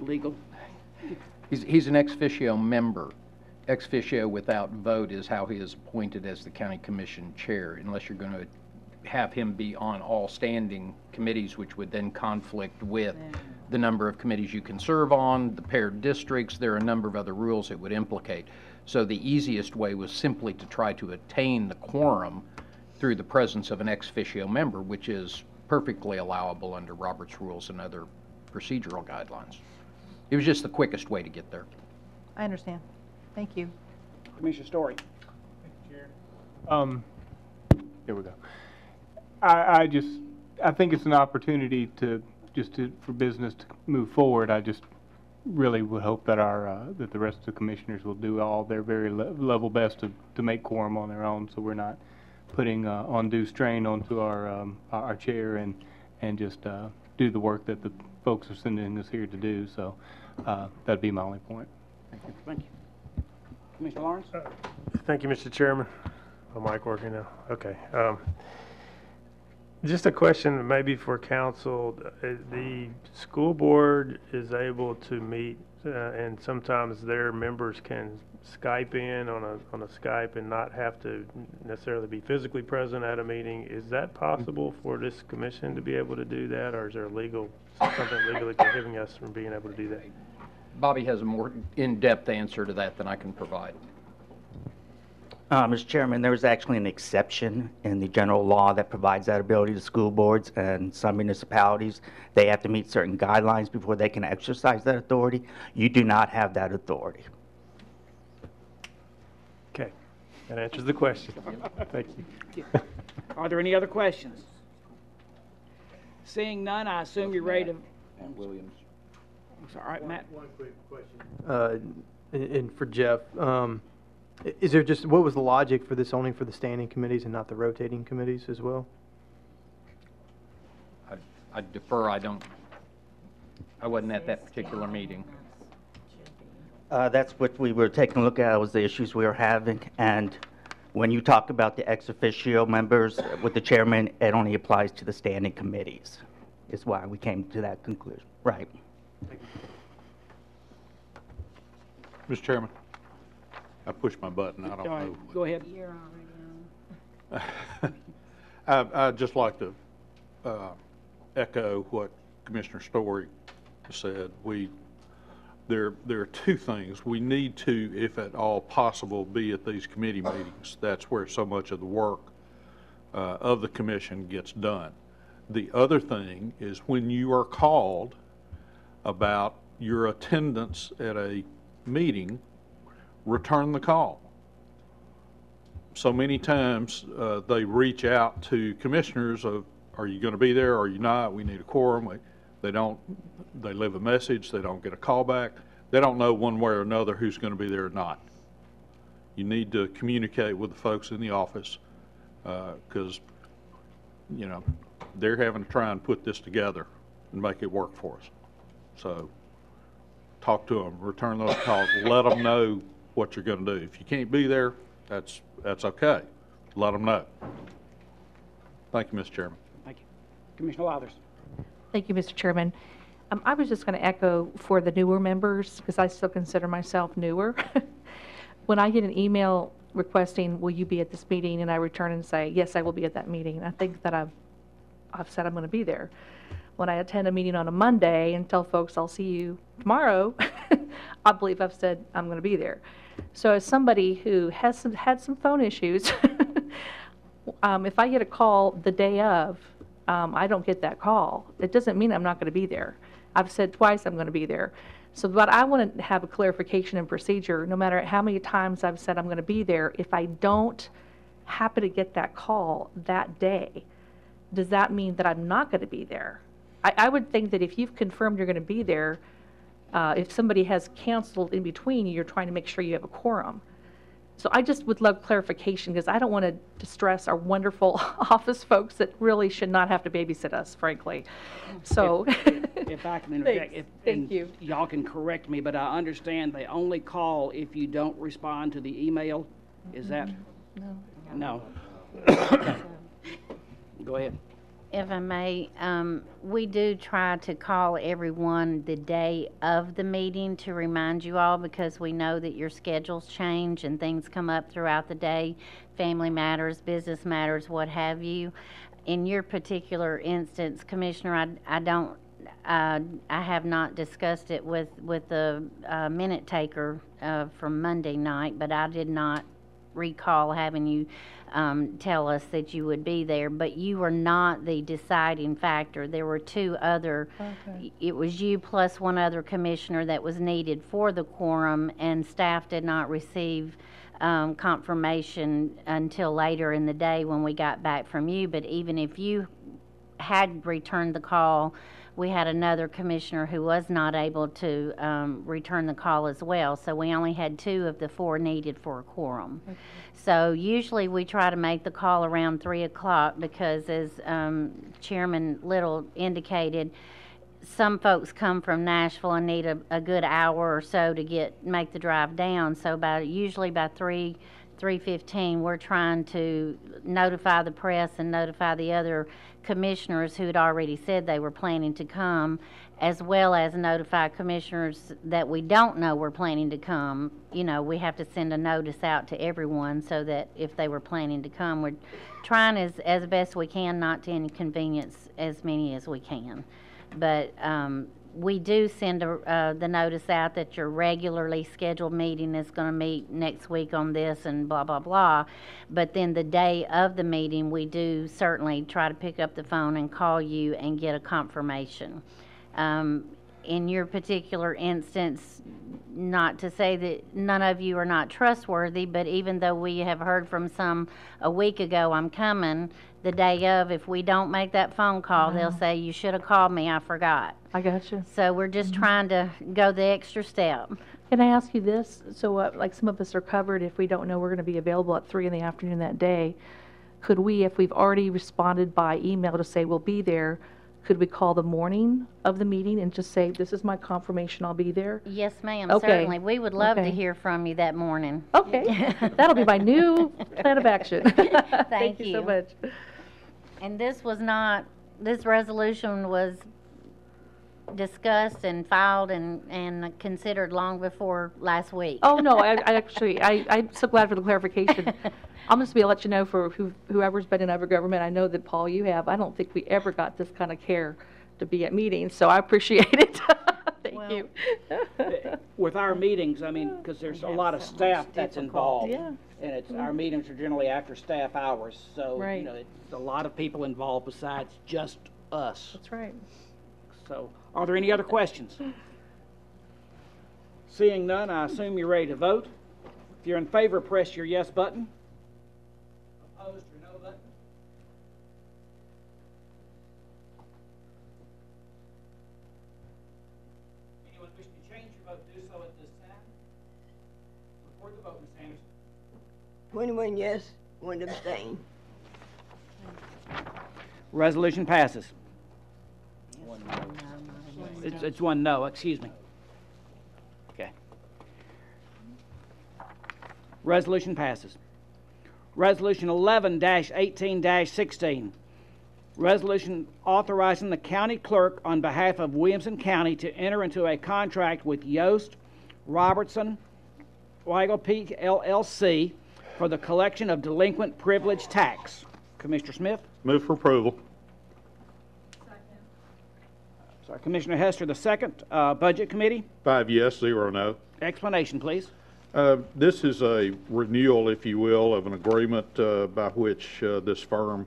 legal. He's an ex officio member. Ex officio without vote is how he is appointed as the county commission chair, unless you're going to have him be on all standing committees, which would then conflict with the number of committees you can serve on, the paired districts. There are a number of other rules it would implicate. So the easiest way was simply to try to attain the quorum through the presence of an ex officio member, which is perfectly allowable under Robert's rules and other procedural guidelines. It was just the quickest way to get there. I understand. Thank you. Commissioner Story. Here we go. I think it's an opportunity for business to move forward. I just really would hope that that the rest of the commissioners will do all their very level best to make quorum on their own, so we're not putting undue strain onto our chair and just do the work that the folks are sending us here to do. So that'd be my only point. Thank you. Commissioner Lawrence? Thank you, Mr. Chairman. My mic working now? Okay. Just a question maybe for council. The school board is able to meet, and sometimes their members can Skype in on a Skype and not have to necessarily be physically present at a meeting. Is that possible for this commission to be able to do that, or is there something legally prohibiting us from being able to do that? Bobby has a more in-depth answer to that than I can provide. Mr. Chairman, there is actually an exception in the general law that provides that ability to school boards and some municipalities. They have to meet certain guidelines before they can exercise that authority. You do not have that authority. Okay, that answers the question. Thank you. Are there any other questions? Seeing none, I assume you're ready to... Williams. I'm sorry, Matt. One quick question. And for Jeff, is there just, what was the logic for this only for the standing committees and not the rotating committees as well? I defer, I wasn't at that particular meeting. That's what we were taking a look at, was the issues we were having. And when you talk about the ex officio members with the chairman, it only applies to the standing committees, is why we came to that conclusion. Right. Mr. Chairman, I pushed my button. I don't know. Go ahead. You're already on. I'd just like to echo what Commissioner Story said. There are two things. We need to, if at all possible, be at these committee meetings. That's where so much of the work of the commission gets done. The other thing is when you are called about your attendance at a meeting, return the call. So many times they reach out to commissioners of, are you going to be there? Are you not? We need a quorum. They leave a message. They don't get a call back. They don't know one way or another who's going to be there or not. You need to communicate with the folks in the office because, you know, they're having to try and put this together and make it work for us. So talk to them, return those calls, let them know what you're going to do. If you can't be there, that's okay. Let them know. Thank you, Mr. Chairman. Thank you. Commissioner Lathers. Thank you, Mr. Chairman. I was just going to echo for the newer members, because I still consider myself newer. When I get an email requesting, will you be at this meeting, and I return and say, yes, I will be at that meeting, I think that I've said I'm going to be there. When I attend a meeting on a Monday and tell folks I'll see you tomorrow, I believe I've said I'm going to be there. So as somebody who has had some phone issues, if I get a call the day of, I don't get that call. It doesn't mean I'm not going to be there. I've said twice I'm going to be there. So but I want to have a clarification and procedure. No matter how many times I've said I'm going to be there, if I don't happen to get that call that day, does that mean that I'm not going to be there? I would think that if you've confirmed you're going to be there, if somebody has canceled in between, you're trying to make sure you have a quorum. So I just would love clarification, because I don't want to distress our wonderful office folks that really should not have to babysit us, frankly. So. If I can interject, Thank you. Y'all can correct me, but I understand they only call if you don't respond to the email. Is that? No. No. Go ahead. If I may, we do try to call everyone the day of the meeting to remind you all, because we know that your schedules change and things come up throughout the day, family matters, business matters, what have you. In your particular instance, Commissioner, I have not discussed it with the minute taker from Monday night, but I did not recall having you tell us that you would be there, but you were not the deciding factor. There were two other, it was you plus one other commissioner that was needed for the quorum, and staff did not receive confirmation until later in the day when we got back from you. But even if you had returned the call, we had another commissioner who was not able to return the call as well. So we only had 2 of the 4 needed for a quorum. Okay. So usually we try to make the call around 3 o'clock because, as Chairman Little indicated, some folks come from Nashville and need a good hour or so to make the drive down. So usually by 3 3:15, we're trying to notify the press and notify the other commissioners who had already said they were planning to come, as well as notify commissioners that we don't know were planning to come. You know, we have to send a notice out to everyone so that if they were planning to come, we're trying as best we can not to inconvenience as many as we can. But we do send the notice out that your regularly scheduled meeting is going to meet next week on this and blah, blah, blah. But then the day of the meeting, we do certainly try to pick up the phone and call you and get a confirmation. In your particular instance, not to say that none of you are not trustworthy, but even though we have heard from some a week ago, I'm coming, the day of, if we don't make that phone call, they'll say, you should have called me, I forgot. I got you. So we're just trying to go the extra step. Can I ask you this? So, like some of us are covered if we don't know we're going to be available at 3 in the afternoon that day. Could we, if we've already responded by email to say we'll be there, could we call the morning of the meeting and just say, this is my confirmation, I'll be there? Yes, ma'am, Okay. certainly. We would love to Okay. hear from you that morning. Okay, that'll be my new plan of action. Thank you so much. And this was not, this resolution was discussed and filed and considered long before last week. Oh, no, I'm so glad for the clarification. I'm just going to let you know for whoever's been in other government, I know that, Paul, you have. I don't think we ever got this kind of care to be at meetings, so I appreciate it. Thank you. With our meetings, I mean, because there's a lot of staff that's involved. Yeah. And it's, our meetings are generally after staff hours, so, Right. you know, it's a lot of people involved besides just us. That's right. So, are there any other questions? Seeing none, I assume you're ready to vote. If you're in favor, press your yes button. Opposed, your no button. Anyone wishing to change your vote, do so at this time. Record the vote, Ms. Anderson. 21 yes, 1 abstain. Resolution passes. It's 1 no, excuse me. Okay. Resolution passes. Resolution 11-18-16. Resolution authorizing the county clerk on behalf of Williamson County to enter into a contract with Yost Robertson Weigel P. LLC for the collection of delinquent privilege tax. Commissioner Smith? Move for approval. Sorry, Commissioner Hester, the second. Budget Committee? 5 yes, 0 no. Explanation, please. This is a renewal, if you will, of an agreement by which this firm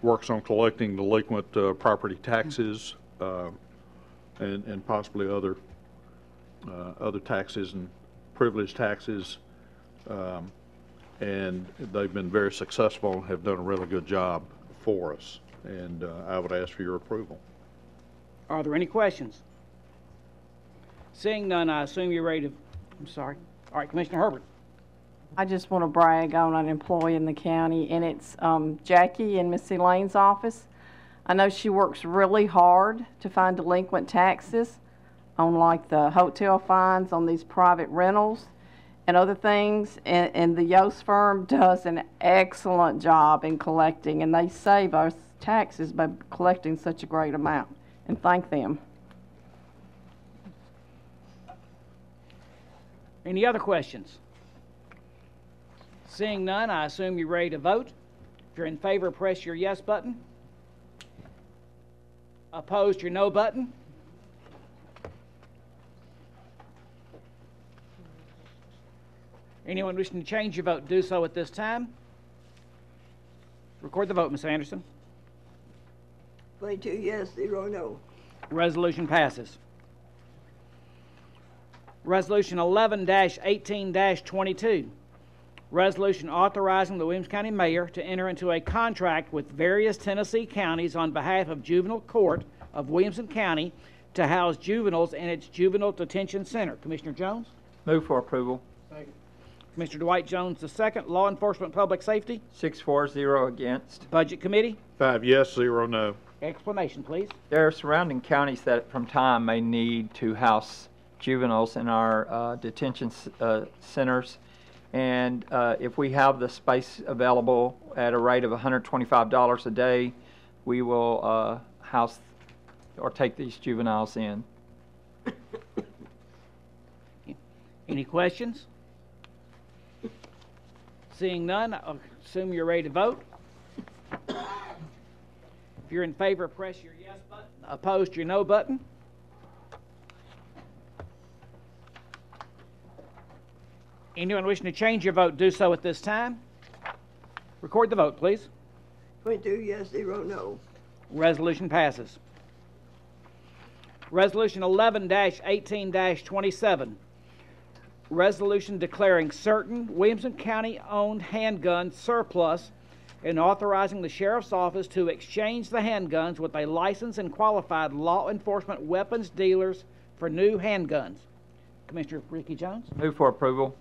works on collecting delinquent property taxes and possibly other taxes and privilege taxes. And they've been very successful and have done a really good job for us. And I would ask for your approval. Are there any questions? Seeing none, I assume you're ready to, I'm sorry. All right, Commissioner Herbert. I just want to brag on an employee in the county, and it's Jackie in Miss Elaine's office. I know she works really hard to find delinquent taxes on like the hotel fines on these private rentals and other things, and the Yost firm does an excellent job in collecting, and they save us taxes by collecting such a great amount, and thank them. Any other questions? Seeing none, I assume you're ready to vote. If you're in favor, press your yes button. Opposed, your no button. Anyone wishing to change your vote, do so at this time. Record the vote, Ms. Anderson. 22 yes, 0 no. Resolution passes. Resolution 11-18-22. Resolution authorizing the Williamson County Mayor to enter into a contract with various Tennessee counties on behalf of Juvenile Court of Williamson County to house juveniles in its Juvenile Detention Center. Commissioner Jones? Move for approval. Commissioner Dwight Jones II. Law Enforcement Public Safety? 6-4-0 against. Budget Committee? 5 yes, 0 no. Explanation, please. There are surrounding counties that from time may need to house juveniles in our detention centers, And if we have the space available at a rate of $125 a day, we will house or take these juveniles in. Any questions? Seeing none, I assume you're ready to vote. If you're in favor, press your yes button. Opposed, your no button. Anyone wishing to change your vote, do so at this time. Record the vote, please. 22 yes, 0 no. Resolution passes. Resolution 11-18-27. Resolution declaring certain Williamson County-owned handguns surplus and authorizing the Sheriff's Office to exchange the handguns with a licensed and qualified law enforcement weapons dealers for new handguns. Commissioner Ricky Jones. Move for approval.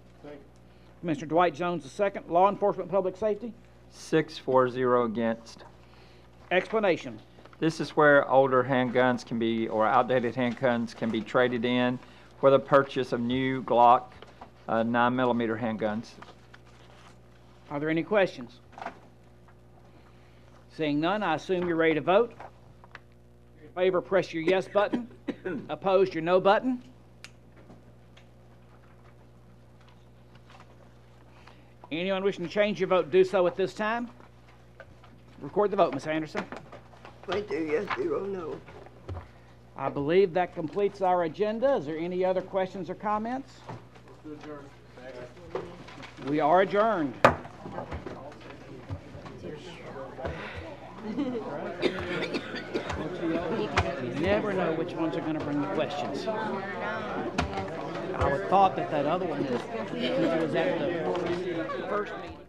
Commissioner Dwight Jones II. Law Enforcement Public Safety. 6-4-0 against. Explanation. This is where older handguns can be, or outdated handguns can be traded in for the purchase of new Glock 9mm handguns. Are there any questions? Seeing none, I assume you're ready to vote. If you're in favor, press your yes button. Opposed, your no button. Anyone wishing to change your vote, do so at this time. Record the vote, Ms. Anderson. 22 yes, 0 no. I believe that completes our agenda. Is there any other questions or comments? We are adjourned. You never know which ones are going to bring the questions. I would thought that other one is, since it was at the first meeting.